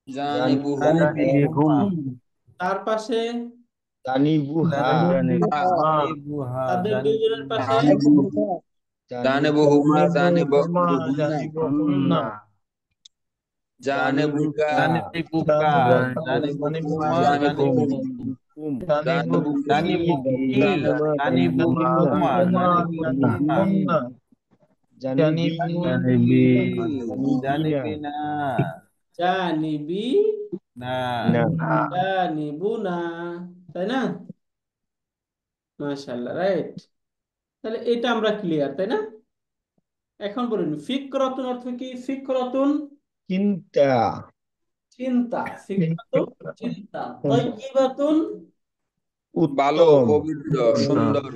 D: জানি বুহু।
E: জানিবিহুমা।
A: তার পাশে,
C: জানিবুহা,
E: জানিবুহা।
A: তাদের দুইজনের পাশে,
D: জানে বুহুমা, জানে বুহুন্না, জানে বুকা,
E: জানিবুকা। জানিবুহুমা।
C: জানিবুকুম,
D: জানে বুকি,
E: জানিবুকি। জানিবুকুমা। জানিবুন্না।
C: জানিবি, জানিবিনা,
E: জানিবিনা।
A: জানিবি
E: না।
C: না,
A: জানিবুনা, তাই না? মাশাআল্লাহ, রাইট। তাহলে এটা আমরা ক্লিয়ার, তাই না? এখন বলুন ফিকরাতুন অর্থ কি? ফিকরাতুন
C: চিন্তা।
A: চিন্তা, ফিকরাতুন চিন্তা। তাইয়িবাতুন
D: ভালো,
C: উত্তম।
D: পবিত্র, সুন্দর।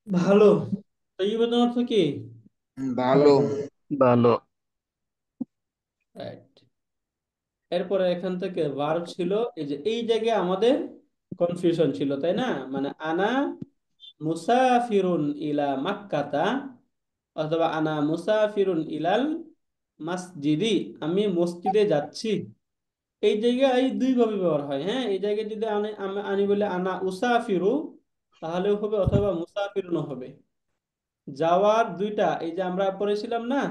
A: ভালো। তাইয়িবাতুন অর্থ কি?
D: ভালো।
C: ভালো।
A: রাইট। এরপরে এখান থেকে ভার্ব ছিল, এই যে এই জায়গায় আমাদের কনফিউশন ছিল, তাই না? মানে আনা মুসাফিরুন ইলা মাক্কাতা, অথবা আনা মুসাফিরুন ইলাল মাসজিদি, আমি মসজিদে যাচ্ছি। এই জায়গায় দুই ভাবে ব্যবহার হয়। হ্যাঁ, এই জায়গায় যদি আনি বলে আনা উসাফিরু তাহলেও হবে, অথবা মুসাফিরুনও হবে। যাওয়ার দুইটা, এই যে আমরা পড়েছিলাম না,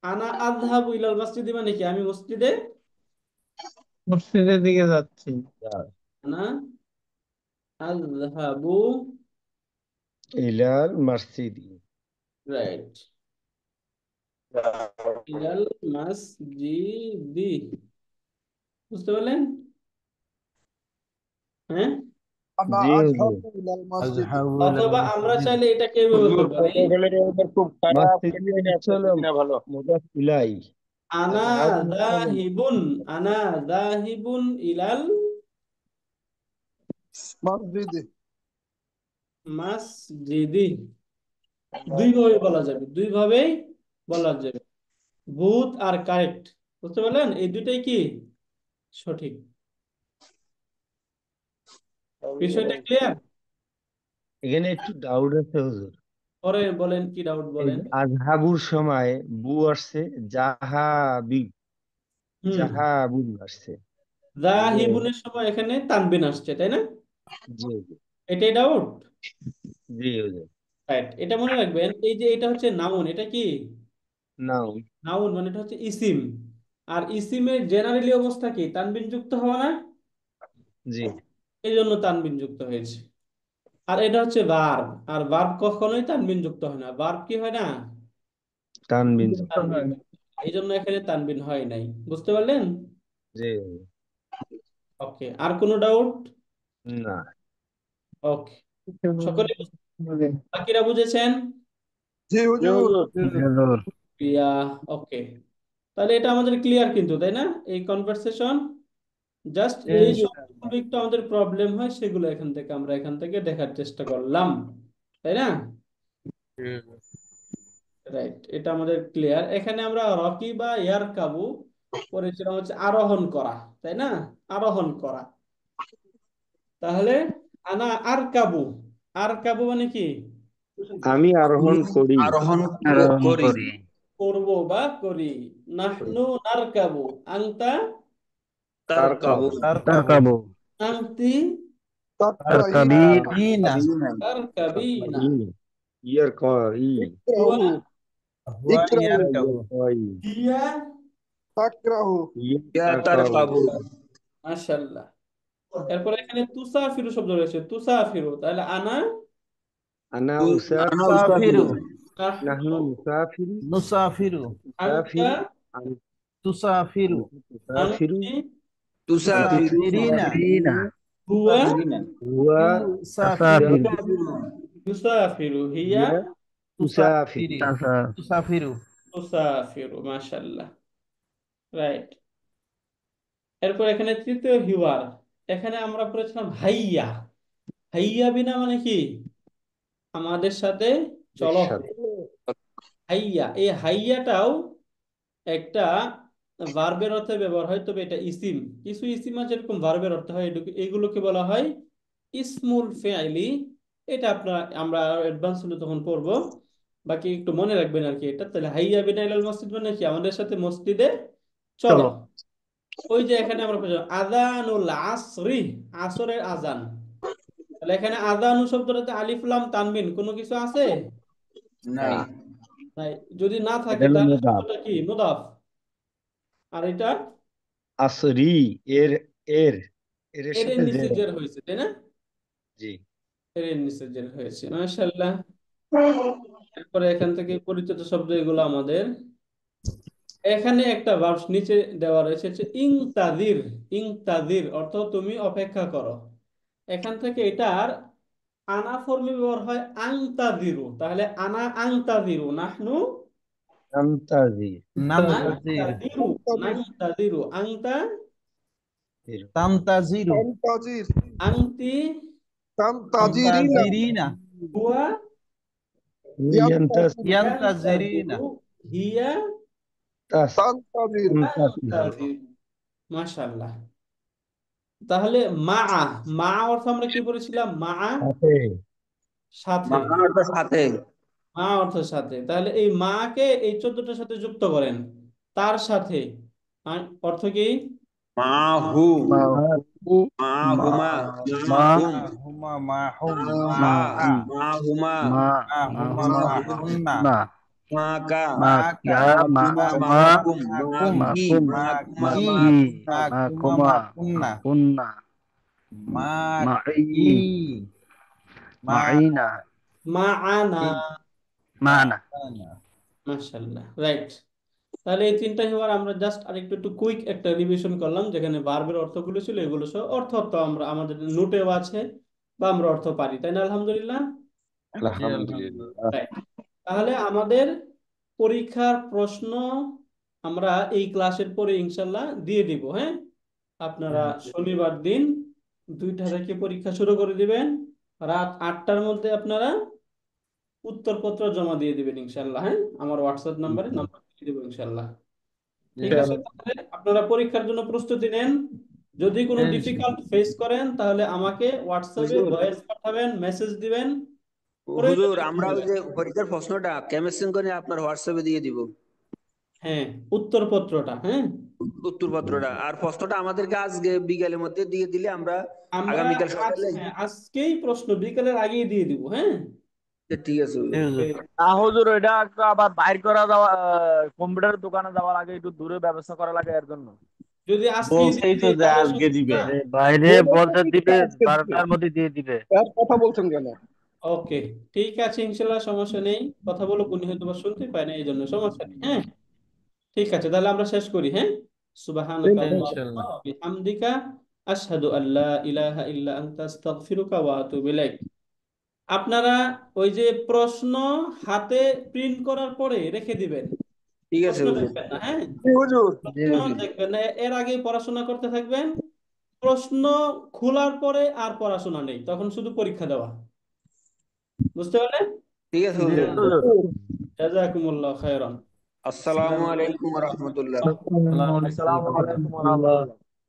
A: আনা আযহাবু ইলাল মাসজিদি মানে কি? আমি মসজিদে
E: মসজিদের দিকে যাচ্ছি।
A: আনা আযহাবু,
C: ইলাল মসজিদি।
A: রাইট, ইলাল মাসজিদি। বুঝতে পারলেন? হ্যাঁ।
G: أنا
C: জি
G: أذهب
C: হুজুর।
G: إلى المسجد
A: অথবা আমরা চাইলে এটাকে এভাবে বলতে পারি,
C: মসজিদি হলো মুদাফ ইলাই।
A: আনা
C: আযহাবু
A: যাহিবুন, আনা যাহিবুন ইলাল
G: مسجد
A: মাসজিদি। দুই ভাবে বলা যাবে, দুই ভাবেই বলা যাবে। বুথ আর কারেক্ট। বুঝতে পারলেন? এই দুইটাই কি সঠিক। বিষয়টা ক্লিয়ার?
C: এখানে একটু ডাউট আছে হুজুর।
A: পরে বলেন, কি ডাউট
C: এই
A: বলেন।
C: যে আজহাবুর সময় বু আসছে, জাহাবি,
A: হুম।
C: জাহাবুন আসছে। যে
A: যাহিবুনের সময় এখানে তানবিন আসছে, তাই না?
C: জি
A: এটাই ডাউট।
C: জি হুজুর।
A: রাইট, এটা মনে রাখবেন। এই যে এটা হচ্ছে নাউন, এটা কি
C: নাও।
A: নাউন? মানে এটা হচ্ছে ইসিম। আর ইসিমের জেনারেলি অবস্থা কি? তানবিন যুক্ত হওয়া না?
C: জি
A: এই জন্য তানবিন যুক্ত হয়েছে। আর এটা হচ্ছে ভার্ব, আর ভার্ব কখনোই তানবিন যুক্ত হয় না। ভার্ব কি হয় না?
C: তানবিন।
A: তানবিন। এই জন্য এখানে তানবিন হয় নাই। বুঝতে পারলেন?
C: জি
A: ওকে, আর কোনো ডাউট?
C: না।
A: ওকে, সকলে বাকিরা বুঝেছেন?
G: जी
C: জি
G: हुजूर।
C: হুজুর।
E: হুজুর।
A: ইয়া, ওকে। তাহলে এটা আমাদের ক্লিয়ার কিন্তু, তাই না? এই কনভারসেশন জাস্ট এই শব্দগুলো একটু আমাদের প্রবলেম হয়, সেগুলো এখান থেকে দেখার চেষ্টা করলাম, তাই না? রাইট, এটা আমাদের ক্লিয়ার। এখানে আমরা রকি বা ইয়ার কাবু পড়েছিলাম হচ্ছে আরোহণ করা, তাই না? আরোহণ করা। তাহলে আনা আর কাবু, আর কাবু মানে কি?
C: আমি আরোহণ করি।
D: আরোহণ
E: আরোহণ
D: করি।
E: করি।
A: করব বা করি। নাহনু নারকাবু, আনতা
D: তার
C: তার
D: কাবু।
C: কাবু।
E: তারকাবু।
A: আনতি
G: تقرأين
E: তারকাবিনা।
A: তারকাবিনা।
C: ইয়ার ক ই
A: হুয়া
G: اقرأوا
E: হুয়া
G: اقرأوا
E: ইয়ারকাবু।
C: ইয়ার কই
A: হিয়া।
G: تقرأوا
D: ইয়া
C: ইয়ার
D: তার
C: কাবু।
D: কাবু।
A: মাশাআল্লাহ। এরপর এখানে তুসাফিরু শব্দ রয়েছে, তুসাফিরু। তাহলে আনা
C: আনা
D: আনা
C: উসাফিরু।
D: উসাফিরু।
C: নাহনু
A: নাহনু
C: মুসাফিরু।
E: নুসাফিরু।
A: আনতা
C: মুসাফিরু।
E: তুসাফিরু।
C: মুসাফিরু।
A: আনতি
D: তুসাফিরু।
E: তুসাফিরিনা।
A: হুয়া
C: হুয়া
E: ইউসাফিরু।
C: ইউসাফিরু।
A: ইউসাফিরু, হিয়া
C: হিয়া তুসাফিরু।
E: তুসাফিরি। তুসাফিরু।
A: তুসাফিরু। মাশাআল্লাহ, রাইট। এরপর এখানে তৃতীয় হিওয়ার। এখানে আমরা পড়েছিলাম হাইয়া। হাইয়া বিনা মানে কি? আমাদের সাথে
C: এর
A: চলো।
C: সাথে।
A: হাইয়া, এই হাইয়াটাও একটা ভার্বের অর্থে ব্যবহার হয়, তবে এটা ইসিম। কিছু ইসিম আছে এরকম ভার্বের অর্থ হয়, এগুলোকে বলা হয় ইসমুল ফেআইলি। এটা আমরা অ্যাডভান্স হলে তখন পড়বো। বাকি একটু মনে রাখবেন আর কি এটা। তাহলে হাইয়া বিনা ইলাল মসজিদ মানে কি? আমাদের সাথে মসজিদে চলো।
E: চলো।
A: ওই যে এখানে আমরা পেয়েছি আযানুল আসরি, আসরের আজান। তাহলে এখানে আযানু শব্দটাতে আলিফ লাম তানবিন কোনো কিছু আছে?
D: নাই।
A: নাই। যদি না
C: এটা
A: থাকে
C: হলো
A: তাহলে
C: মুদাফ।
A: শব্দটা কি? মুদাফ। আর এটা
C: আসরি। এর এর এর
A: এর
C: সাথে
A: নিচে
C: জের।
A: জের হয়েছে, তাই না?
C: জি
A: এর নিচে জের হয়েছে, মাশাআল্লাহ। এরপরে এখান থেকে পরিচিত শব্দ এগুলো আমাদের। এখানে একটা ভার্ব নিচে দেওয়া রয়েছে হচ্ছে ইংতাজির। ইংতাজির অর্থ তুমি অপেক্ষা করো। এখান থেকে এটার আনা ফর্মে ব্যবহার হয় আংতাযিরু। তাহলে আনা আংতাযিরু, নাহনু
F: নান্তাজির
E: নামতাজির
A: নাংতাযিরু, নাংতাযিরু, আংতা,
E: তামতাজিরু
G: তামতাজির
A: আংতি,
G: তামতাজিরিনা
E: তামতাজিরিনা
A: হুয়া,
F: ইয়ান্তাস
E: ইয়ান্তাজিরিনা
A: ইয়ান্তাযিরু, হিয়া
F: তাস
G: তামতাজির
A: তানতাযিরু। মাশাআল্লাহ। তাহলে মা, মা অর্থ আমরা কি বলেছিলাম? মা,
F: সাথে
A: সাথে।
D: মাকান অর্থ সাথে।
A: মা অর্থ সাথে। তাহলে এই মাকে এই 14টার সাথে যুক্ত করেন, তার সাথে। অর্থ কি?
D: মাহু,
F: মাহু
D: মাহুমা,
F: মা
D: মাহুম,
E: হুমা মাহুম
D: মা,
E: মাহা
D: মাহুমা,
F: মা
E: মাহুমা মাহুন্না
F: মা
D: মাকা,
E: মাকা
D: মাকুমা,
F: মা
D: মাকুম,
E: মাকুম
D: মাকি,
F: মাকুম
D: মাকুমা,
E: মাকি
F: মাকি
E: মাকুমা
F: মাকুমা
E: মাকুন্না
F: মাকুন্না
E: মাকি
F: মাই
E: মানা
F: মাইনা
A: মাআনা।
F: মানা।
A: মাশাআল্লাহ, রাইট। তাহলে এই তিনটা হওয়ার আমরা জাস্ট আরেকটু একটু কুইক একটা রিভিশন করলাম, যেখানে ভার্বের অর্থগুলো ছিল এগুলো সহ অর্থ তো আমরা আমাদের নোটেও আছে বা আমরা অর্থ পারি, তাই না? আলহামদুলিল্লাহ।
F: আলহামদুলিল্লাহ।
A: Right. তাহলে আমাদের পরীক্ষার প্রশ্ন আমরা এই ক্লাসের পরে ইনশাল্লাহ দিয়ে দিব। হ্যাঁ, আপনারা শনিবার দিন 2টা থেকে পরীক্ষা শুরু করে দিবেন। রাত 8টার মধ্যে আপনারা উত্তরপত্র জমা দিয়ে দিবেন ইনশাল্লাহ। হ্যাঁ, আমার হোয়াটসঅ্যাপ নাম্বার দিয়ে দেবো ইনশাল্লাহ। ঠিক আছে, তাহলে আপনারা পরীক্ষার জন্য প্রস্তুতি নেন। যদি কোনো ডিফিকাল্ট ফেস করেন তাহলে আমাকে হোয়াটসঅ্যাপে
D: হুজুর,
A: ভয়েস পাঠাবেন, মেসেজ দিবেন।
D: হুজুর,
A: প্রয়োজনে
D: আমরা ওই যে পরীক্ষার প্রশ্নটা কেমিস্ট্রি করে আপনার হোয়াটসঅ্যাপে দিয়ে দিব,
A: হ্যাঁ, উত্তরপত্রটা। হ্যাঁ,
D: উত্তরপত্রটা। আর প্রশ্নটা আমাদেরকে আজকে বিকেলের মধ্যে দিয়ে দিলে আমরা
A: আমরা
D: আগামীকাল সকালে।
A: হ্যাঁ, আজকেই প্রশ্ন বিকেলের আগেই দিয়ে দিব। হ্যাঁ,
D: ঠিক আছে হুজুর।
H: না হুজুর, ওইটা একটু আবার বাইর করা যাওয়া, কম্পিউটার দোকানে যাওয়ার আগে একটু দূরে ব্যবস্থা করা লাগে এর জন্য।
A: যদি আজকেই দিয়ে
E: বলছেই তো
A: দিই
E: যে
A: তাহলে
E: আজকে দিবে।
A: সমস্যা।
F: বাইরে বলতে দিবে
G: আজকে দিবে।
F: 12টার মধ্যে দিয়ে দিবে।
G: এর কথা বলছেন কেন?
A: ওকে, ঠিক আছে, ইনশাল্লাহ সমস্যা নেই। কথা বলো, উনি হয়তো বা শুনতে পায় না, এই জন্য সমস্যা নেই। হ্যাঁ, ঠিক আছে, তাহলে আমরা শেষ করি। হ্যাঁ, সুবহানাকা আল্লাহুম্মা
E: ইনশাআল্লাহ।
A: ওয়া বিহামদিকা আশহাদু আল্লা ইলাহা ইল্লা আনতা আস্তাগফিরুকা ওয়া আতুবু ইলাইক। আপনারা ওই যে প্রশ্ন হাতে প্রিন্ট করার পরে রেখে দিবেন,
D: ঠিক আছে
A: প্রশ্ন
D: হুজুর।
A: দেখবেন না। হ্যাঁ,
G: জি হুজুর।
A: প্রশ্ন দেখবেন না, এর আগে পড়াশোনা করতে থাকবেন। প্রশ্ন খোলার পরে আর পড়াশোনা নেই, তখন শুধু পরীক্ষা দেওয়া। বুঝতে পারলেন?
D: ঠিক আছে
F: জি
D: হুজুর।
F: হুজুর।
A: জাযাকুমুল্লাহ খায়রান।
D: আসসালামু আলাইকুম ওয়া রাহমাতুল্লাহ।
H: আসসালামু আলাইকুম ওয়া রাহমাতুল্লাহ।